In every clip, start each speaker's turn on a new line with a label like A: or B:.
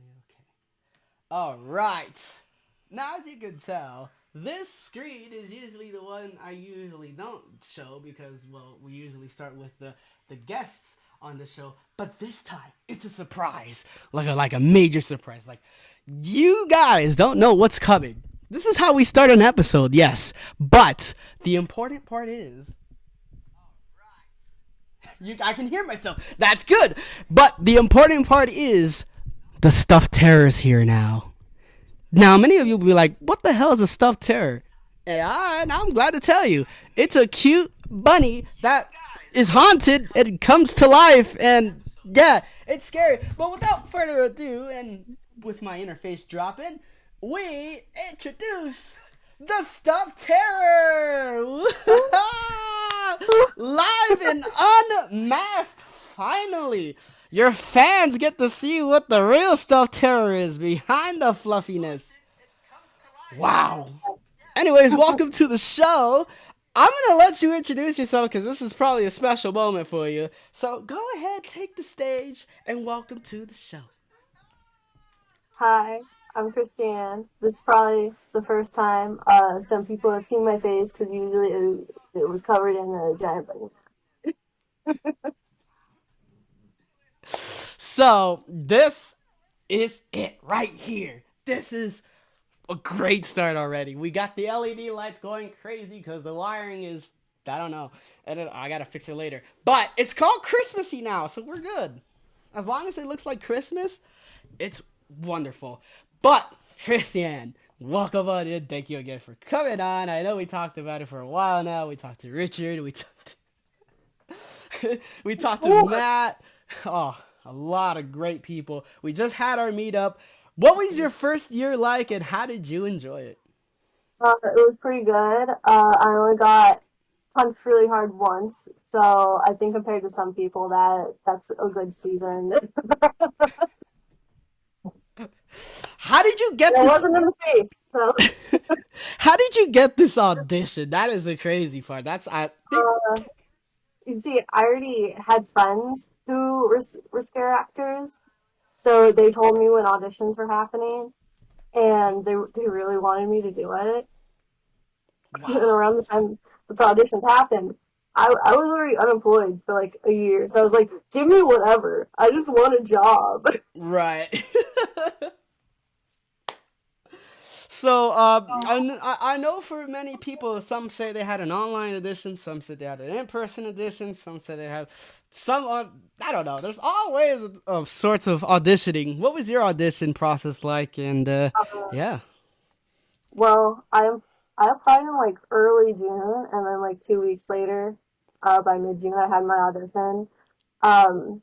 A: Okay. All right. Now, as you can tell, this screen is usually the one I usually don't show because, well, we usually start with the guests on the show. But this time, it's a surprise, like a major surprise. Like you guys don't know what's coming. This is how we start an episode, yes. But the important part is I can hear myself. That's good. But the important part is the stuffed terror is here now. Now, many of you will be like, what the hell is a stuffed terror? And I'm glad to tell you, it's a cute bunny that is haunted and comes to life. And yeah, it's scary. But without further ado, and with my interface dropping, we introduce the stuffed terror. Live and unmasked, finally. Your fans get to see what the real stuffed terror is behind the fluffiness. Wow. Anyways, welcome to the show. I'm going to let you introduce yourself because this is probably a special moment for you. So go ahead, take the stage, and welcome to the show.
B: Hi, I'm Christiane. This is probably the first time some people have seen my face because usually it was covered in a giant bunny.
A: So this is it right here. This is a great start already. We got the LED lights going crazy because the wiring is, I don't know. I gotta fix it later. But it's called Christmassy now, so we're good. As long as it looks like Christmas, it's wonderful. But Christiane, welcome on in. Thank you again for coming on. I know we talked about it for a while now. We talked to Richard. We talked to Matt. Oh, a lot of great people. We just had our meetup. What was your first year like, and how did you enjoy it?
B: It was pretty good. I only got punched really hard once, so I think compared to some people that's a good season.
A: How did you get
B: It
A: this?
B: wasn't in the face, so
A: How did you get this audition? That is the crazy part. I think.
B: uh, you see, I already had friends who were scare actors, so they told me when auditions were happening, and they really wanted me to do it. And
A: Wow.
B: around the time that the auditions happened, I was already unemployed for like a year. So I was like, give me whatever. I just want a job.
A: Right. So I know for many people, some say they had an online edition, some said they had an in-person edition, some said they had some. I don't know. There's all ways of sorts of auditioning. What was your audition process like? And yeah,
B: Well, I applied in like early June, and then like 2 weeks later, by mid June, I had my audition. Um,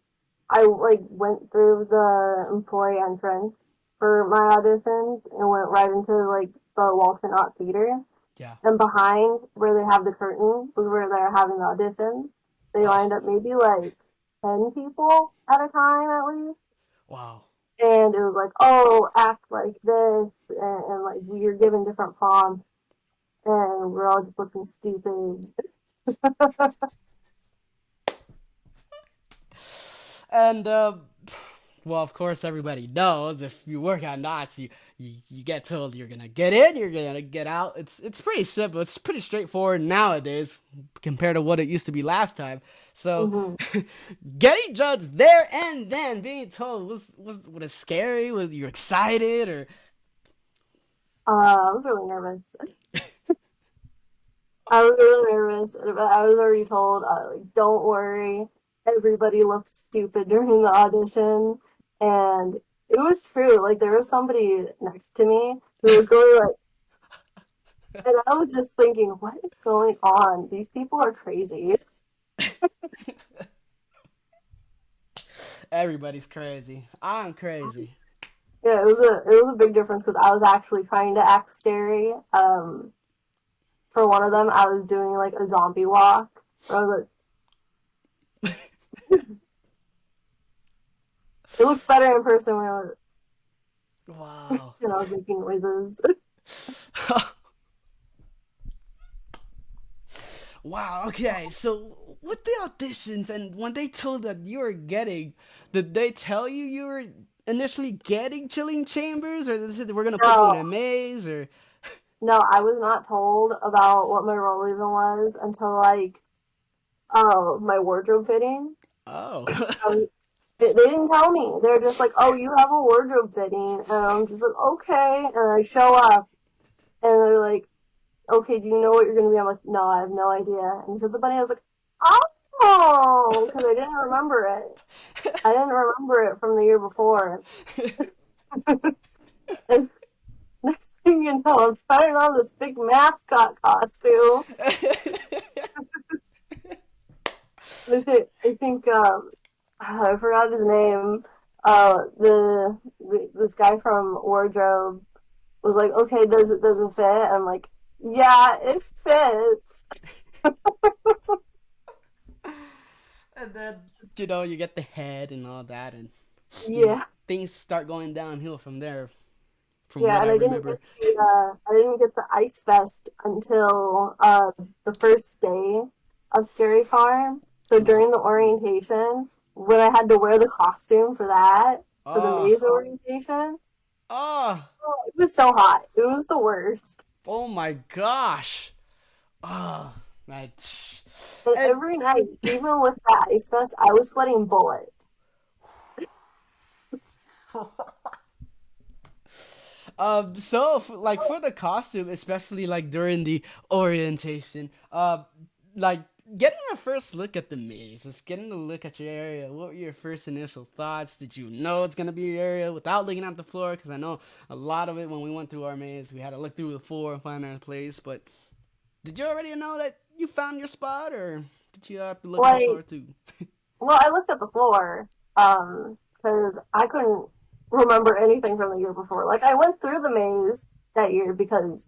B: I like went through the employee entrance for my auditions and went right into like the Walter Knott Theater.
A: yeah.
B: And behind where they have the curtain was where they're having the auditions. They
A: Oh,
B: lined up maybe like 10 people at a time at least.
A: wow.
B: And it was like, oh, act like this. And like you're given different prompts. And we're all just looking stupid.
A: And well, of course, everybody knows if you work on knots, you get told you're gonna get in, you're gonna get out. It's pretty simple. It's pretty straightforward nowadays compared to what it used to be last time. So,
B: Mm-hmm.
A: getting judged there and then, being told was it scary? Was you excited or?
B: I was really nervous. I was really nervous. I was already told, like, don't worry. Everybody looks stupid during the audition. And it was true. Like, there was somebody next to me who was going, like, and I was just thinking, what is going on? These people are crazy.
A: Everybody's crazy. I'm crazy.
B: Yeah, it was a big difference because I was actually trying to act scary. For one of them, I was doing like a zombie walk. I was like, it looks better in person when
A: Wow.
B: I was making noises.
A: Wow, okay. So with the auditions and when they told that you were getting, did they tell you you were initially getting chilling chambers, or is it we're gonna put you in
B: No,
A: a maze, or
B: no, I was not told about what my role even was until like my wardrobe fitting.
A: oh,
B: Um, they didn't tell me. They're just like, "Oh, you have a wardrobe fitting," and I'm just like, "Okay." And I show up, and they're like, "Okay, do you know what you're gonna be?" I'm like, "No, I have no idea." And so the bunny, I was like, "Oh," because I didn't remember it. I didn't remember it from the year before. And next thing you know, I'm trying on this big mascot costume. I think I forgot his name. This guy from wardrobe was like, "Okay, does it fit?" I'm like, "Yeah, it fits."
A: and then you get the head and all that, and
B: Yeah,
A: things start going downhill from there. From
B: yeah,
A: what
B: and
A: I remember.
B: I didn't get the ice vest until the first day of Scary Farm. So
A: Uh-huh.
B: during the orientation, when I had to wear the costume for that, for the
A: Oh,
B: maze orientation,
A: oh,
B: oh, it was so hot. It was the worst.
A: oh my gosh. Oh, my.
B: And
A: And
B: every night, even with that ice vest, I was sweating bullets.
A: like for the costume, especially like during the orientation, like getting a first look at the maze, just getting a look at your area. What were your first initial thoughts? Did you know it's gonna be your area without looking at the floor? Because I know a lot of it when we went through our maze, we had to look through the floor and find our place. But did you already know that you found your spot, or did you have to look at the
B: Like,
A: floor too?
B: well, I looked at the floor, because I couldn't remember anything from the year before. Like, I went through the maze that year because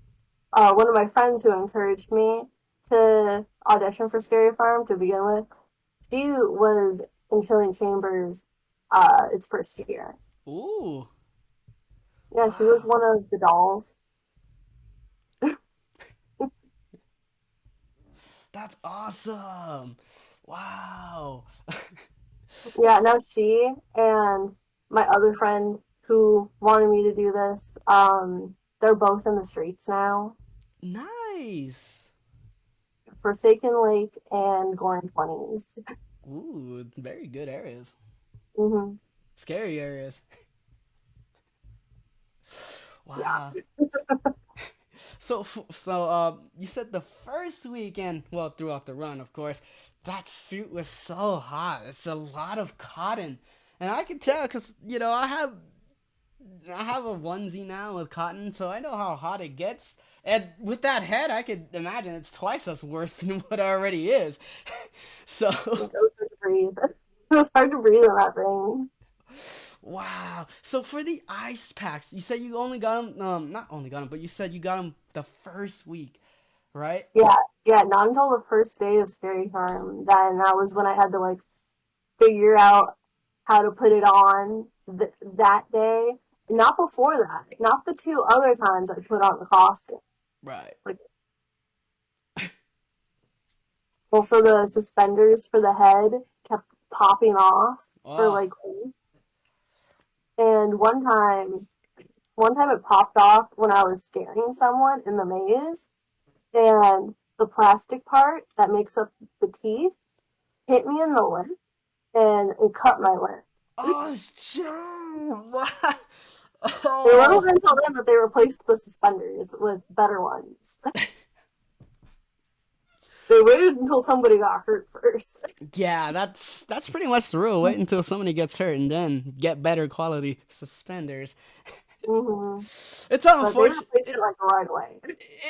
B: one of my friends who encouraged me to audition for Scary Farm to begin with, she was in Chilling Chambers its first year.
A: Ooh,
B: Yeah, she was
A: wow,
B: one of the dolls.
A: that's awesome. Wow.
B: Yeah, now she and my other friend who wanted me to do this, they're both in the streets now.
A: Nice.
B: Forsaken Lake and Goring 20s.
A: Ooh, very good areas.
B: Hmm.
A: Scary areas.
B: Yeah.
A: Wow. You said the first weekend, well, throughout the run, of course, that suit was so hot. It's a lot of cotton, and I can tell because I have a onesie now with cotton, so I know how hot it gets. And with that head, I could imagine it's twice as worse than what it already is. So,
B: It was hard to breathe. It was hard to breathe in that thing.
A: wow. So for the ice packs, you said you only got them, not only got them, but you said you got them the first week, right?
B: Yeah, yeah, not until the first day of Scary Farm. Then that was when I had to like figure out how to put it on that day. Not before that. Not the two other times I put on the costume.
A: Right.
B: Like also the suspenders for the head kept popping off for
A: Oh,
B: like weeks. And one time it popped off when I was scaring someone in the maze, and the plastic part that makes up the teeth hit me in the lip, and it cut my lip.
A: oh, Joe! What?
B: It wasn't
A: Oh,
B: until then that they replaced the suspenders with better ones. They waited until somebody got hurt first.
A: yeah. That's pretty much the rule. Wait until somebody gets hurt and then get better quality suspenders.
B: Hmm.
A: It's
B: But they
A: unfortunate.
B: replaced it like right away.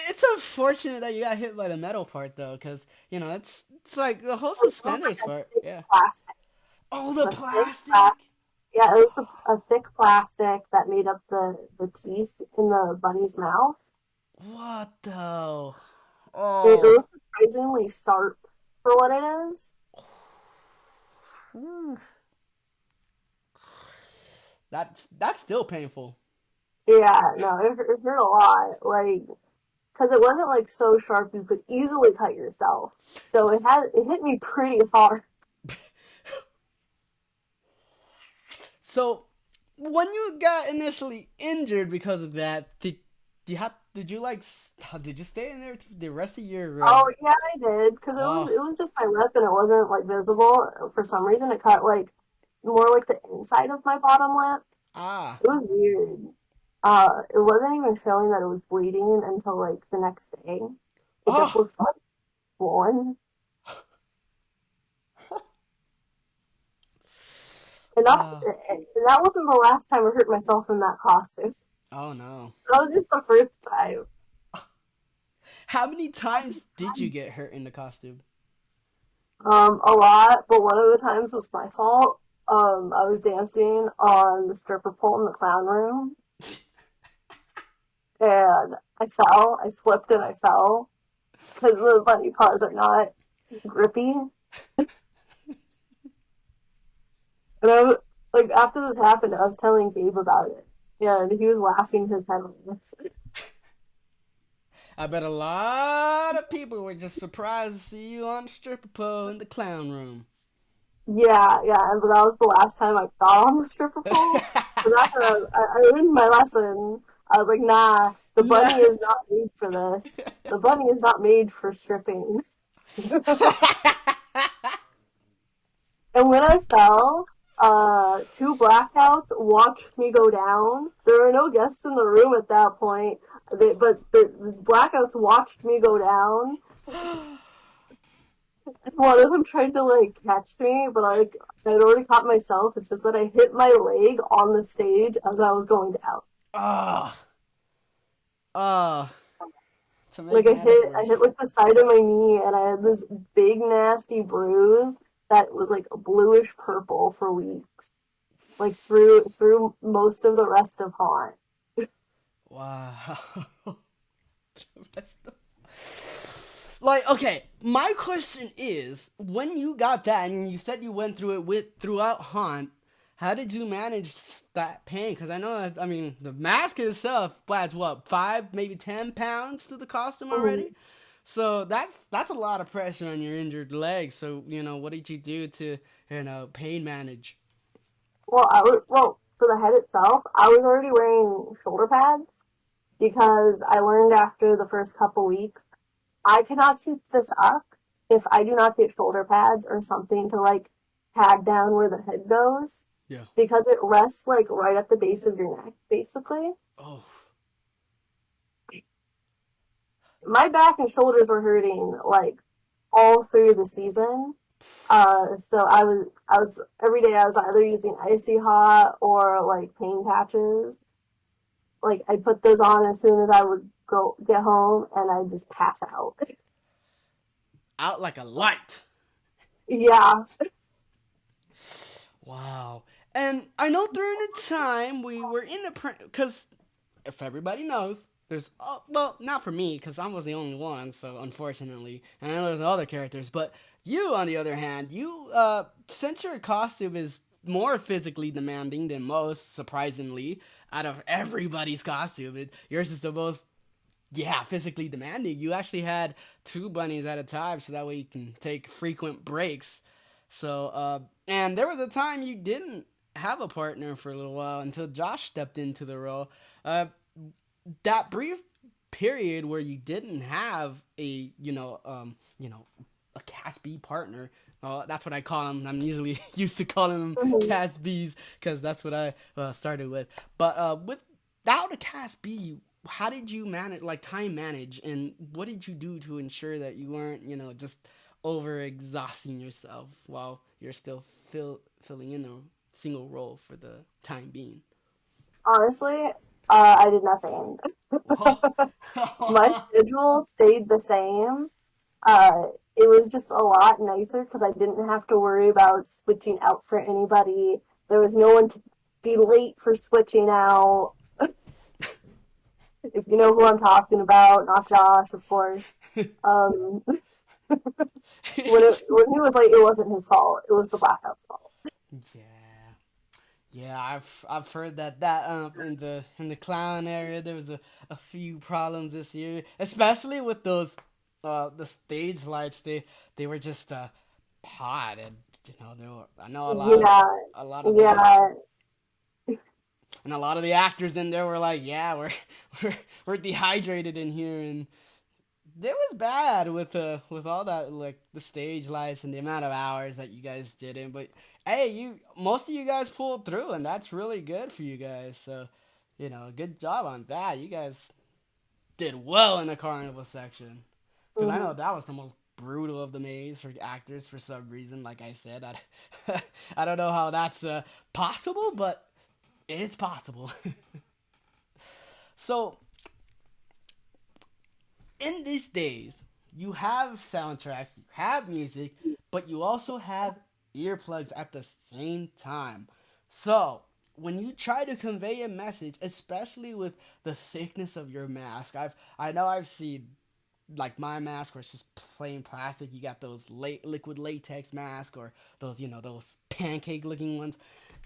A: It's unfortunate that you got hit by the metal part though, because it's like the whole
B: It was
A: suspenders
B: like a
A: part.
B: thick
A: Yeah.
B: plastic.
A: Oh,
B: It
A: the
B: was a thick
A: plastic.
B: Yeah, it was a thick plastic that made up the teeth in the bunny's mouth.
A: What the?
B: It
A: Oh.
B: was surprisingly sharp for what it is.
A: Whew. That's still painful.
B: Yeah, no, it hurt a lot. Like, because it wasn't like so sharp you could easily cut yourself. So it hit me pretty hard.
A: So when you got initially injured because of that, did you like did you stay in there the rest of your
B: Oh yeah, I did because
A: oh
B: it was just my lip and it wasn't like visible. For some reason, it cut like more like the inside of my bottom lip.
A: ah
B: It was weird. It wasn't even showing that it was bleeding until like the next day. It just
A: oh
B: looked like swollen, and
A: oh
B: that wasn't the last time I hurt myself in that costume.
A: oh no.
B: That was just the first time.
A: How many times did you get hurt in the costume?
B: A lot, but one of the times was my fault. I was dancing on the stripper pole in the clown room, and I fell. I slipped and I fell because the bunny paws are not grippy. And I was, like after this happened, I was telling Gabe about it, and he was laughing his head off.
A: I bet a lot of people were just surprised to see you on the stripper pole in the clown room.
B: Yeah, yeah, but that was the last time I got on the stripper pole. So I learned my lesson. I was like, nah, the bunny
A: Nah.
B: is not made for this. The bunny is not made for stripping. And when I fell, two blackouts watched me go down. There were no guests in the room at that point, but the blackouts watched me go down. One of them tried to like catch me, but I'd already caught myself. It's just that I hit my leg on the stage as I was going down.
A: Ah, ah, to make
B: Like
A: matters
B: I hit
A: worse.
B: like the side of my knee, and I had this big nasty bruise that was like bluish purple for weeks, like through most of the rest of Haunt.
A: Wow. Like, okay, my question is, when you got that and you said you went through it with throughout Haunt, how did you manage that pain? Because I know that, I mean, the mask itself adds what, 5 maybe 10 pounds to the costume already. So that's a lot of pressure on your injured leg. So what did you do to pain manage?
B: Well for the head itself, I was already wearing shoulder pads because I learned after the first couple weeks I cannot keep this up if I do not get shoulder pads or something to like tag down where the head goes
A: Yeah.
B: because it rests like right at the base of your neck, basically.
A: Oh.
B: My back and shoulders were hurting like all through the season. So I was every day I was either using icy hot or like pain patches. Like I put those on as soon as I would go get home and I just pass out.
A: Out like a light.
B: Yeah.
A: Wow. And I know during the time we were in the because if everybody knows, there's well, not for me because I was the only one, so unfortunately, and I know there's other characters, but you on the other hand, you since your costume is more physically demanding than most, surprisingly, out of everybody's costume, yours is the most physically demanding. You actually had two bunnies at a time, so that way you can take frequent breaks. So, and there was a time you didn't have a partner for a little while until Josh stepped into the role. Uh, that brief period where you didn't have a a cast B partner. That's what I call them. I'm usually used to calling them
B: Mhm.
A: cast Bs because that's what I started with. But without a cast B, how did you manage, like time manage, and what did you do to ensure that you weren't, just over exhausting yourself while you're still filling in a single role for the time being?
B: Honestly, I did nothing.
A: Whoa.
B: My schedule stayed the same. It was just a lot nicer because I didn't have to worry about switching out for anybody. There was no one to be late for switching out. If you know who I'm talking about, not Josh, of course. Um, when he was late, it wasn't his fault. It was the blackout's fault.
A: Yeah. Yeah, I've heard that in the clown area there was a few problems this year, especially with those the stage lights. They were just pot, and there were, I know
B: Yeah,
A: a lot of
B: yeah.
A: and a lot of the actors in there were like, yeah, we're dehydrated in here, and it was bad with all that, like the stage lights and the amount of hours that you guys did it. But hey, you most of you guys pulled through, and that's really good for you guys. So, good job on that. You guys did well in the carnival section, because I know
B: Mhm.
A: that was the most brutal of the maze for actors for some reason. Like I said, I don't know how that's possible, but it's possible. So in these days, you have soundtracks, you have music, but you also have earplugs at the same time. So, when you try to convey a message, especially with the thickness of your mask, I know I've seen like my mask where it's just plain plastic. You got those liquid latex masks or those pancake looking ones,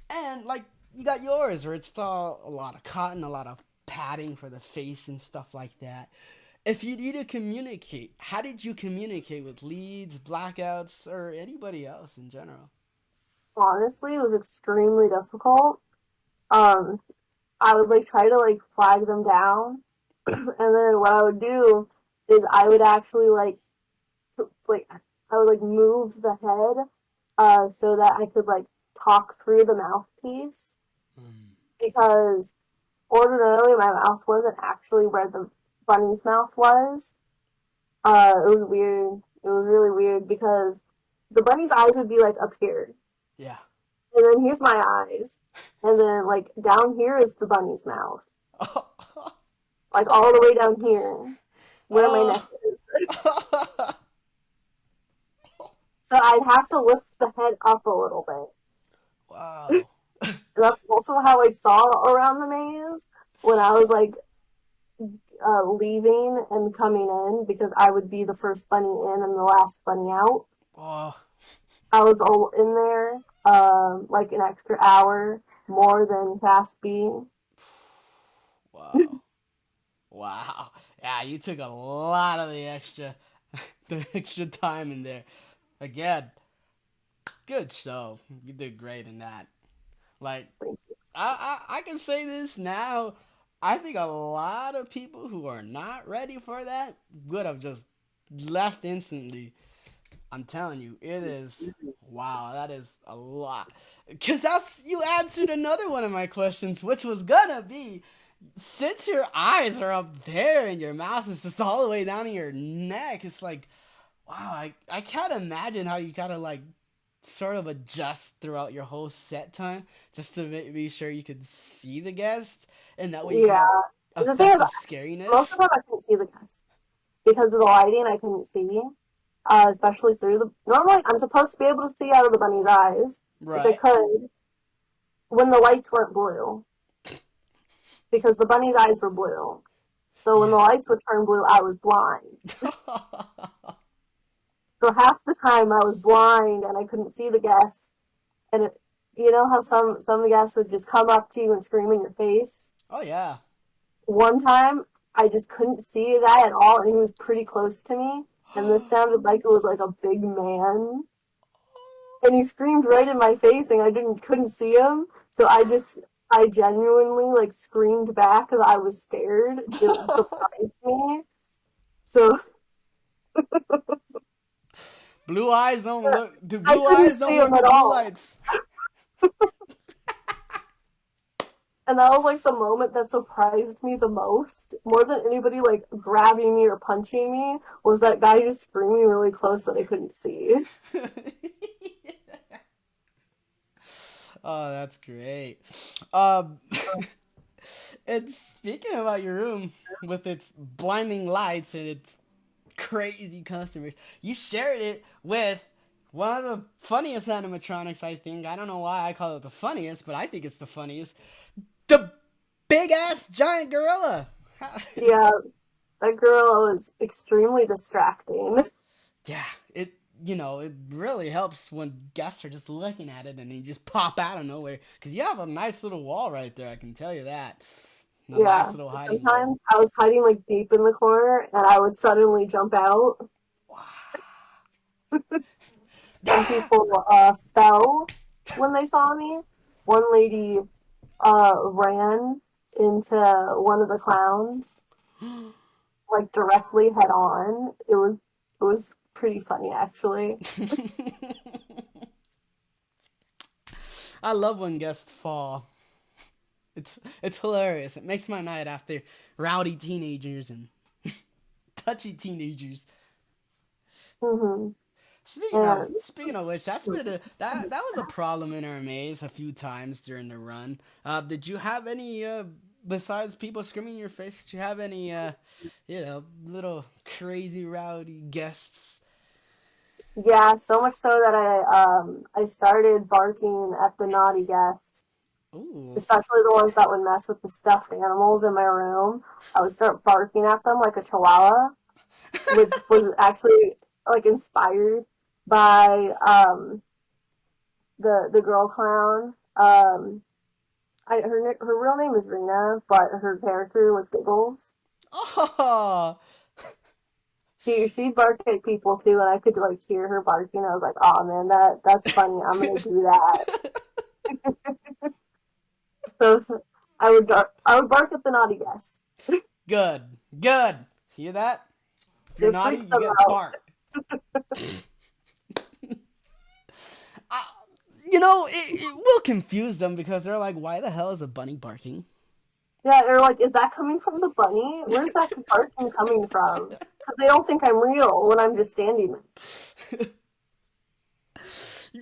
A: and like you got yours where it's all a lot of cotton, a lot of padding for the face and stuff like that. If you need to communicate, how did you communicate with leads, blackouts, or anybody else in general?
B: Honestly, it was extremely difficult. Um, I would like try to like flag them down, and then what I would do is I would actually like I would like move the head so that I could like talk through the mouthpiece
A: Hmm.
B: because ordinarily my mouth wasn't actually where the bunny's mouth was. It was weird. It was really weird because the bunny's eyes would be like up here,
A: Yeah.
B: and then here's my eyes, and then like down here is the bunny's mouth, like all the way down here where my neck
A: Oh.
B: is. So I'd have to lift the head up a little bit.
A: Wow.
B: And that's also how I saw around the maze when I was like leaving and coming in because I would be the first bunny in and the last bunny out.
A: Oh.
B: I was all in there like an extra hour more than Fast B.
A: Wow. Wow. Yeah, you took a lot of the extra time in there. Again, good show. You did great in that. Like, I can say this now. I think a lot of people who are not ready for that would have just left instantly. I'm telling you, it is. Wow, that is a lot. Because that's you answered another one of my questions, which was gonna be, since your eyes are up there and your mouth is just all the way down to your neck, it's like, wow, I can't imagine how you gotta like sort of adjust throughout your whole set time just to be sure you can see the guest, and that way you can
B: Yeah.
A: have
B: The thing is,
A: effective
B: most of
A: scariness.
B: the time I couldn't see the guests because of the lighting. I couldn't see, especially through the. Normally, I'm supposed to be able to see out of the bunny's eyes, which I
A: Right.
B: could when the lights weren't blue because the bunny's eyes were blue. So when the
A: Yeah.
B: lights would turn blue, I was blind. So half the time I was blind and I couldn't see the guests. And you know how some of the guests would just come up to you and scream in your face.
A: Oh yeah.
B: One time I just couldn't see a guy at all, and he was pretty close to me. And this sounded like it was like a big man, and he screamed right in my face, and I couldn't see him. So I genuinely like screamed back because I was scared. It surprised me. So
A: Blue eyes don't look. The
B: I
A: blue
B: couldn't
A: eyes
B: see
A: don't
B: him
A: work
B: at
A: with blue
B: all.
A: lights.
B: And that was like the moment that surprised me the most, more than anybody like grabbing me or punching me, was that guy just screaming really close that I couldn't see.
A: Oh, that's great. Um, and speaking about your room with its blinding lights and its crazy customers, you shared it with one of the funniest animatronics, I think. I don't know why I call it the funniest, but I think it's the funniest. The big ass giant gorilla.
B: Yeah, that girl was extremely distracting.
A: Yeah, it really helps when guests are just looking at it and you just pop out of nowhere, because you have a nice little wall right there, I can tell you that. A nice
B: Yeah,
A: little hiding hole.
B: sometimes I was hiding like deep in the corner and I would suddenly jump out.
A: Wow.
B: Some
A: Ah!
B: people fell when they saw me. One lady ran into one of the clowns, like directly head on. It was pretty funny actually.
A: I love when guests fall. It's hilarious. It makes my night after rowdy teenagers and touchy teenagers.
B: Hmm.
A: Speaking of
B: And
A: speaking of which, that's been that was a problem in our maze a few times during the run. Did you have any besides people screaming in your face? Did you have any little crazy rowdy guests?
B: yeah, so much so that I started barking at the naughty guests,
A: Ooh.
B: especially the ones that would mess with the stuffed animals in my room. I would start barking at them like a chihuahua, which was actually like inspired by the girl clown. Her real name is Rena, but her character was Giggles.
A: Oh.
B: She'd bark at people too, and I could like hear her barking. I was like, "Oh man, that's funny. I'm gonna do that." So I would bark at the naughty guests.
A: Good. Good. See that? If you're
B: It
A: naughty,
B: freaks
A: you
B: them
A: get
B: out.
A: barked. Uh, it will confuse them because they're like, why the hell is a bunny barking?
B: Yeah, they're like, "Is that coming from the bunny? Where's that barking coming from?" Because they don't think I'm real when I'm just standing there.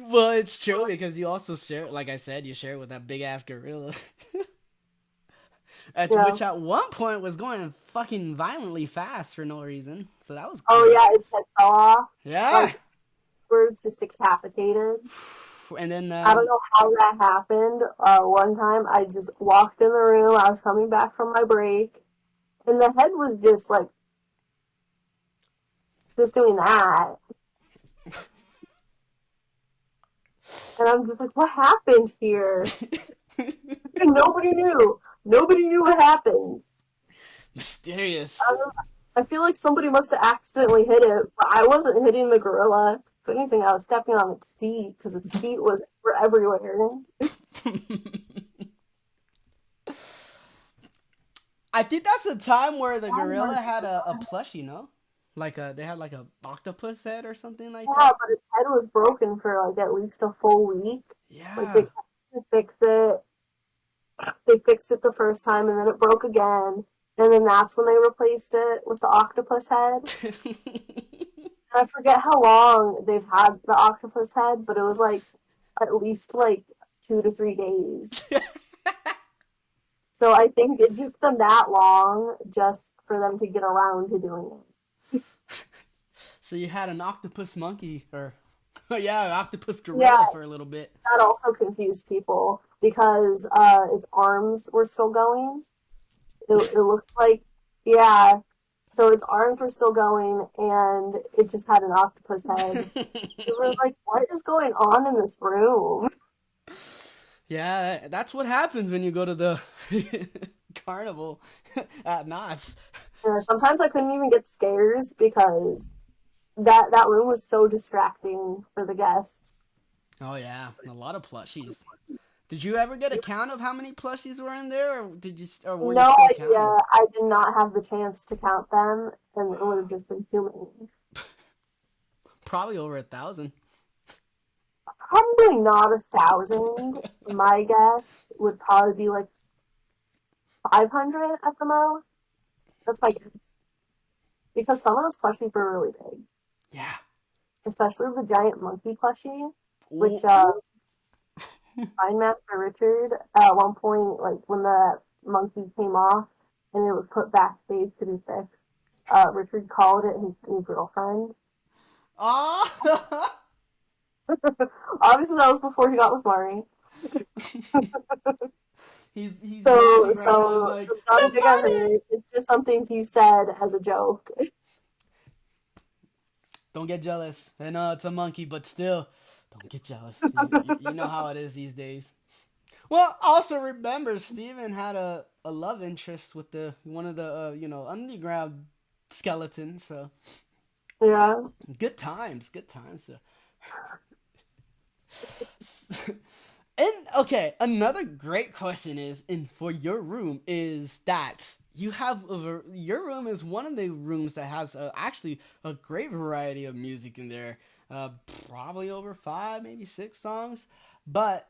A: Well, it's true because you also share, like I said, you share it with that big ass gorilla.
B: Yeah.
A: Which at one point was going fucking violently fast for no reason. So that was
B: Oh
A: great.
B: yeah, its head fell off.
A: Yeah.
B: Like birds just decapitated.
A: And then,
B: I don't know how that happened. One time I just walked in the room. I was coming back from my break, and the head was just doing that. And I'm just like, what happened here? And nobody knew. Nobody knew what happened.
A: mysterious.
B: I, don't know. I feel like somebody must have accidentally hit it, but I wasn't hitting the gorilla. If anything, I was stepping on its feet because its feet were everywhere.
A: I think that's the time where the gorilla had a plushie, no? Like they had like a octopus head or something like
B: Yeah,
A: that.
B: but its head was broken for like at least a full week. Like they
A: Yeah.
B: tried to fix it. They fixed it the first time and then it broke again. And then that's when they replaced it with the octopus head. And I forget how long they've had the octopus head, but it was like at least like 2 to 3 days. So I think it took them that long just for them to get around to doing it.
A: So you had an octopus monkey, or yeah, an octopus
B: Yeah,
A: gorilla for a little bit.
B: that also confused people because its arms were still going. It looked like, yeah. So its arms were still going, and it just had an octopus head. We were like, "What is going on in this room?"
A: Yeah, that's what happens when you go to the carnival at Knott's.
B: And sometimes I couldn't even get scares because that room was so distracting for the guests.
A: Oh yeah, a lot of plushies. Did you ever get a count of how many plushies were in there, or were you
B: No
A: still
B: idea.
A: counting?
B: I did not have the chance to count them, and it would have just been too many.
A: Probably over 1,000.
B: Probably not 1,000. My guess would probably be like 500 at the most. That's my guess. Because some of those plushies were really big,
A: Yeah.
B: especially the giant monkey plushie, which
A: Ooh.
B: Fine Master Richard at one point, like when the monkey came off and it was put backstage to be fixed, Richard called it his new girlfriend.
A: Oh.
B: Obviously, that was before he got with Mari.
A: he's
B: So,
A: watching right now. He's
B: so
A: like,
B: it's not a
A: the
B: dig at
A: bunny.
B: her. It's just something he said as a joke.
A: Don't get jealous. I know it's a monkey, but still, don't get jealous. You know how it is these days. Well, also remember, Steven had a love interest with the one of the underground skeletons. So
B: Yeah.
A: good times, good times. So. And okay, another great question is, in for your room, is that you have your room is one of the rooms that has actually a great variety of music in there. Uh, Probably over five, maybe six songs. But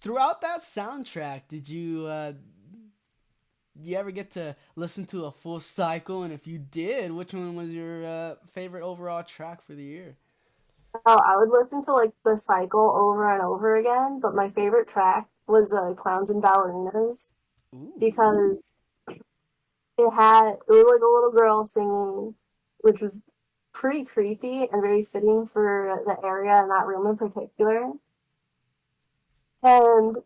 A: throughout that soundtrack, you ever get to listen to a full cycle? And if you did, which one was your favorite overall track for the year?
B: Oh, I would listen to like the cycle over and over again, but my favorite track was Clowns and Ballerinas
A: Ooh.
B: because it was like a little girl singing, which was pretty creepy and very fitting for the area and that room in particular. And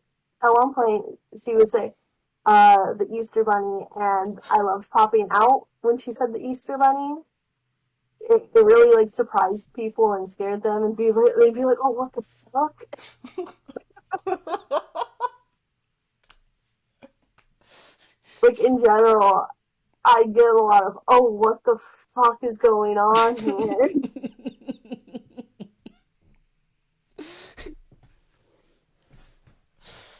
B: at one point, she would say, the Easter Bunny, and I loved popping out when she said the Easter Bunny. It really like surprised people and scared them, and they'd be like, "Oh, what the fuck!" Like in general, I get a lot of, "Oh, what the fuck is going on here?"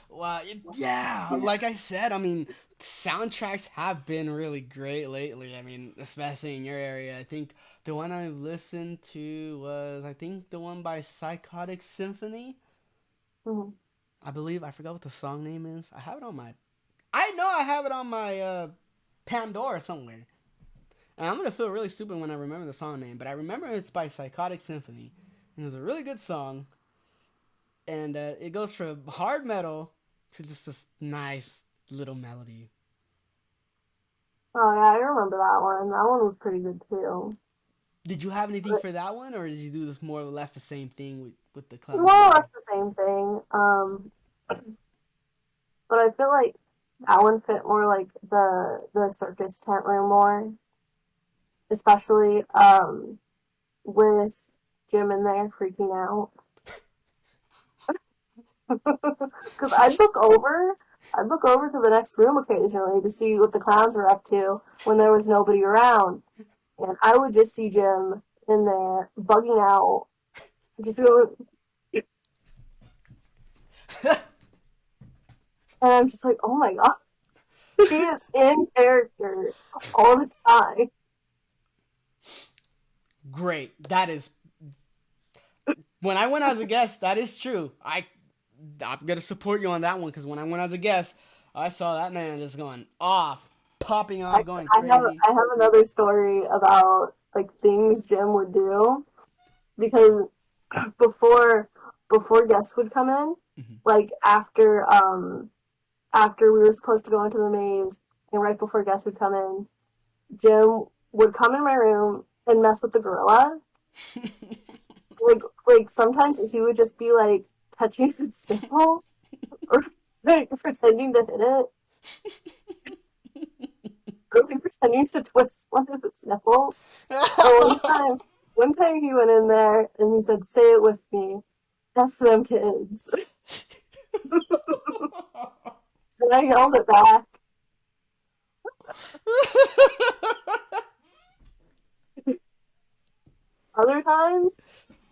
A: Well, yeah, like I said, I mean, soundtracks have been really great lately. I mean, especially in your area. I think the one I listened to was, I think, the one by Psychotic Symphony.
B: Mhm.
A: I believe I forgot what the song name is. I know I have it on my Pandora somewhere. And I'm gonna feel really stupid when I remember the song name, but I remember it's by Psychotic Symphony, and it was a really good song. And it goes from hard metal to just this nice little melody.
B: Oh yeah, I remember that one. That one was pretty good too.
A: Did you have anything
B: But
A: for that one, or did you do this more or less the same thing with the clowns and
B: more or less
A: ballet?
B: the same thing. But I feel like that one fit more like the circus tent room more, especially with Jim in there freaking out. Because I'd look over to the next room occasionally to see what the clowns were up to when there was nobody around, and I would just see Jim in there bugging out, just going, and I'm just like, oh my god, he is in character all the time.
A: Great. That is when I went as a guest. That is true. I'm gonna support you on that one because when I went as a guest, I saw that man just going off, popping
B: I,
A: off, going
B: I have
A: crazy.
B: I have another story about like things Jim would do because before before guests would come in,
A: Mhm.
B: like after we were supposed to go into the maze and right before guests would come in, Jim would come in my room and mess with the gorilla. Like sometimes he would just be like touching its sniffle or like pretending to hit it or like pretending to twist one of its nipples. And one time he went in there and he said, "Say it with me, F them kids." And I yelled it back. Other times,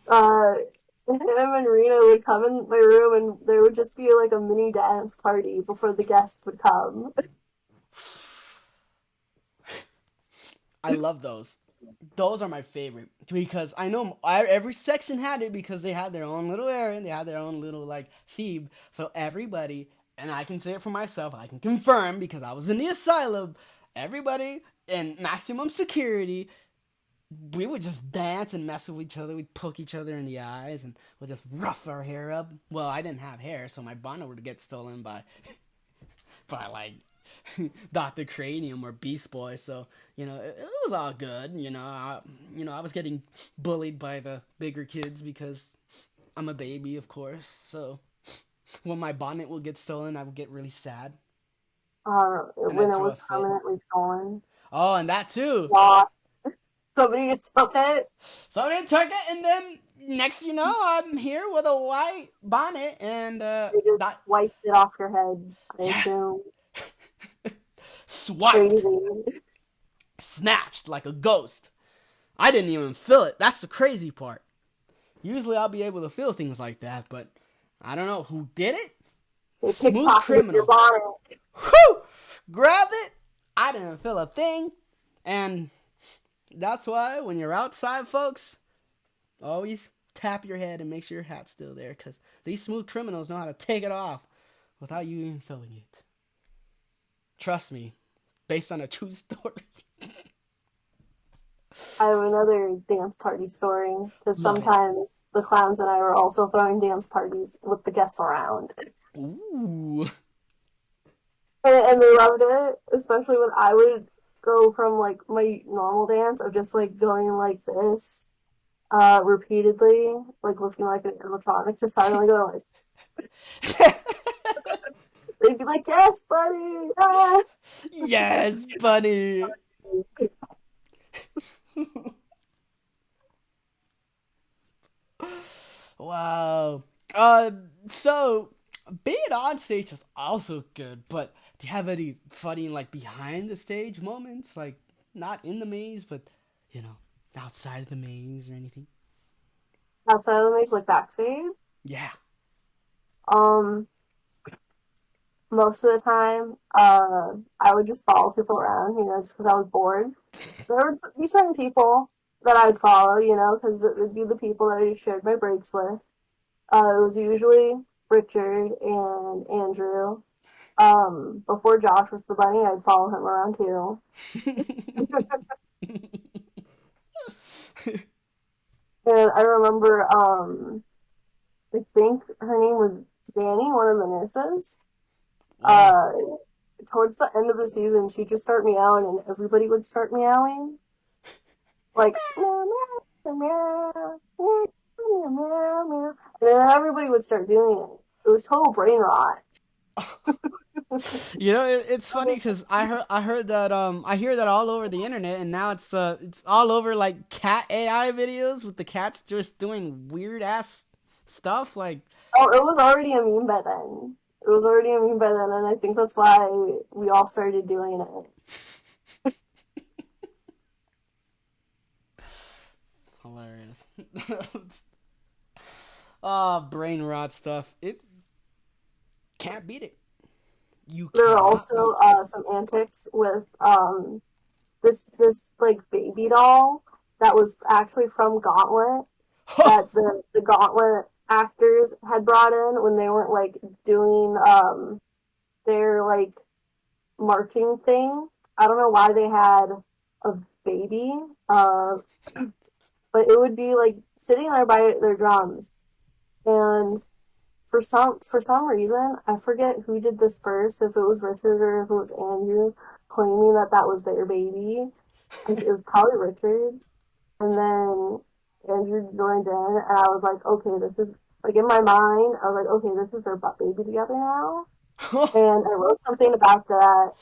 B: him and Rena would come in my room and there would just be like a mini dance party before the guests would come.
A: I love those. Those are my favorite because I know every section had it because they had their own little area and they had their own little like theme. So everybody, and I can say it for myself, I can confirm because I was in the asylum. Everybody in maximum security, we would just dance and mess with each other. We'd poke each other in the eyes and we'd just rough our hair up. Well, I didn't have hair, so my bonnet would get stolen by like Dr. Cranium or Beast Boy. So it was all good. I was getting bullied by the bigger kids because I'm a baby, of course. So when my bonnet would get stolen, I would get really sad and
B: When
A: I'd
B: it
A: throw
B: was
A: a fit.
B: permanently stolen.
A: Oh, and that too.
B: Yeah, somebody just took it.
A: Somebody took it, and then next you know, I'm here with a white bonnet and
B: They just
A: that
B: wiped it off your head, I
A: yeah,
B: assume.
A: swiped,
B: Crazy.
A: snatched like a ghost. I didn't even feel it. That's the crazy part. Usually I'll be able to feel things like that, but I don't know who did it.
B: They
A: Smooth
B: pickpocketed your
A: criminal.
B: bonnet.
A: Whew! Grabbed it. I didn't feel a thing. And that's why when you're outside, folks, always tap your head and make sure your hat's still there. Because these smooth criminals know how to take it off without you even feeling it. Trust me. Based on a true story.
B: I have another dance party story, because
A: Love it.
B: sometimes the clowns and I were also throwing dance parties with the guests around.
A: Ooh.
B: And they loved it, especially when I would go from like my normal dance of just like going like this repeatedly, like looking like an animatronic, to suddenly go like, they'd be like, yes, buddy! Ah!
A: Yes, buddy. Wow. So being on stage is also good, but do you have any funny like behind the stage moments, like not in the maze, but you know, outside of the maze or anything?
B: Outside of the maze, like backstage.
A: Yeah.
B: Um, Most of the time, I would just follow people around, just because I was bored. There would be certain people that I'd follow, because it would be the people that I shared my breaks with. It was usually Richard and Andrew. Before Josh was the bunny, I'd follow him around too. And I remember, I think her name was Danny, one of the nurses.
A: Wow.
B: Uh, Towards the end of the season, she'd just start meowing, and everybody would start meowing. Like, meow, meow, meow, meow, meow, meow, meow. And then everybody would start doing it. It was total brain rot.
A: It's funny because I heard that I hear that all over the internet, and now it's all over like cat AI videos with the cats just doing weird ass stuff. Like,
B: Oh, it was already a meme by then. It was already a meme by then, and I think that's why we all started doing it.
A: hilarious. Ah, brain rot stuff. It can't beat it. You
B: There were
A: cannot beat
B: also
A: it.
B: some antics with this like baby doll that was actually from Gauntlet, that the Gauntlet actors had brought in when they weren't like doing their like marching thing. I don't know why they had a baby, but it would be like sitting there by their drums, and for some reason, I forget who did this first, if it was Richard or if it was Andrew, claiming that that was their baby. It was probably Richard, and then Andrew joined in, and I was like, okay, this is like in my mind, I was like, okay, this is their baby together now, and I wrote something about that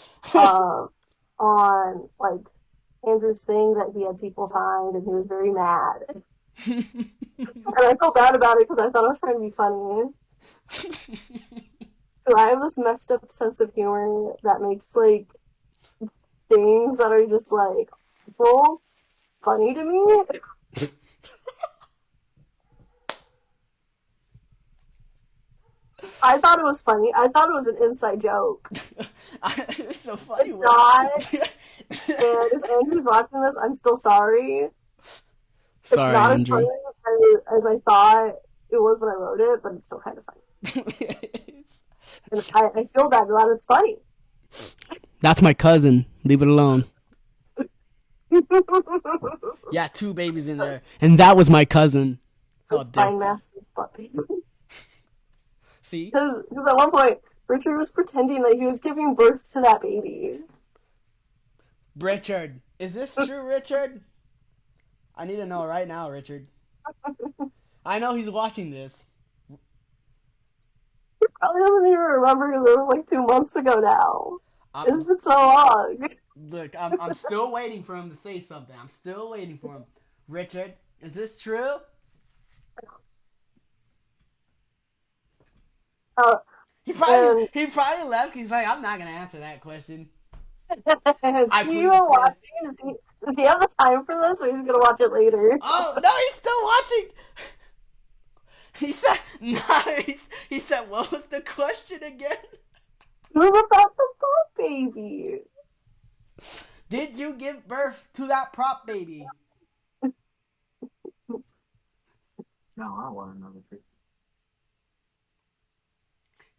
B: on like Andrew's thing that he had people signed, and he was very mad, and I felt bad about it because I thought I was trying to be funny. So I have this messed up sense of humor that makes like things that are just like full funny to me. I thought it was funny. I thought it was an inside joke.
A: It's a funny
B: It's
A: one.
B: not. And if Andrew's watching this, I'm still sorry. It's
A: Sorry,
B: not as funny
A: Andrew.
B: as I thought it was when I wrote it, but it's still kind of funny. And I feel bad that it's funny.
A: That's my cousin. Leave it alone.
B: It's
A: Yeah, two babies in there, and that was my cousin. How dare?
B: Spine Master's puppy.
A: See,
B: Because at one point, Richard was pretending that he was giving birth to that baby.
A: Richard, is this true, Richard? I need to know right now, Richard. I know he's watching this.
B: He probably doesn't even remember because it was like 2 months ago now. It's been so long.
A: Look, I'm still waiting for him to say something. I'm still waiting for him. Richard, is this true? He probably left. He's like, I'm not gonna answer that question.
B: Is
A: I
B: he
A: plead
B: even
A: the fifth.
B: watching? Does he have the time for this, or he's gonna watch it later?
A: Oh no, he's still watching. He said nice. He said, what was the question again?
B: It was about the prop baby.
A: Did you give birth to that prop baby?
C: No, I want another picture.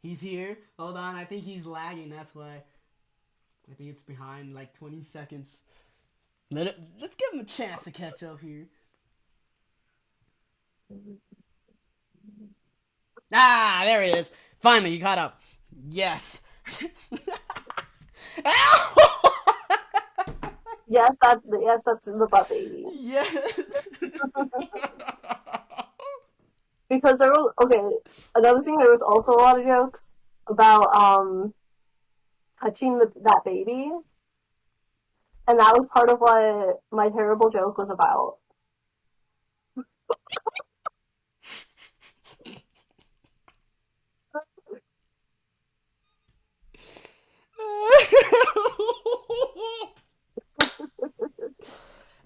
A: He's here. Hold on, I think he's lagging. That's why. I think it's behind like 20 seconds. Let's give him a chance to catch up here. Ah, there he is. Finally, he caught up. Yes.
B: Yes, that's the butt baby.
A: Yes.
B: Because there was another thing. There was also a lot of jokes about touching that baby, and that was part of what my terrible joke was about.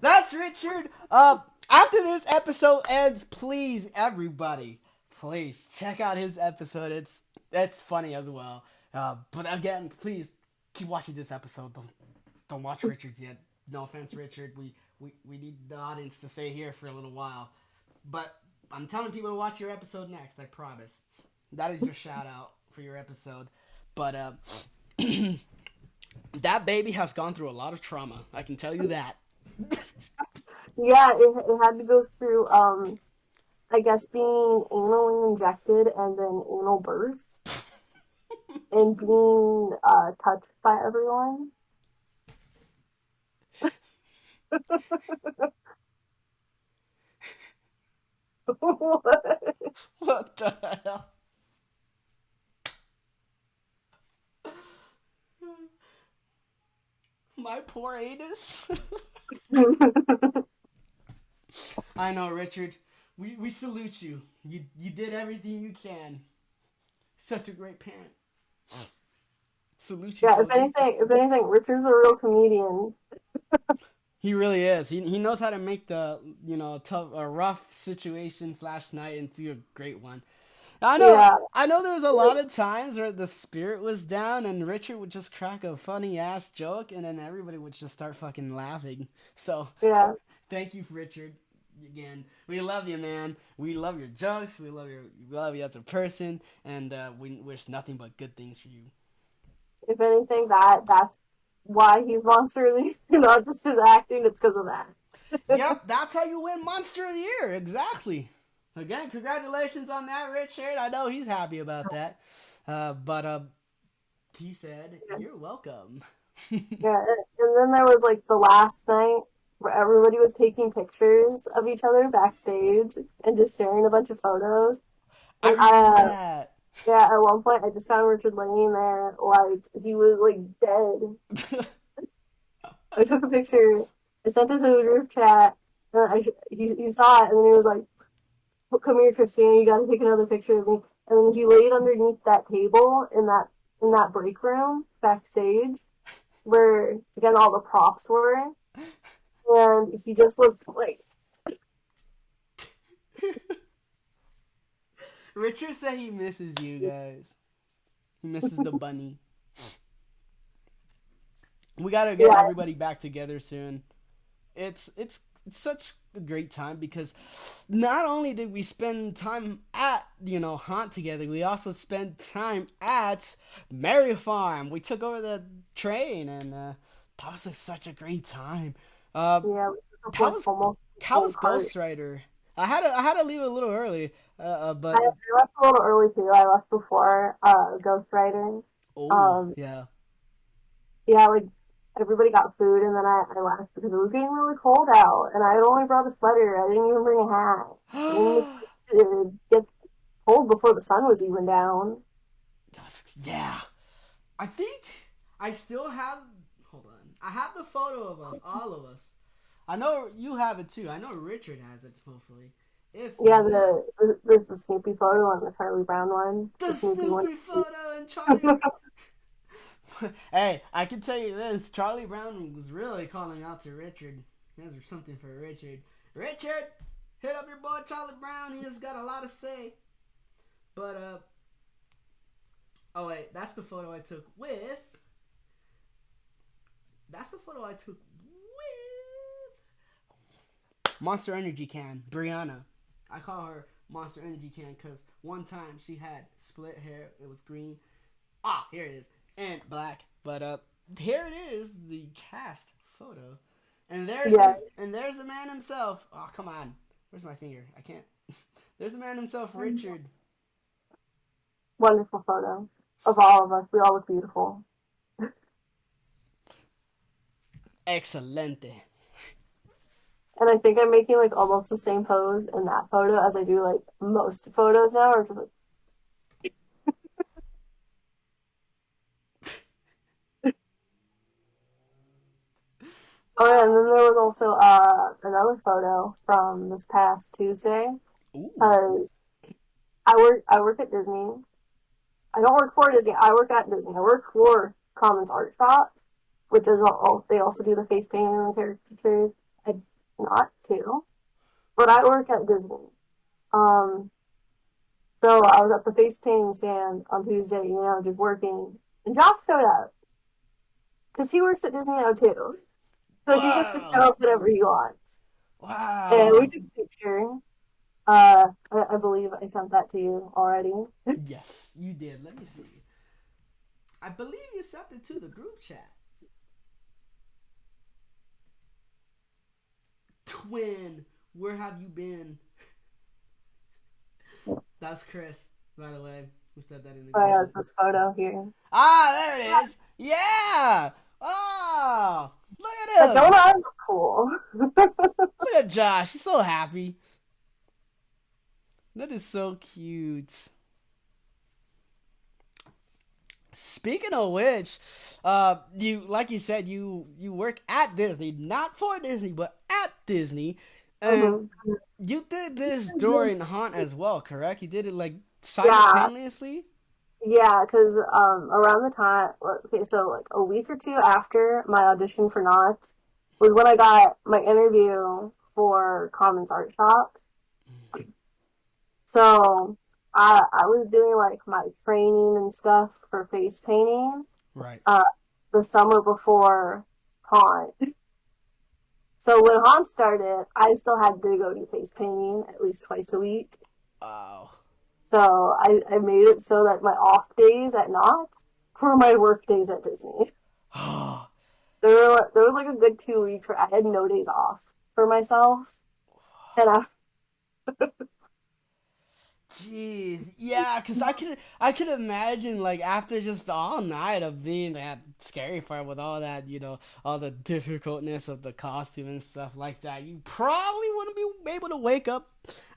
A: That's Richard. After this episode ends, please, everybody, please check out his episode. It's funny as well. But again, please keep watching this episode. Don't watch Richard's yet. No offense, Richard. We need the audience to stay here for a little while. But I'm telling people to watch your episode next. I promise. That is your shout out for your episode. But that baby has gone through a lot of trauma. I can tell you that.
B: Yeah, it had to go through I guess being anally injected and then anal birth and being touched by everyone.
A: What the hell? My poor anus. I know, Richard. We salute you. You did everything you can. Such a great parent. Salute you.
B: Yeah, if anything, Richard's a real comedian.
A: He really is. He knows how to make the a rough situation / night into a great one. I know.
B: Yeah.
A: I know. There was a lot of times where the spirit was down, and Richard would just crack a funny ass joke, and then everybody would just start fucking laughing. So
B: Yeah.
A: thank you, Richard. Again, we love you, man. We love your jokes. We love you as a person, and we wish nothing but good things for you.
B: If anything, that's why he's Monster of the Year, not just his acting. It's because of that.
A: Yep, that's how you win Monster of the Year. Exactly. Again, congratulations on that, Richard. I know he's happy about that. But he said, "You're welcome."
B: Yeah, and then there was like the last night where everybody was taking pictures of each other backstage and just sharing a bunch of photos.
A: I
B: And
A: remember that.
B: yeah, at one point I just found Richard laying there like he was like dead. I took a picture, I sent it to the group chat, and he saw it, and then he was like, "Come here, Christina, you gotta take another picture of me." And then he laid underneath that table in that break room backstage, where again all the props were, and he just looked like.
A: Richard said he misses you guys. He misses the bunny. We gotta get everybody back together soon. It's such a great time because not only did we spend time at Haunt together, we also spent time at Merry Farm. We took over the train, and that was such a great time.
B: Yeah,
A: how was Ghost Rider? I had to leave a little early, but
B: I left a little early too. I left before Ghost Rider.
A: Yeah.
B: Yeah, like everybody got food, and then I left because it was getting really cold out, and I had only brought a sweater. I didn't even bring a hat. It didn't get cold before the sun was even down.
A: Yeah. I think I still have. Hold on. I have the photo of us, all of us. I know you have it too. I know Richard has it, hopefully.
B: There's the Snoopy photo and the Charlie Brown one.
A: The Snoopy photo and Charlie. Hey, I can tell you this. Charlie Brown was really calling out to Richard. There's something for Richard. Richard, Hit up your boy Charlie Brown. He has got a lot to say. But oh wait, that's the photo I took with. That's the photo I took with Monster Energy Can, Brianna. I call her Monster Energy Can because one time she had split hair. It was green. Ah, here it is. And black. But here it is, the cast photo. And there's there's the man himself. Oh, come on. Where's my finger? I can't. There's the man himself, Richard.
B: Wonderful photo of all of us. We all look beautiful.
A: Excelente.
B: And I think I'm making like almost the same pose in that photo as I do like most photos now. Or just like... Oh, and then there was also another photo from this past Tuesday because I work at Disney. I don't work for Disney. I work at Disney. I work for Commons Art Shops, which is all. They also do the face painting and the caricatures. I not too, but I work at Disney. So I was at the face painting stand on Tuesday, just working, and Josh showed up because he works at Disney now too. So he gets to show up whenever he wants.
A: Wow.
B: And we took a picture. I believe I sent that to you already.
A: Yes, you did. Let me see. I believe you sent it to the group chat. Twin, where have you been? That's Chris, by the way, who said that in the group chat.
B: I have this photo here.
A: Ah, there it is. Yeah. Oh, look at him.
B: Don't I look cool?
A: Look at Josh. He's so happy. That is so cute. Speaking of which, you like you said, you work at Disney, not for Disney, but at Disney, and you did this during Haunt as well, correct? You did it like simultaneously.
B: Yeah, because around the time, okay, so like a week or two after my audition for Knott was when I got my interview for Commons Art Shops. So I was doing like my training and stuff for face painting.
A: Right.
B: The summer before Haunt. So when Haunt started, I still had to go do face painting at least twice a week.
A: Wow.
B: So I made it so that my off days at Knott were my work days at Disney. there was like a good 2 weeks where I had no days off for myself. And
A: Jeez, yeah, because I could imagine like after just all night of being that scary part with all that, all the difficultness of the costume and stuff like that, you probably wouldn't be able to wake up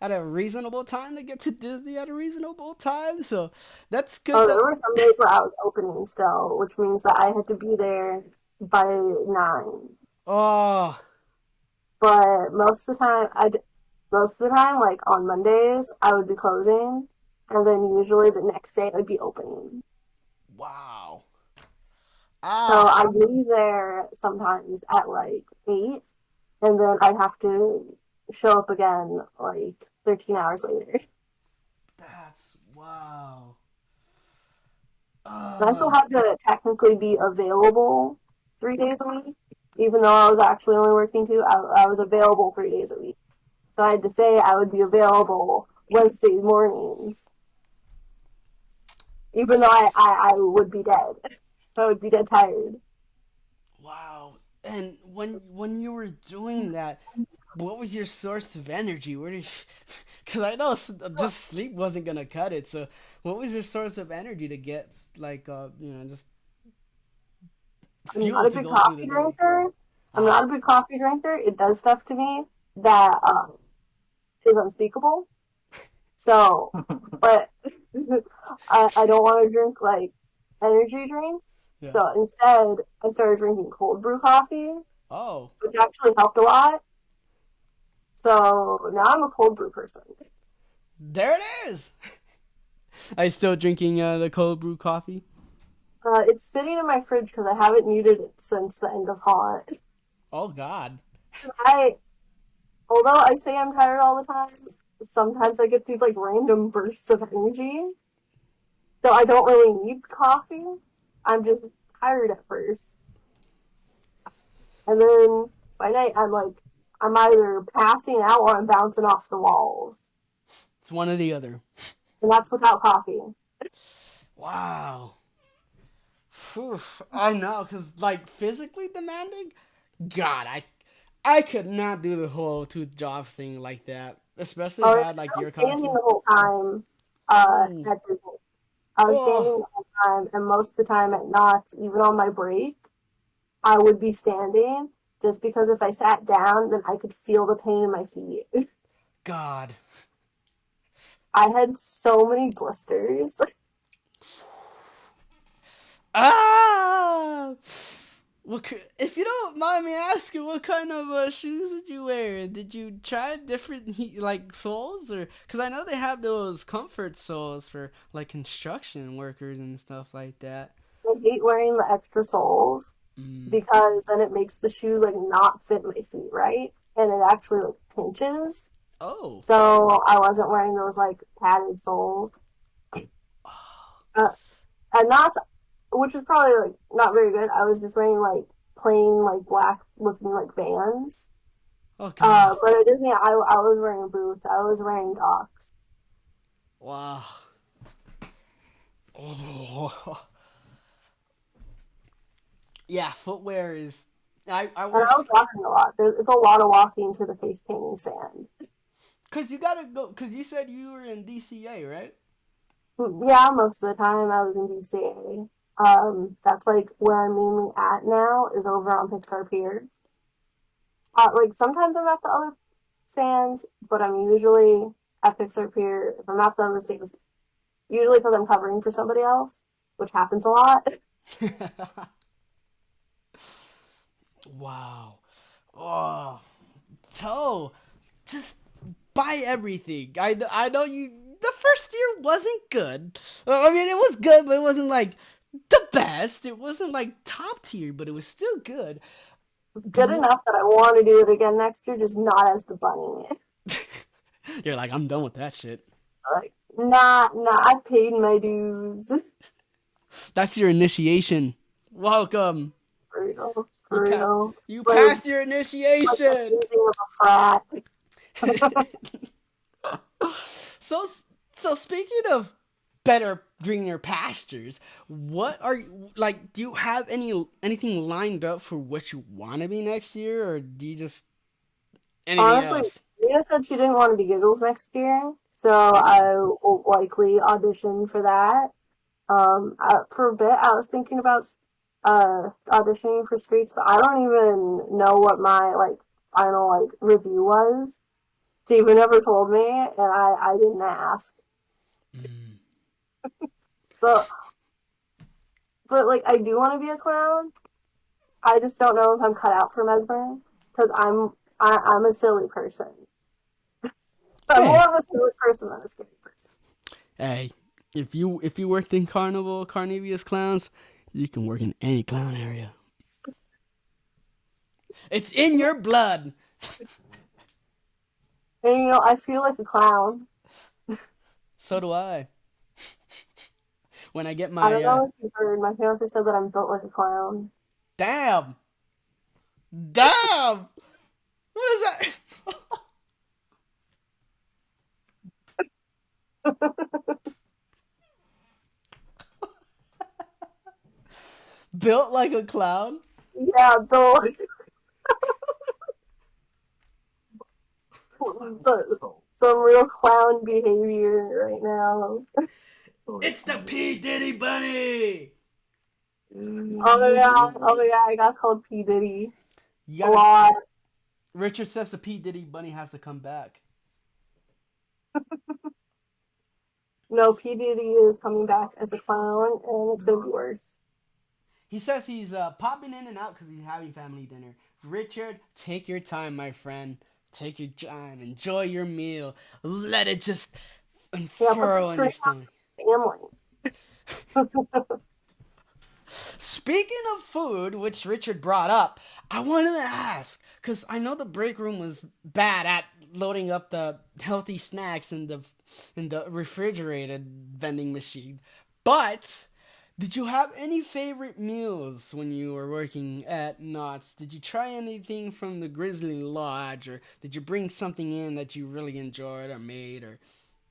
A: at a reasonable time to get to Disney at a reasonable time. So that's good.
B: Oh, there were some days where I was opening still, which means that I had to be there by 9.
A: Oh,
B: but most of the time, like on Mondays, I would be closing, and then usually the next day I'd be opening.
A: Wow.
B: So I'd leave there sometimes at like 8, and then I'd have to show up again like 13 hours later.
A: That's wow.
B: And I still had to technically be available 3 days a week, even though I was actually only working 2. I was available 3 days a week. So I had to say I would be available Wednesday mornings. Even though I would be dead. I would be dead tired.
A: Wow. And when you were doing that, what was your source of energy? Because I know just sleep wasn't going to cut it. So what was your source of energy to get, like, just fuel to go through the day?
B: I'm not a big coffee drinker. It does stuff to me that is unspeakable. So, but I don't want to drink like energy drinks. Yeah. So instead, I started drinking cold brew coffee.
A: Oh.
B: Which actually helped a lot. So now I'm a cold brew person.
A: There it is. Are you still drinking the cold brew coffee?
B: It's sitting in my fridge because I haven't needed it since the end of Haunt.
A: Oh God.
B: although I say I'm tired all the time, sometimes I get these like random bursts of energy. So I don't really need coffee. I'm just tired at first. And then by night I'm either passing out or I'm bouncing off the walls.
A: It's one or the other.
B: And that's without coffee.
A: Wow. Whew. I know, because, like, physically demanding? God, I could not do the whole tooth job thing like that. Especially if I had, like,
B: I was
A: your
B: standing
A: costume.
B: the whole time
A: Oh.
B: at Disney. I was standing
A: Oh.
B: the whole time, and most of the time at Knott's, even on my break, I would be standing just because if I sat down, then I could feel the pain in my feet.
A: God.
B: I had so many blisters.
A: Ah! If you don't mind me asking, what kind of shoes did you wear? Did you try different like soles, or because I know they have those comfort soles for like construction workers and stuff like that.
B: I hate wearing the extra soles
A: Mm.
B: because then it makes the shoe like not fit my feet right, and it actually like pinches.
A: Oh.
B: So I wasn't wearing those like padded soles. Uh, and not, which is probably like not very good. I was just wearing like plain like black looking like Vans.
A: Oh God.
B: But at Disney, I was wearing boots. I was wearing Docs.
A: Wow. Oh. Yeah, footwear is. I
B: And
A: wear.
B: I was walking a lot. It's a lot of walking to the face painting stand.
A: Cause you gotta go. Cause you said you were in DCA, right?
B: Yeah, most of the time I was in DCA. That's like where I'm mainly at now is over on Pixar Pier. Like sometimes I'm at the other stands, but I'm usually at Pixar Pier. If I'm at the other stands, usually because I'm covering for somebody else, which happens a lot.
A: Wow. Oh. So, just buy everything. I know you. The first year wasn't good. I mean, it was good, but it wasn't like the best. It wasn't like top tier, but it was still good.
B: It's good enough that I want to do it again next year, just not as the bunny.
A: You're like, I'm done with that shit.
B: Like, nah, I paid my dues.
A: That's your initiation. Welcome.
B: For real,
A: You
B: for real.
A: you
B: Like,
A: passed your
B: like the
A: initiation.
B: hazing of a frat.
A: so so speaking of better greener pastures, what are you like? Do you have anything lined up for what you want to be next year, or do you just anything
B: Honestly,
A: else?
B: Mia said she didn't want to be Giggles next year, so I will likely audition for that. For a bit, I was thinking about auditioning for Streets, but I don't even know what my like final like review was. Steven never told me, and I didn't ask.
A: Mm.
B: So, but like I do want to be a clown. I just don't know if I'm cut out for Mesmer because I'm a silly person. I'm
A: Hey,
B: more of a silly person than a scary person.
A: hey, if you worked in Carnivius clowns, you can work in any clown area. It's in your blood.
B: And you know, I feel like a clown.
A: So do I. When I get
B: I
A: my
B: don't know if you've heard. My fiance said that I'm built like a clown.
A: damn, damn. What is that? Built like a clown?
B: Yeah, built some real clown behavior right now.
A: It's the P Diddy Bunny.
B: Oh yeah, I got called P Diddy
A: You
B: a
A: gotta.
B: lot.
A: Richard says the P Diddy Bunny has to come back.
B: No, P Diddy is coming back as a clown, and it's gonna be worse.
A: He says he's popping in and out because he's having family dinner. Richard, take your time, my friend. Take your time. Enjoy your meal. Let it just
B: Yeah, put the
A: unfurl in your
B: screen
A: stomach.
B: on family.
A: Speaking of food, which Richard brought up, I wanted to ask because I know the break room was bad at loading up the healthy snacks in the refrigerated vending machine, but did you have any favorite meals when you were working at Knott's? Did you try anything from the Grizzly Lodge, or did you bring something in that you really enjoyed or made or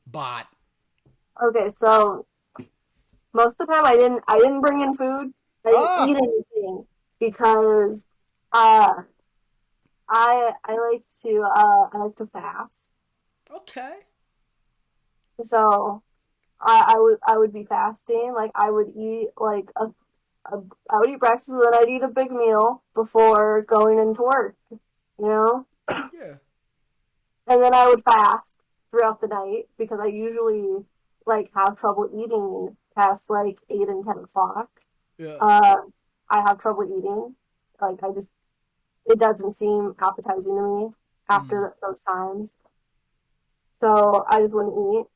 A: bought?
B: Okay, so most of the time I didn't bring in food. I didn't
A: Oh,
B: eat anything because uh I like to fast.
A: okay.
B: So I would be fasting. Like I would eat like a I would eat breakfast and then I'd eat a big meal before going into work, you know?
A: Yeah.
B: And then I would fast throughout the night because I usually like have trouble eating past like 8 and 10 o'clock.
A: Yeah.
B: Uh, I have trouble eating. Like it doesn't seem appetizing to me
A: Mm.
B: after those times. So I just wouldn't eat.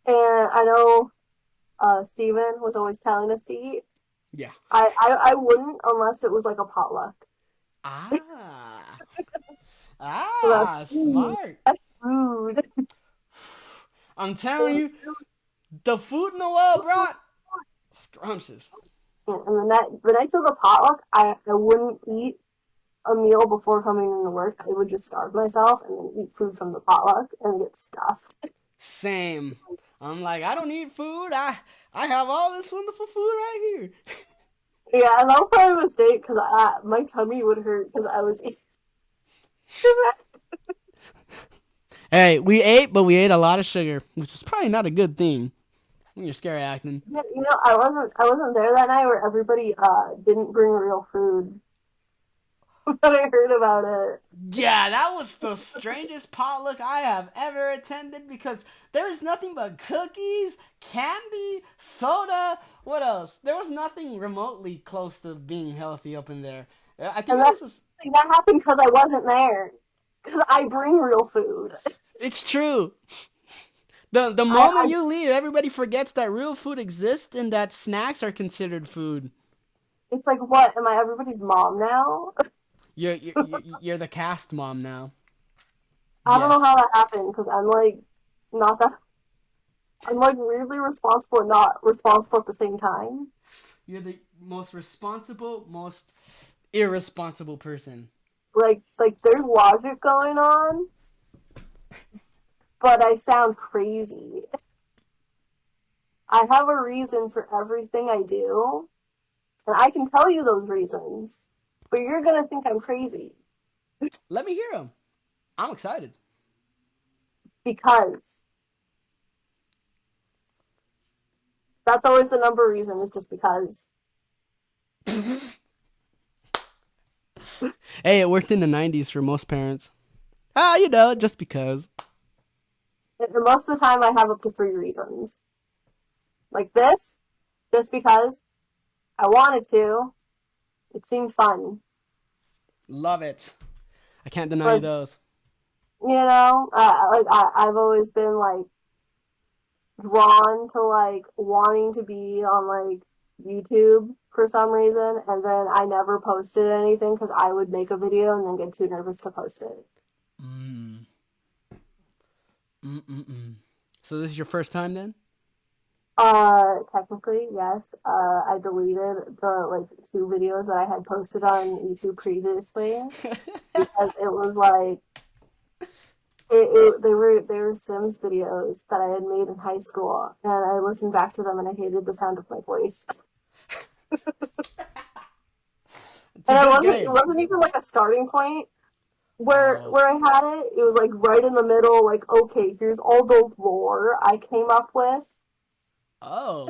B: And I know Steven was always telling us to eat.
A: Yeah.
B: I wouldn't unless it was like a potluck.
A: Ah.
B: So that's
A: Ah,
B: food.
A: smart.
B: That's food.
A: I'm telling you, the food Noel brought, scrumptious.
B: And the nights of the potluck, I wouldn't eat a meal before coming into work. I would just starve myself and then eat food from the potluck and get stuffed.
A: Same. I'm like, I don't need food. I have all this wonderful food right here.
B: Yeah, and that was probably a mistake because my tummy would hurt because I was eating.
A: Hey, we ate, but we ate a lot of sugar, which is probably not a good thing when you're scary acting.
B: I wasn't there that night where everybody didn't bring real food, but I heard about it.
A: Yeah, that was the strangest potluck I have ever attended because there was nothing but cookies, candy, soda. What else? There was nothing remotely close to being healthy up in there. I think
B: And
A: it
B: that
A: was.
B: that happened because I wasn't there. Because I bring real food.
A: It's true. The moment
B: I
A: you leave, everybody forgets that real food exists and that snacks are considered food.
B: It's like, what? Am I everybody's mom now?
A: You're the cast mom now.
B: I don't know
A: Yes,
B: how that happened because I'm like not that. I'm like weirdly responsible and not responsible at the same time.
A: you're the most responsible, most irresponsible person.
B: Like there's logic going on, but I sound crazy. I have a reason for everything I do, and I can tell you those reasons, but you're gonna think I'm crazy
A: Let me hear them. I'm excited.
B: because that's always the number reason is just because.
A: Hey, it worked in the 90s for most parents. Ah, you know, just because.
B: And most of the time, I have up to 3 reasons. Like this, just because I wanted to. It seemed fun.
A: Love it. I can't deny you
B: Was
A: those.
B: I've always been like drawn to like wanting to be on like YouTube for some reason, and then I never posted anything because I would make a video and then get too nervous to post it.
A: Mm. Mm-mm-mm. So this is your first time then?
B: Technically, yes. I deleted the like 2 videos that I had posted on YouTube previously because it was like they were Sims videos that I had made in high school, and I listened back to them and I hated the sound of my voice.
A: It's a
B: And
A: good
B: it
A: game.
B: wasn't even like a starting point
A: Oh.
B: where I had it. It was like right in the middle. Like, okay, here's all the lore I came up with,
A: Oh.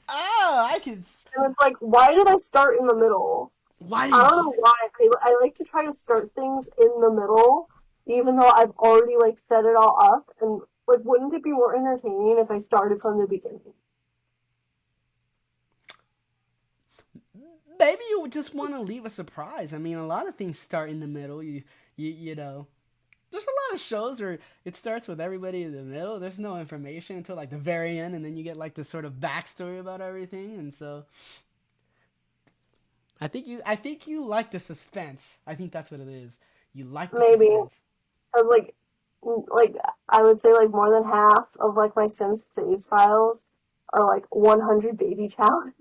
A: Oh, I can.
B: and it's like, why did I start in the middle?
A: Why
B: I
A: did
B: don't
A: you?
B: know why. I like to try to start things in the middle, even though I've already like set it all up. And like, wouldn't it be more entertaining if I started from the beginning?
A: Maybe you just want to leave a surprise. I mean, a lot of things start in the middle. You know. there's a lot of shows where it starts with everybody in the middle. There's no information until like the very end, and then you get like this sort of backstory about everything. And so I think you like the suspense. I think that's what it is. You like the
B: Maybe.
A: suspense.
B: Cause like I would say like more than half of like my Sims saves files are like 100 baby challenge,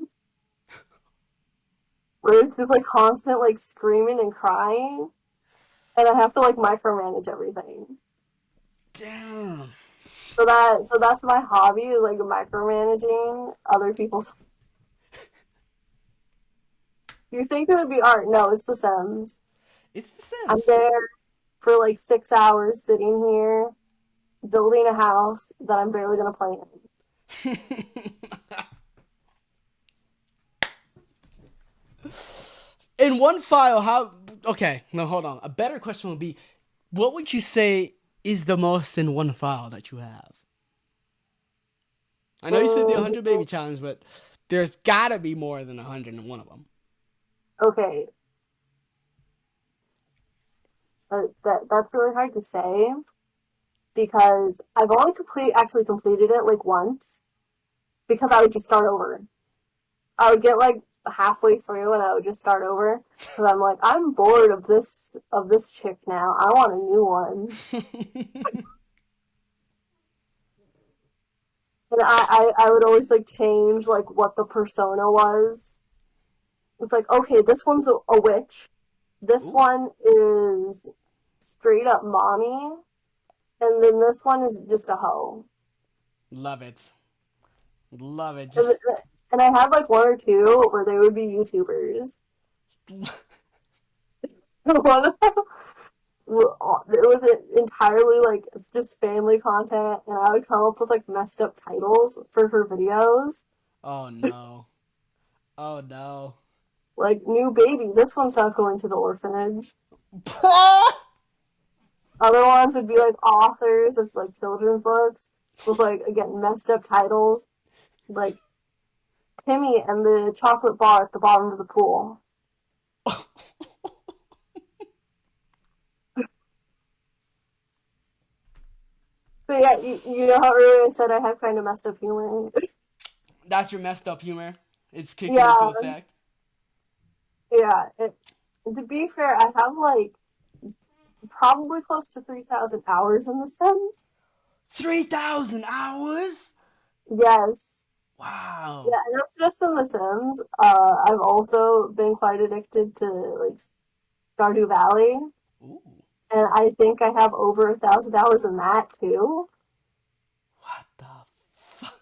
B: where it's just like constant like screaming and crying, and I have to like micromanage everything.
A: Damn.
B: So that's my hobby, like micromanaging other people's. You think it would be art? No, it's The Sims.
A: It's The
B: I'm
A: Sims.
B: there for like 6 hours sitting here building a house that I'm barely gonna play in.
A: In one file, how? Okay, no, hold on. A better question would be, what would you say is the most in one file that you have? I know you said the 100 baby challenge, but there's gotta be more than 100 in one of them.
B: Okay, that's really hard to say because I've only actually completed it like once because I would just start over. I would get like halfway through and I would just start over because I'm like I'm bored of this chick now. I want a new one. And I would always like change like what the persona was. It's like, okay, this one's a witch. This
A: Ooh,
B: one is straight up mommy. And then this one is just a hoe.
A: love it. Love it.
B: And,
A: Just
B: and I had like one or two where they would be YouTubers. One of them, it was entirely like just family content, and I would come up with like messed up titles for her videos.
A: oh no. Oh no.
B: Like, new baby, this one's not going to the orphanage. Other ones would be like authors of like children's books with like, again, messed up titles. Like, Timmy and the chocolate bar at the bottom of the pool. So yeah, you know how earlier I said I have kind of messed up humor?
A: That's your messed up humor. It's kicking into
B: Yeah,
A: effect.
B: yeah. To be fair, I have like probably close to 3,000 hours in The Sims.
A: 3,000 hours?
B: Yes.
A: Wow.
B: Yeah, and that's just in The Sims. I've also been quite addicted to like Stardew Valley,
A: Ooh.
B: and I think I have over 1,000 hours in that too.
A: What the fuck?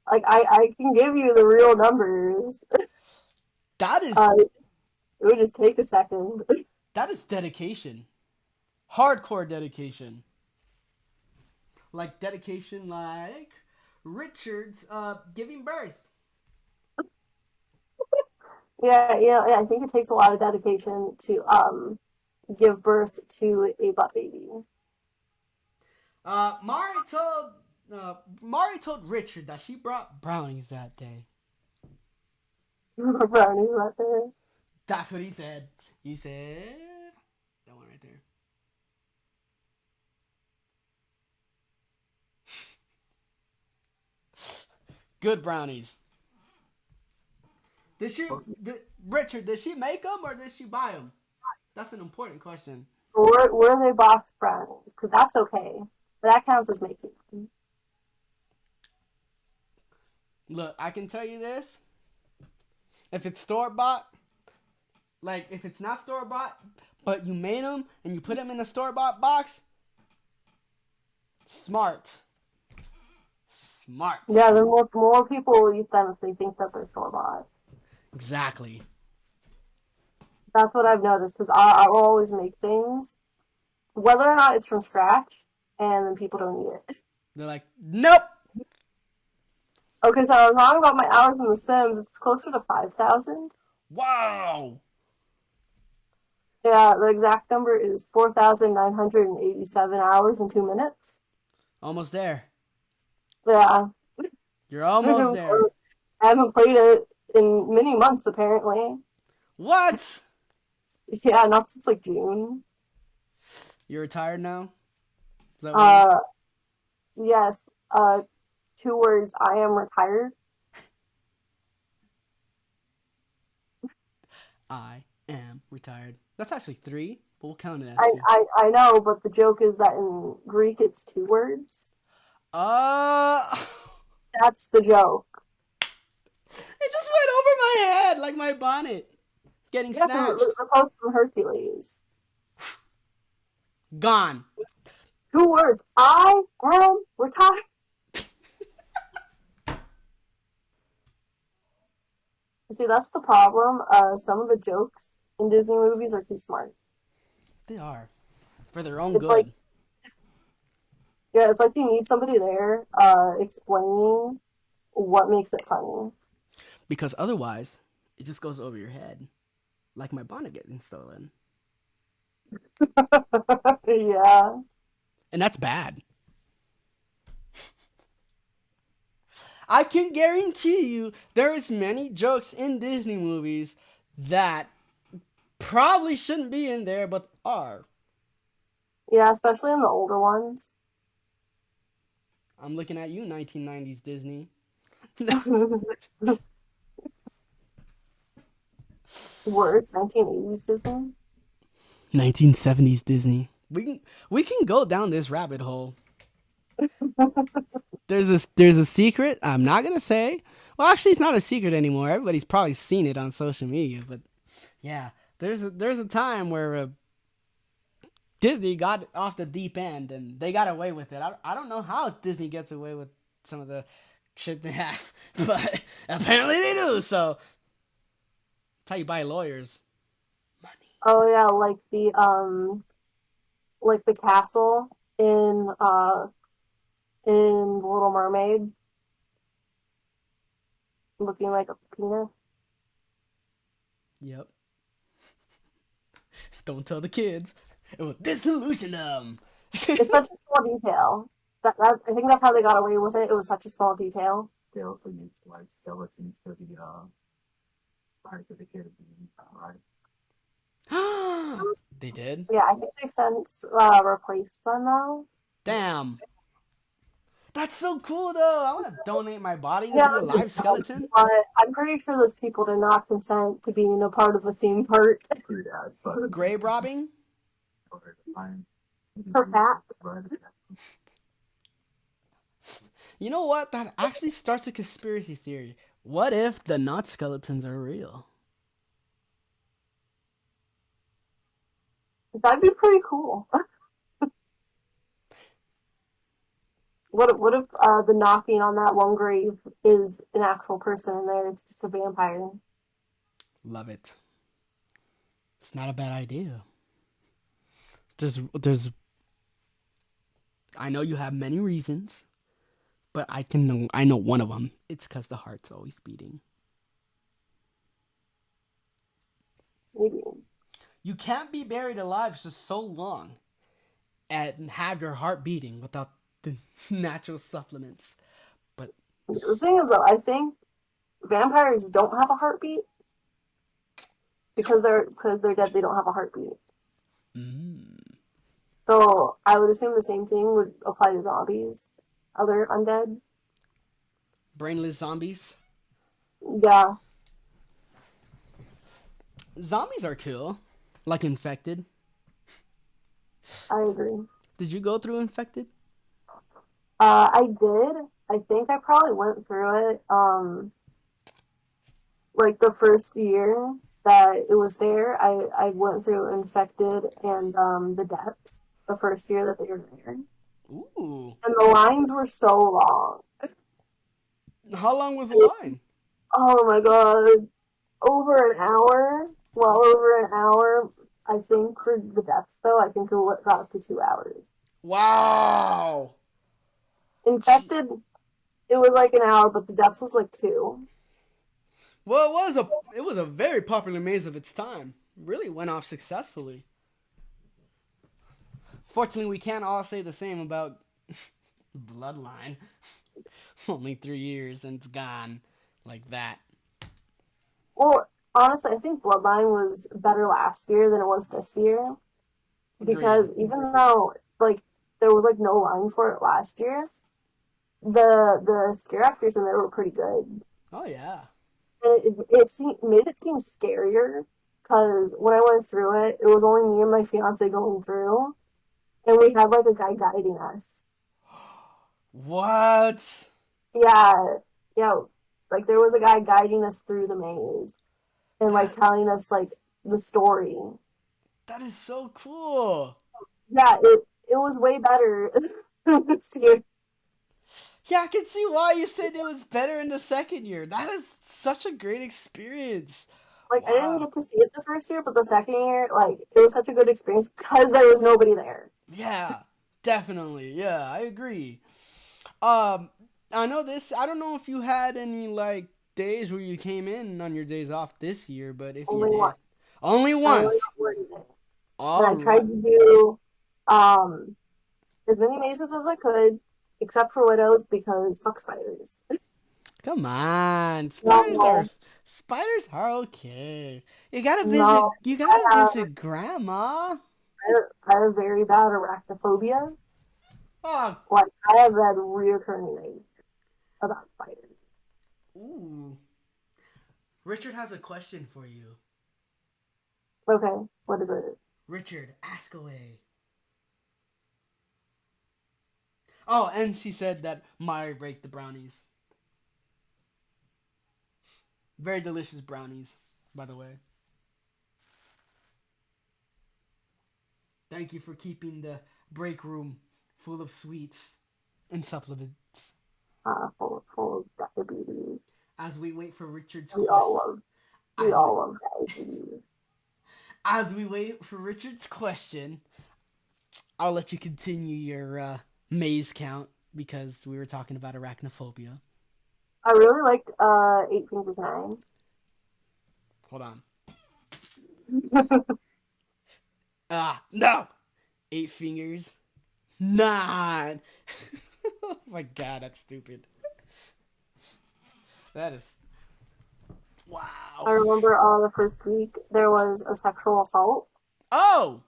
B: Like I can give you the real numbers.
A: That is
B: It would just take a second.
A: that is dedication. Hardcore dedication. Like dedication like Richard's giving birth.
B: Yeah, I think it takes a lot of dedication to give birth to a butt baby.
A: Uh Mari told Mari told Richard that she brought brownies that day.
B: Brownies right there.
A: That's what he said. He said that one right there. Good brownies. Did she, did, Richard? Did she make them or did she buy them? That's an important question.
B: Were they box brownies? Because that's okay. That counts as making them.
A: Look, I can tell you this: if it's store bought, like if it's not store bought, but you made them and you put them in a store bought box, smart, smart.
B: Yeah, then more people will eat them if they think that they're store bought.
A: Exactly.
B: That's what I've noticed because I will always make things, whether or not it's from scratch, and then people don't eat it.
A: They're like, nope.
B: Okay, so I was wrong about my hours in The Sims. It's closer to 5,000.
A: Wow.
B: Yeah, the exact number is 4,987 hours and 2 minutes.
A: Almost there.
B: Yeah.
A: You're almost there.
B: I haven't played it in many months, apparently.
A: What?
B: Yeah, not since like June.
A: You're retired now? Is that what it is?
B: Uh, yes. 2 words. I am retired.
A: I am retired. That's actually three, but we'll count it as
B: I,
A: two.
B: I, I know, but the joke is that in Greek it's 2 words.
A: Uh,
B: That's the joke.
A: it just went over my head like my bonnet getting
B: Yeah, from
A: snatched.
B: the post from Hercules.
A: Gone.
B: 2 words. I am retired. See, that's the problem. Some of the jokes in Disney movies are too smart.
A: They are. For their own
B: It's like,
A: good.
B: yeah, it's like you need somebody there, explaining what makes it funny.
A: Because otherwise, it just goes over your head. Like my bonnet getting stolen.
B: Yeah.
A: And that's bad. I can guarantee you there is many jokes in Disney movies that probably shouldn't be in there but are.
B: Yeah, especially in the older ones.
A: I'm looking at you, 1990s Disney.
B: Worse, 1980s Disney.
A: 1970s Disney. We can go down this rabbit hole. There's a secret I'm not gonna say. Well, actually, it's not a secret anymore. Everybody's probably seen it on social media. But yeah, there's a time where Disney got off the deep end and they got away with it. I don't know how Disney gets away with some of the shit they have, but apparently they do. So that's how you buy lawyers. Money.
B: Oh yeah, like the castle in The Little Mermaid, looking like a penis.
A: Yep. Don't tell the kids. It will disillusion them.
B: It's such a small detail. I think that's how they got away with it. It was such a small detail.
C: They also used like skeletons for the part of the kid being right.
A: They did?
B: Yeah, I think they've since replaced them now.
A: Damn. That's so cool though. I want to donate my body to
B: Yeah,
A: be a live skeleton.
B: but I'm pretty sure those people did not consent to being a part of a theme park.
C: Yeah, but
A: Grave robbing?
B: Perhaps.
A: You know what? That actually starts a conspiracy theory. What if the Knott skeletons are real?
B: That'd be pretty cool. What if the knocking on that one grave is an actual person and there it's just a vampire?
A: Love it. It's not a bad idea. There's I know you have many reasons, but I know one of them. It's cuz the heart's always beating.
B: Maybe.
A: You can't be buried alive for so long and have your heart beating without the natural supplements. But
B: The thing is, though, I think vampires don't have a heartbeat because they're dead. They don't have a heartbeat. So I would assume the same thing would apply to zombies, other undead.
A: brainless zombies.
B: Yeah,
A: Zombies are cool, like Infected.
B: I agree.
A: Did you go through Infected?
B: I did. I think I probably went through it. Like the first year that it was there, I went through Infected and the Depths. The first year that they were there,
A: Ooh.
B: and the lines were so long.
A: How long was the line?
B: Oh my god, over an hour. Well, over an hour. I think for the Depths though, I think it got up to 2 hours.
A: Wow.
B: Infected, it was like an hour, but the Depths was like 2.
A: Well, it was a very popular maze of its time. Really went off successfully. Fortunately, we can't all say the same about Bloodline. Only 3 years and it's gone like that.
B: Well, honestly, I think Bloodline was better last year than it was this year.
A: Agreed.
B: because even though like there was like no line for it last year, the scare actors in there were pretty good.
A: Oh yeah.
B: And it made it seem scarier because when I went through it, it was only me and my fiance going through, and we had like a guy guiding us.
A: What?
B: Yeah, yeah, like there was a guy guiding us through the maze and like
A: That
B: telling us like the story.
A: that is so cool.
B: Yeah, it was way better this year.
A: Yeah, I can see why you said it was better in the second year. That is such a great experience.
B: Like I didn't
A: Wow.
B: get to see it the first year, but the second year, like it was such a good experience because there was nobody there.
A: Yeah, definitely. Yeah, I agree. Um, I know this. I don't know if you had any like days where you came in on your days off this year, but if you
B: Only
A: did,
B: once.
A: only
B: I only
A: once.
B: got one day, and
A: All
B: I tried
A: right.
B: to do um as many mazes as I could, except for widows because fuck spiders.
A: Come on,
B: No,
A: spiders are okay. You gotta visit.
B: no,
A: You
B: I
A: gotta
B: have
A: visit Grandma.
B: I have very bad arachnophobia.
A: Oh,
B: Like I have had reoccurring nightmares about spiders.
A: ooh. Richard has a question for you.
B: Okay, what is it?
A: Richard, ask away. Oh, and she said that Mari break the brownies. Very delicious brownies, by the way. Thank you for keeping the break room full of sweets and supplements.
B: Full of diabetes.
A: As we wait for Richard's
B: We all
A: question,
B: love we
A: as we
B: all love diabetes.
A: as we wait for Richard's question, I'll let you continue your maze count because we were talking about arachnophobia.
B: I really liked Eight Fingers Nine.
A: Hold on. No! Eight fingers. Nine. Oh my god, that's stupid. That is.
B: I
A: Wow.
B: remember the first week there was a sexual assault
A: Oh!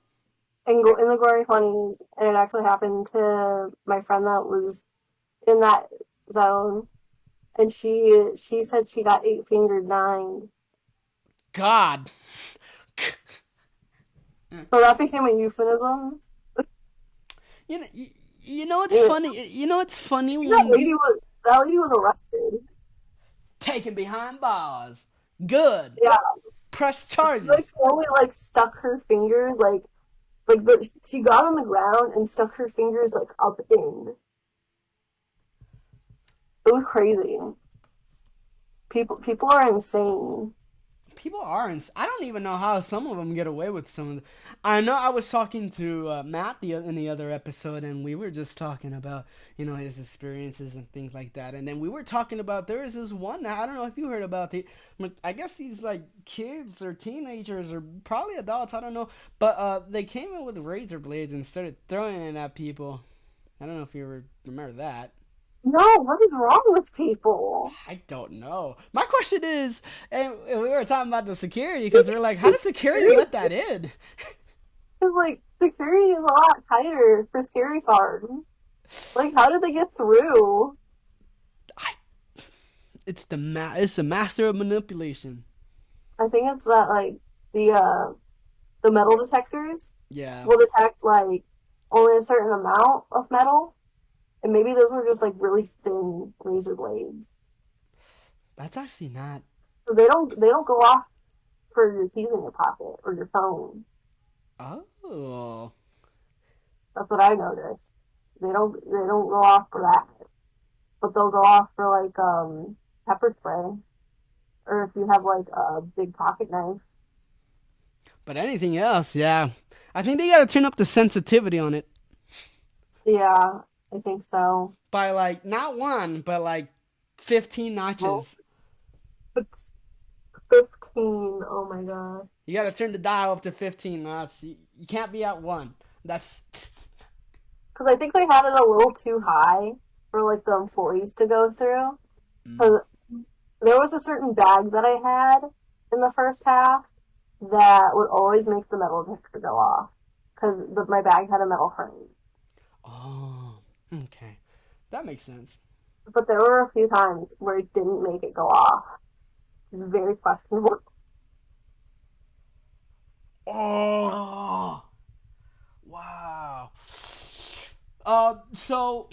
B: in the Glory 20s, and it actually happened to my friend that was in that zone, and she said she got eight fingered nine.
A: God.
B: So that became a euphemism.
A: You know, you know what's
B: Yeah,
A: funny? You know what's funny
B: that
A: when
B: lady was that lady was arrested.
A: taken behind bars. Good.
B: Yeah,
A: Press
B: she like
A: charges.
B: only like stuck her fingers she got on the ground and stuck her fingers like up in. It was crazy. People are insane.
A: People are. I don't even know how some of them get away with some of the. I know I was talking to Matt in the other episode, and we were just talking about his experiences and things like that. And then we were talking about there is this one. I don't know if you heard about it. I guess these like kids or teenagers or probably adults. I don't know, but they came in with razor blades and started throwing it at people. I don't know if you remember that.
B: No, what is wrong with people?
A: I don't know. My question is, and we were talking about the security because we're like, how does security let that in?
B: Because like security is a lot tighter for scary farms. Like, how did they get through?
A: I, it's the master of manipulation.
B: I think it's that like the metal detectors
A: Yeah,
B: will detect like only a certain amount of metal, and maybe those were just like really thin razor blades,
A: that's actually not.
B: so they don't go off for your keys in your pocket or your phone.
A: Oh,
B: That's what I noticed. They don't go off for that, but they'll go off for like pepper spray or if you have like a big pocket knife.
A: but anything else, yeah. I think they got to turn up the sensitivity on it
B: Yeah, I think so.
A: by like not one, but like 15
B: Well,
A: notches.
B: it's 15. Oh my god.
A: You got to turn the dial up to 15 knots. You can't be at one. That's.
B: Because I think they had it a little too high for like the employees to go through.
A: Mm.
B: Because there was a certain bag that I had in the first half that would always make the metal detector go off. because my bag had a metal frame.
A: Oh, okay. That makes sense.
B: But there were a few times where it didn't make it go off. It was very questionable.
A: Oh, wow. So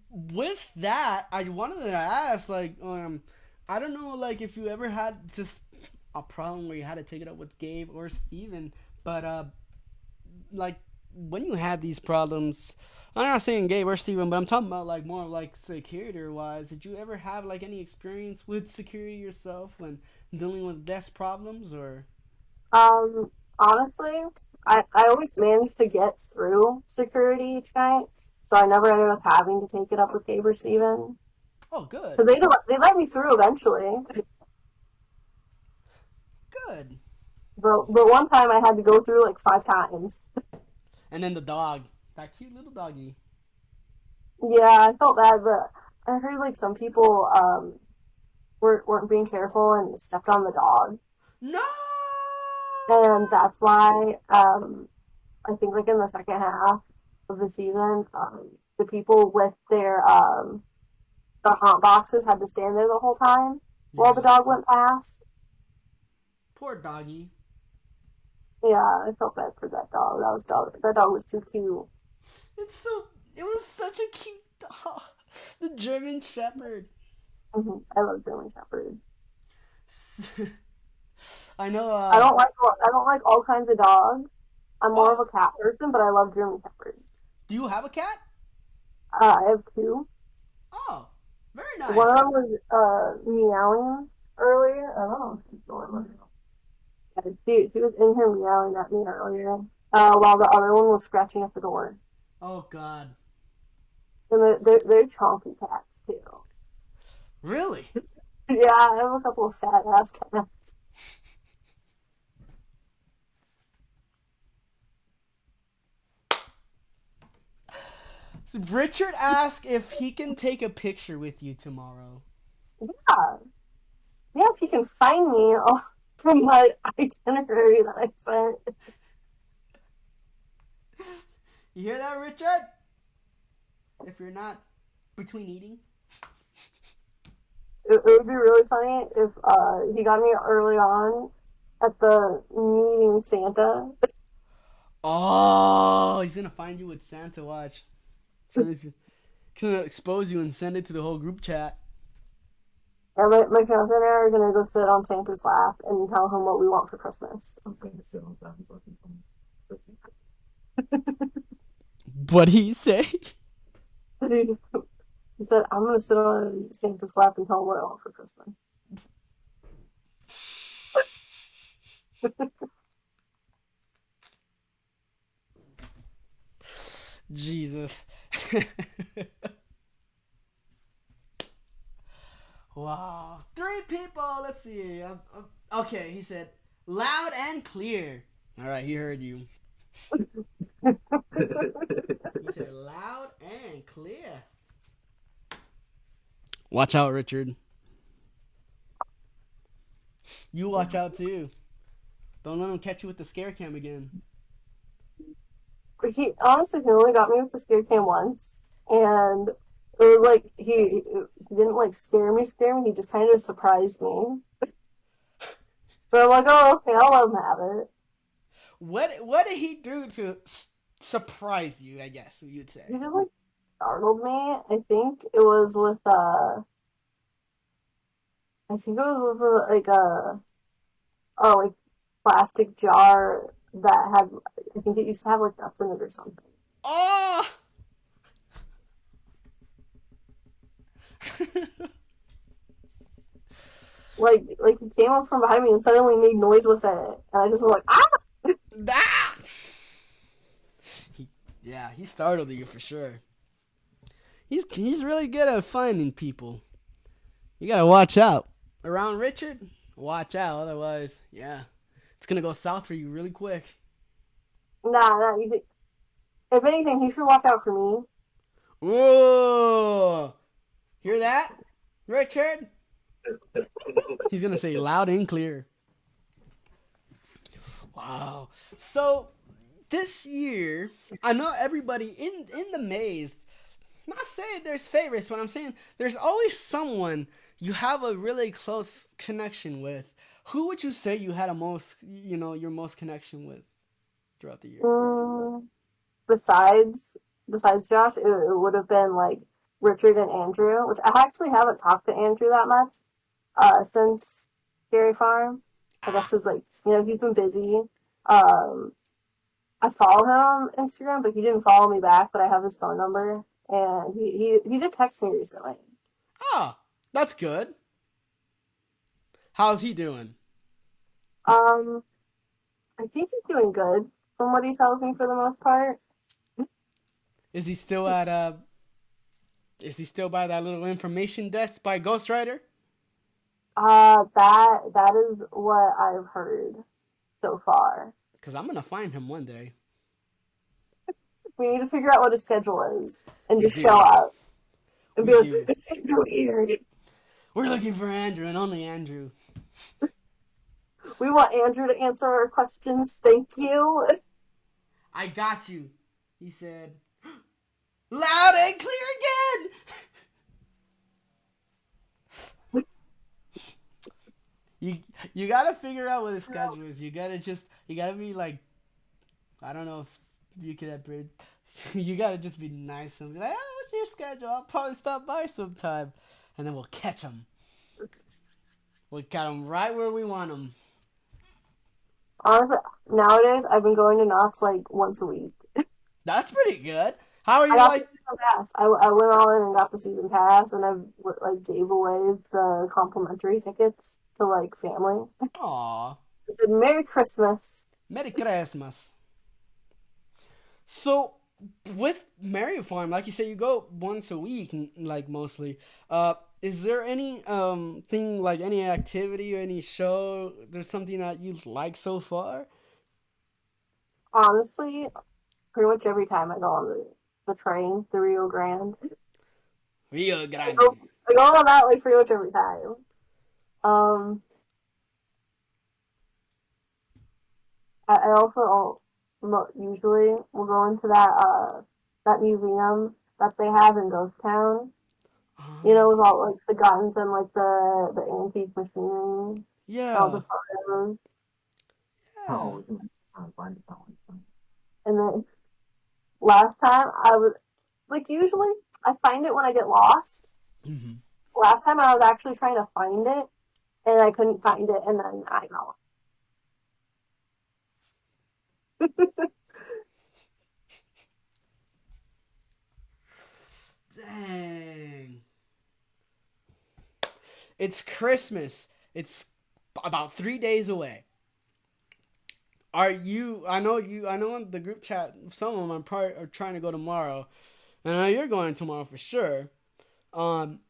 A: with that, I wanted to ask, like, I don't know, like, if you ever had just a problem where you had to take it up with Gabe or Steven, but like, when you had these problems, I'm not saying Gabe or Steven, but I'm talking about like more like security wise. Did you ever have like any experience with security yourself when dealing with desk problems or?
B: Honestly, I always managed to get through security each night, so I never ended up having to take it up with Gabe or Steven.
A: Oh, good,
B: Because they let me through eventually.
A: good.
B: But one time I had to go through like 5 times.
A: And then the dog, that cute little doggy.
B: Yeah, I felt bad, but I heard like some people weren't being careful and stepped on the dog,
A: No.
B: and that's why I think like in the second half of the season, the people with their haunt boxes had to stand there the whole time while the
A: Yeah.
B: dog went past.
A: Poor doggy.
B: Yeah, I felt bad for that dog. That dog was too cute.
A: It's so. It was such a cute dog. The German Shepherd.
B: I love German Shepherds.
A: I know.
B: I don't like all kinds of dogs. I'm more of
A: Oh,
B: a cat person, but I love German Shepherds.
A: do you have a cat?
B: I have two.
A: Oh, very
B: One
A: nice.
B: of them was meowing earlier. I don't know if she's still in there. Yeah, she was in here meowing at me earlier, while the other one was scratching at the door.
A: Oh God.
B: And they're chunky cats too.
A: Really?
B: Yeah, I have a couple of fat ass cats.
A: So Richard asked if he can take a picture with you tomorrow.
B: Yeah, yeah. If you can find me from my itinerary that I sent,
A: You hear that, Richard? If you're not between eating.
B: it would be really funny if he got me early on at the meeting Santa.
A: Oh, he's gonna find you with Santa. Watch. He's gonna expose you and send it to the whole group chat.
B: And my fiance and I are gonna go sit on Santa's lap and tell him what we want for Christmas.
C: I'm going to sit on that. He's looking for me.
A: What'd he say?
B: He said, "I'm gonna sit on Santa's lap and tell him what I want for Christmas."
A: Jesus. Wow. 3 people. Let's see. Okay, he said loud and clear. All right, he heard you. He said loud and clear. Watch out, Richard. You watch out too. Don't let him catch you with the scare cam again.
B: He honestly, he only got me with the scare cam once, and it was like he didn't like scare me. He just kind of surprised me. But I'm like, oh, okay, I'll let him have it.
A: What did he do to surprise you? I guess you'd say.
B: He just like startled me. I think it was with like a like plastic jar that had. I think it used to have like nuts in it or something.
A: Oh.
B: Like he came up from behind me and suddenly made noise with it, and I just was like, ah!
A: That. He startled you for sure. He's really good at finding people. You gotta watch out around Richard. Watch out, otherwise, yeah, it's gonna go south for you really quick.
B: Nah. If anything, he should watch out for me.
A: Whoa! Hear that, Richard? He's gonna say loud and clear. Wow. So, this year, I know everybody in the maze. Not saying there's favorites, but I'm saying there's always someone you have a really close connection with. Who would you say you had a most, your most connection with throughout the year?
B: Mm, besides besides Josh, it would have been like Richard and Andrew, which I actually haven't talked to Andrew that much since Dairy Farm. I guess
A: Ah,
B: because like he's been busy. Um, I follow him on Instagram, but he didn't follow me back. But I have his phone number, and he did text me recently.
A: oh, that's good. How's he doing?
B: Um, I think he's doing good from what he tells me for the most part.
A: Is he still at Is he still by that little information desk by Ghostwriter?
B: That is what I've heard so far.
A: Cause I'm gonna find him one day.
B: We need to figure out what his schedule is and
A: We
B: just show
A: do.
B: up and
A: We
B: be like,
A: do.
B: "Is Andrew here?
A: We're looking for Andrew and only Andrew.
B: We want Andrew to answer our questions. Thank you."
A: I got you. He said, loud and clear again. You you gotta figure out what his schedule is. You gotta be like, I don't know if you could ever. You gotta just be nice and be like, oh, what's your schedule? I'll probably stop by sometime, and then we'll catch him. We'll catch him right where we want him.
B: Honestly, nowadays I've been going to Knott's like once a week.
A: That's pretty good. How are
B: I
A: you
B: got the
A: like?
B: season pass. I went all in and got the season pass, and I've like gave away the complimentary tickets to like family.
A: Aw,
B: I said Merry Christmas.
A: Merry Christmas. So with Mary Farm, like you say, you go once a week, like mostly. Is there any thing like any activity or any show? There's something that you like so far?
B: Honestly, pretty much every time I go on the train, the Rio Grande,
A: Rio
B: I go,
A: Grande.
B: I go on that like pretty much every time. Um, I also usually will go into that museum that they have in Ghost Town. With all like the guns and like the antique machinery, all the
A: Yeah,
B: photos,
A: yeah.
C: Oh, I'm fine.
B: and then last time I was like usually I find it when I get lost.
A: Hmm.
B: Last time I was actually trying to find it and I couldn't find it, and then I got
A: Dang. It's Christmas. It's about 3 days away. Are you? I know you. I know in the group chat, some of them are trying to go tomorrow, and I know you're going tomorrow for sure. Um,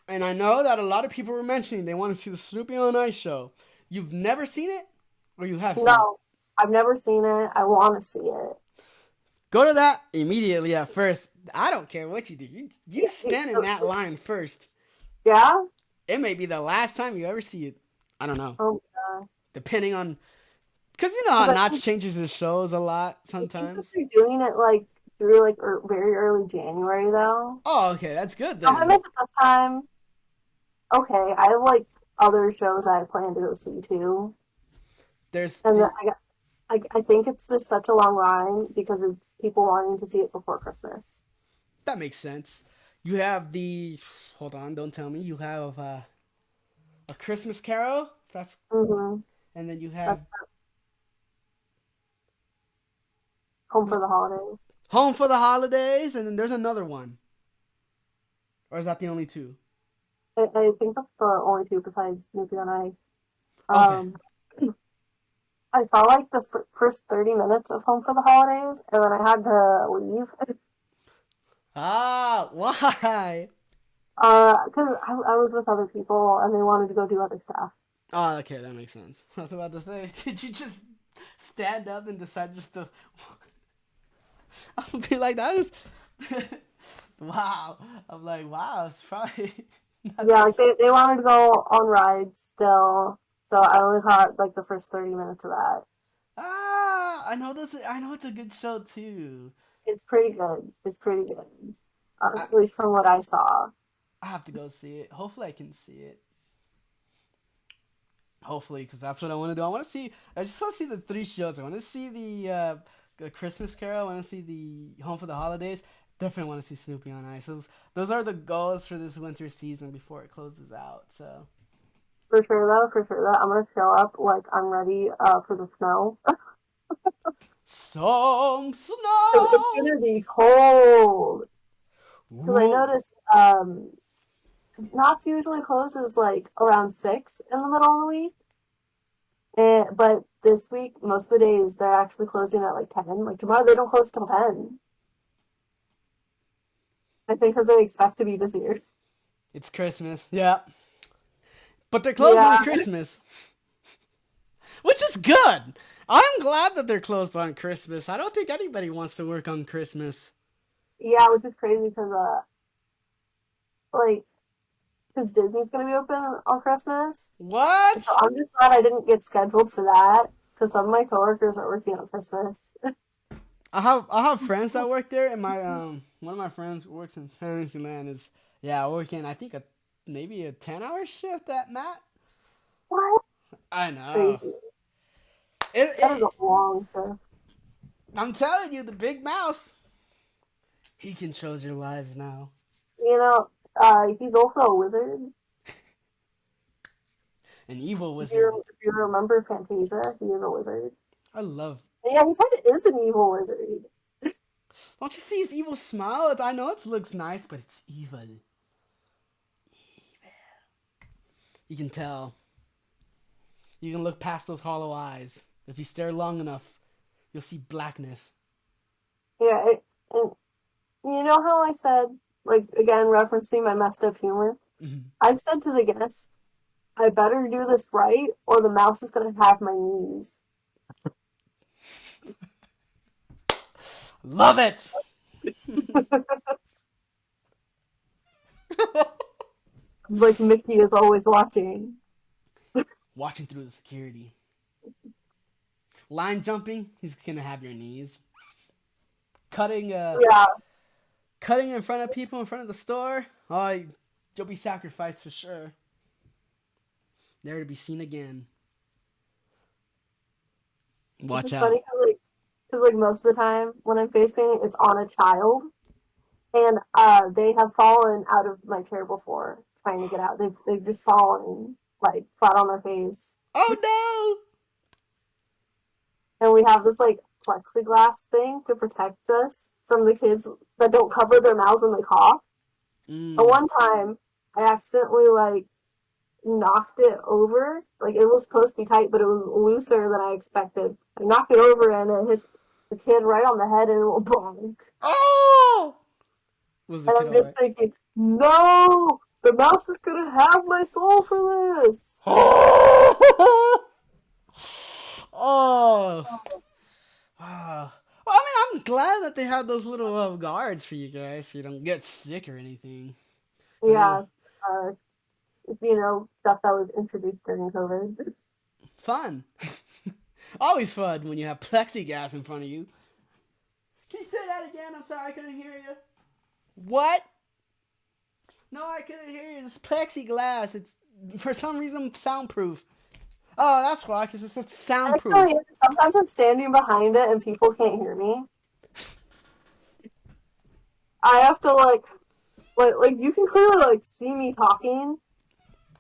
A: and I know that a lot of people were mentioning they want to see the Snoopy on Ice show. You've never seen it, or you have seen it?
B: no. I've never seen it. I want to see it.
A: Go to that immediately at first. I don't care what you do. You stand in that line first.
B: Yeah.
A: It may be the last time you ever see it. I don't know.
B: Oh my god.
A: Depending on, because you know how
B: But
A: Notch changes his shows a lot
B: I think that
A: sometimes.
B: they're doing it like through like very early January though.
A: Oh, okay, that's good
B: So if I
A: then.
B: miss it this time, okay. I have like other shows I plan to go see too,
A: There's
B: and then
A: the
B: I think it's just such a long line because it's people wanting to see it before Christmas.
A: that makes sense. You have the hold on, don't tell me. You have a Christmas Carol. That's
B: Mm-hmm.
A: and then you
B: That's
A: have
B: home for the holidays.
A: Home for the Holidays, and then there's another one. Or is that the only two?
B: I think that's the only two besides Snoopy on Ice.
A: Okay.
B: Um, I saw like the first 30 minutes of Home for the Holidays, and then I had to leave.
A: Ah, why?
B: Because I was with other people and they wanted to go do other stuff.
A: Oh, okay, that makes sense. I was about to say, did you just stand up and decide just to? I would be like, that is, wow. I'm like, wow, it's probably not
B: Yeah,
A: that.
B: like they wanted to go on rides still, so I only caught like the first 30 minutes of that.
A: Ah, I know this. I know it's a good show too.
B: It's pretty good. It's pretty good.
A: I
B: At least from what I saw.
A: I have to go see it. Hopefully, I can see it. Hopefully, because that's what I want to do. I want to see. I just want to see the three shows. I want to see the Christmas Carol. I want to see the Home for the Holidays. Definitely want to see Snoopy on Ice. Those are the goals for this winter season before it closes out. So
B: For sure though, for sure though. I'm gonna show up like I'm ready for the snow.
A: some
B: It's
A: snow.
B: gonna be cold. Because I
A: Ooh.
B: noticed, cause Knott's usually closes like around 6 in the middle of the week. But this week, most of the days, they're actually closing at like 10. Like tomorrow, they don't close till 10. I think because they expect to be busier.
A: It's Christmas. Yeah, but they're closed on
B: Yeah,
A: Christmas, which is good. I'm glad that they're closed on Christmas. I don't think anybody wants to work on Christmas.
B: yeah, which is crazy because, like, because Disney's gonna be open on Christmas. So
A: What?
B: I'm just glad I didn't get scheduled for that because some of my coworkers are working on Christmas.
A: I have friends that work there, and my one of my friends works in Fantasyland. Is yeah working. I think maybe a 10-hour shift at Matt.
B: What?
A: I know.
B: Crazy.
A: It,
B: That is
A: it,
B: a long shift.
A: I'm telling you, the big mouse. He controls your lives now.
B: You know, he's also a wizard.
A: An evil
B: If
A: wizard.
B: if you remember Fantasia, he is a wizard.
A: I love.
B: And yeah, he kind of is an evil wizard.
A: Don't you see his evil smile? I know it looks nice, but it's evil. You can tell. You can look past those hollow eyes. If you stare long enough, you'll see blackness.
B: Yeah, and you know how I said, like, again, referencing my messed up humor?
A: Mhm.
B: I've said to the guests, I better do this right, or the mouse is going to have my knees.
A: Love it!
B: Like Mickey is always watching.
A: Watching through the security. Line jumping, he's gonna have your knees. Cutting
B: Yeah,
A: cutting in front of people in front of the store. Oh, you'll be sacrificed for sure. There to be seen again.
B: it's
A: Watch
B: just
A: out.
B: funny because like most of the time when I'm face painting, it's on a child, and they have fallen out of my chair before trying to get out. They've just fallen like flat on their face,
A: Oh
B: and we have this like plexiglass thing to protect us from the kids that don't cover their mouths when they cough.
A: no!
B: And one time, I accidentally like knocked it over. Like it was supposed to be tight, but it was looser than I expected. I knocked it over and it hit the kid right on the head and it went boom.
A: Oh! Was the
B: And
A: kid
B: I'm just
A: alright?
B: thinking, no, the mouse is gonna have my soul for this.
A: Oh! Oh! Ah. Well, I mean, I'm glad that they had those little guards for you guys so you don't get sick or anything. I know.
B: Yeah, uh, it's stuff that was introduced during COVID.
A: Fun. Always fun when you have plexiglass in front of you. Can you say that again? I'm sorry, I couldn't hear you. What? No, I couldn't hear you. It's plexiglass. It's for some reason soundproof. Oh, that's why, because it's soundproof.
B: Actually, sometimes I'm standing behind it and people can't hear me. I have to like you can clearly like see me talking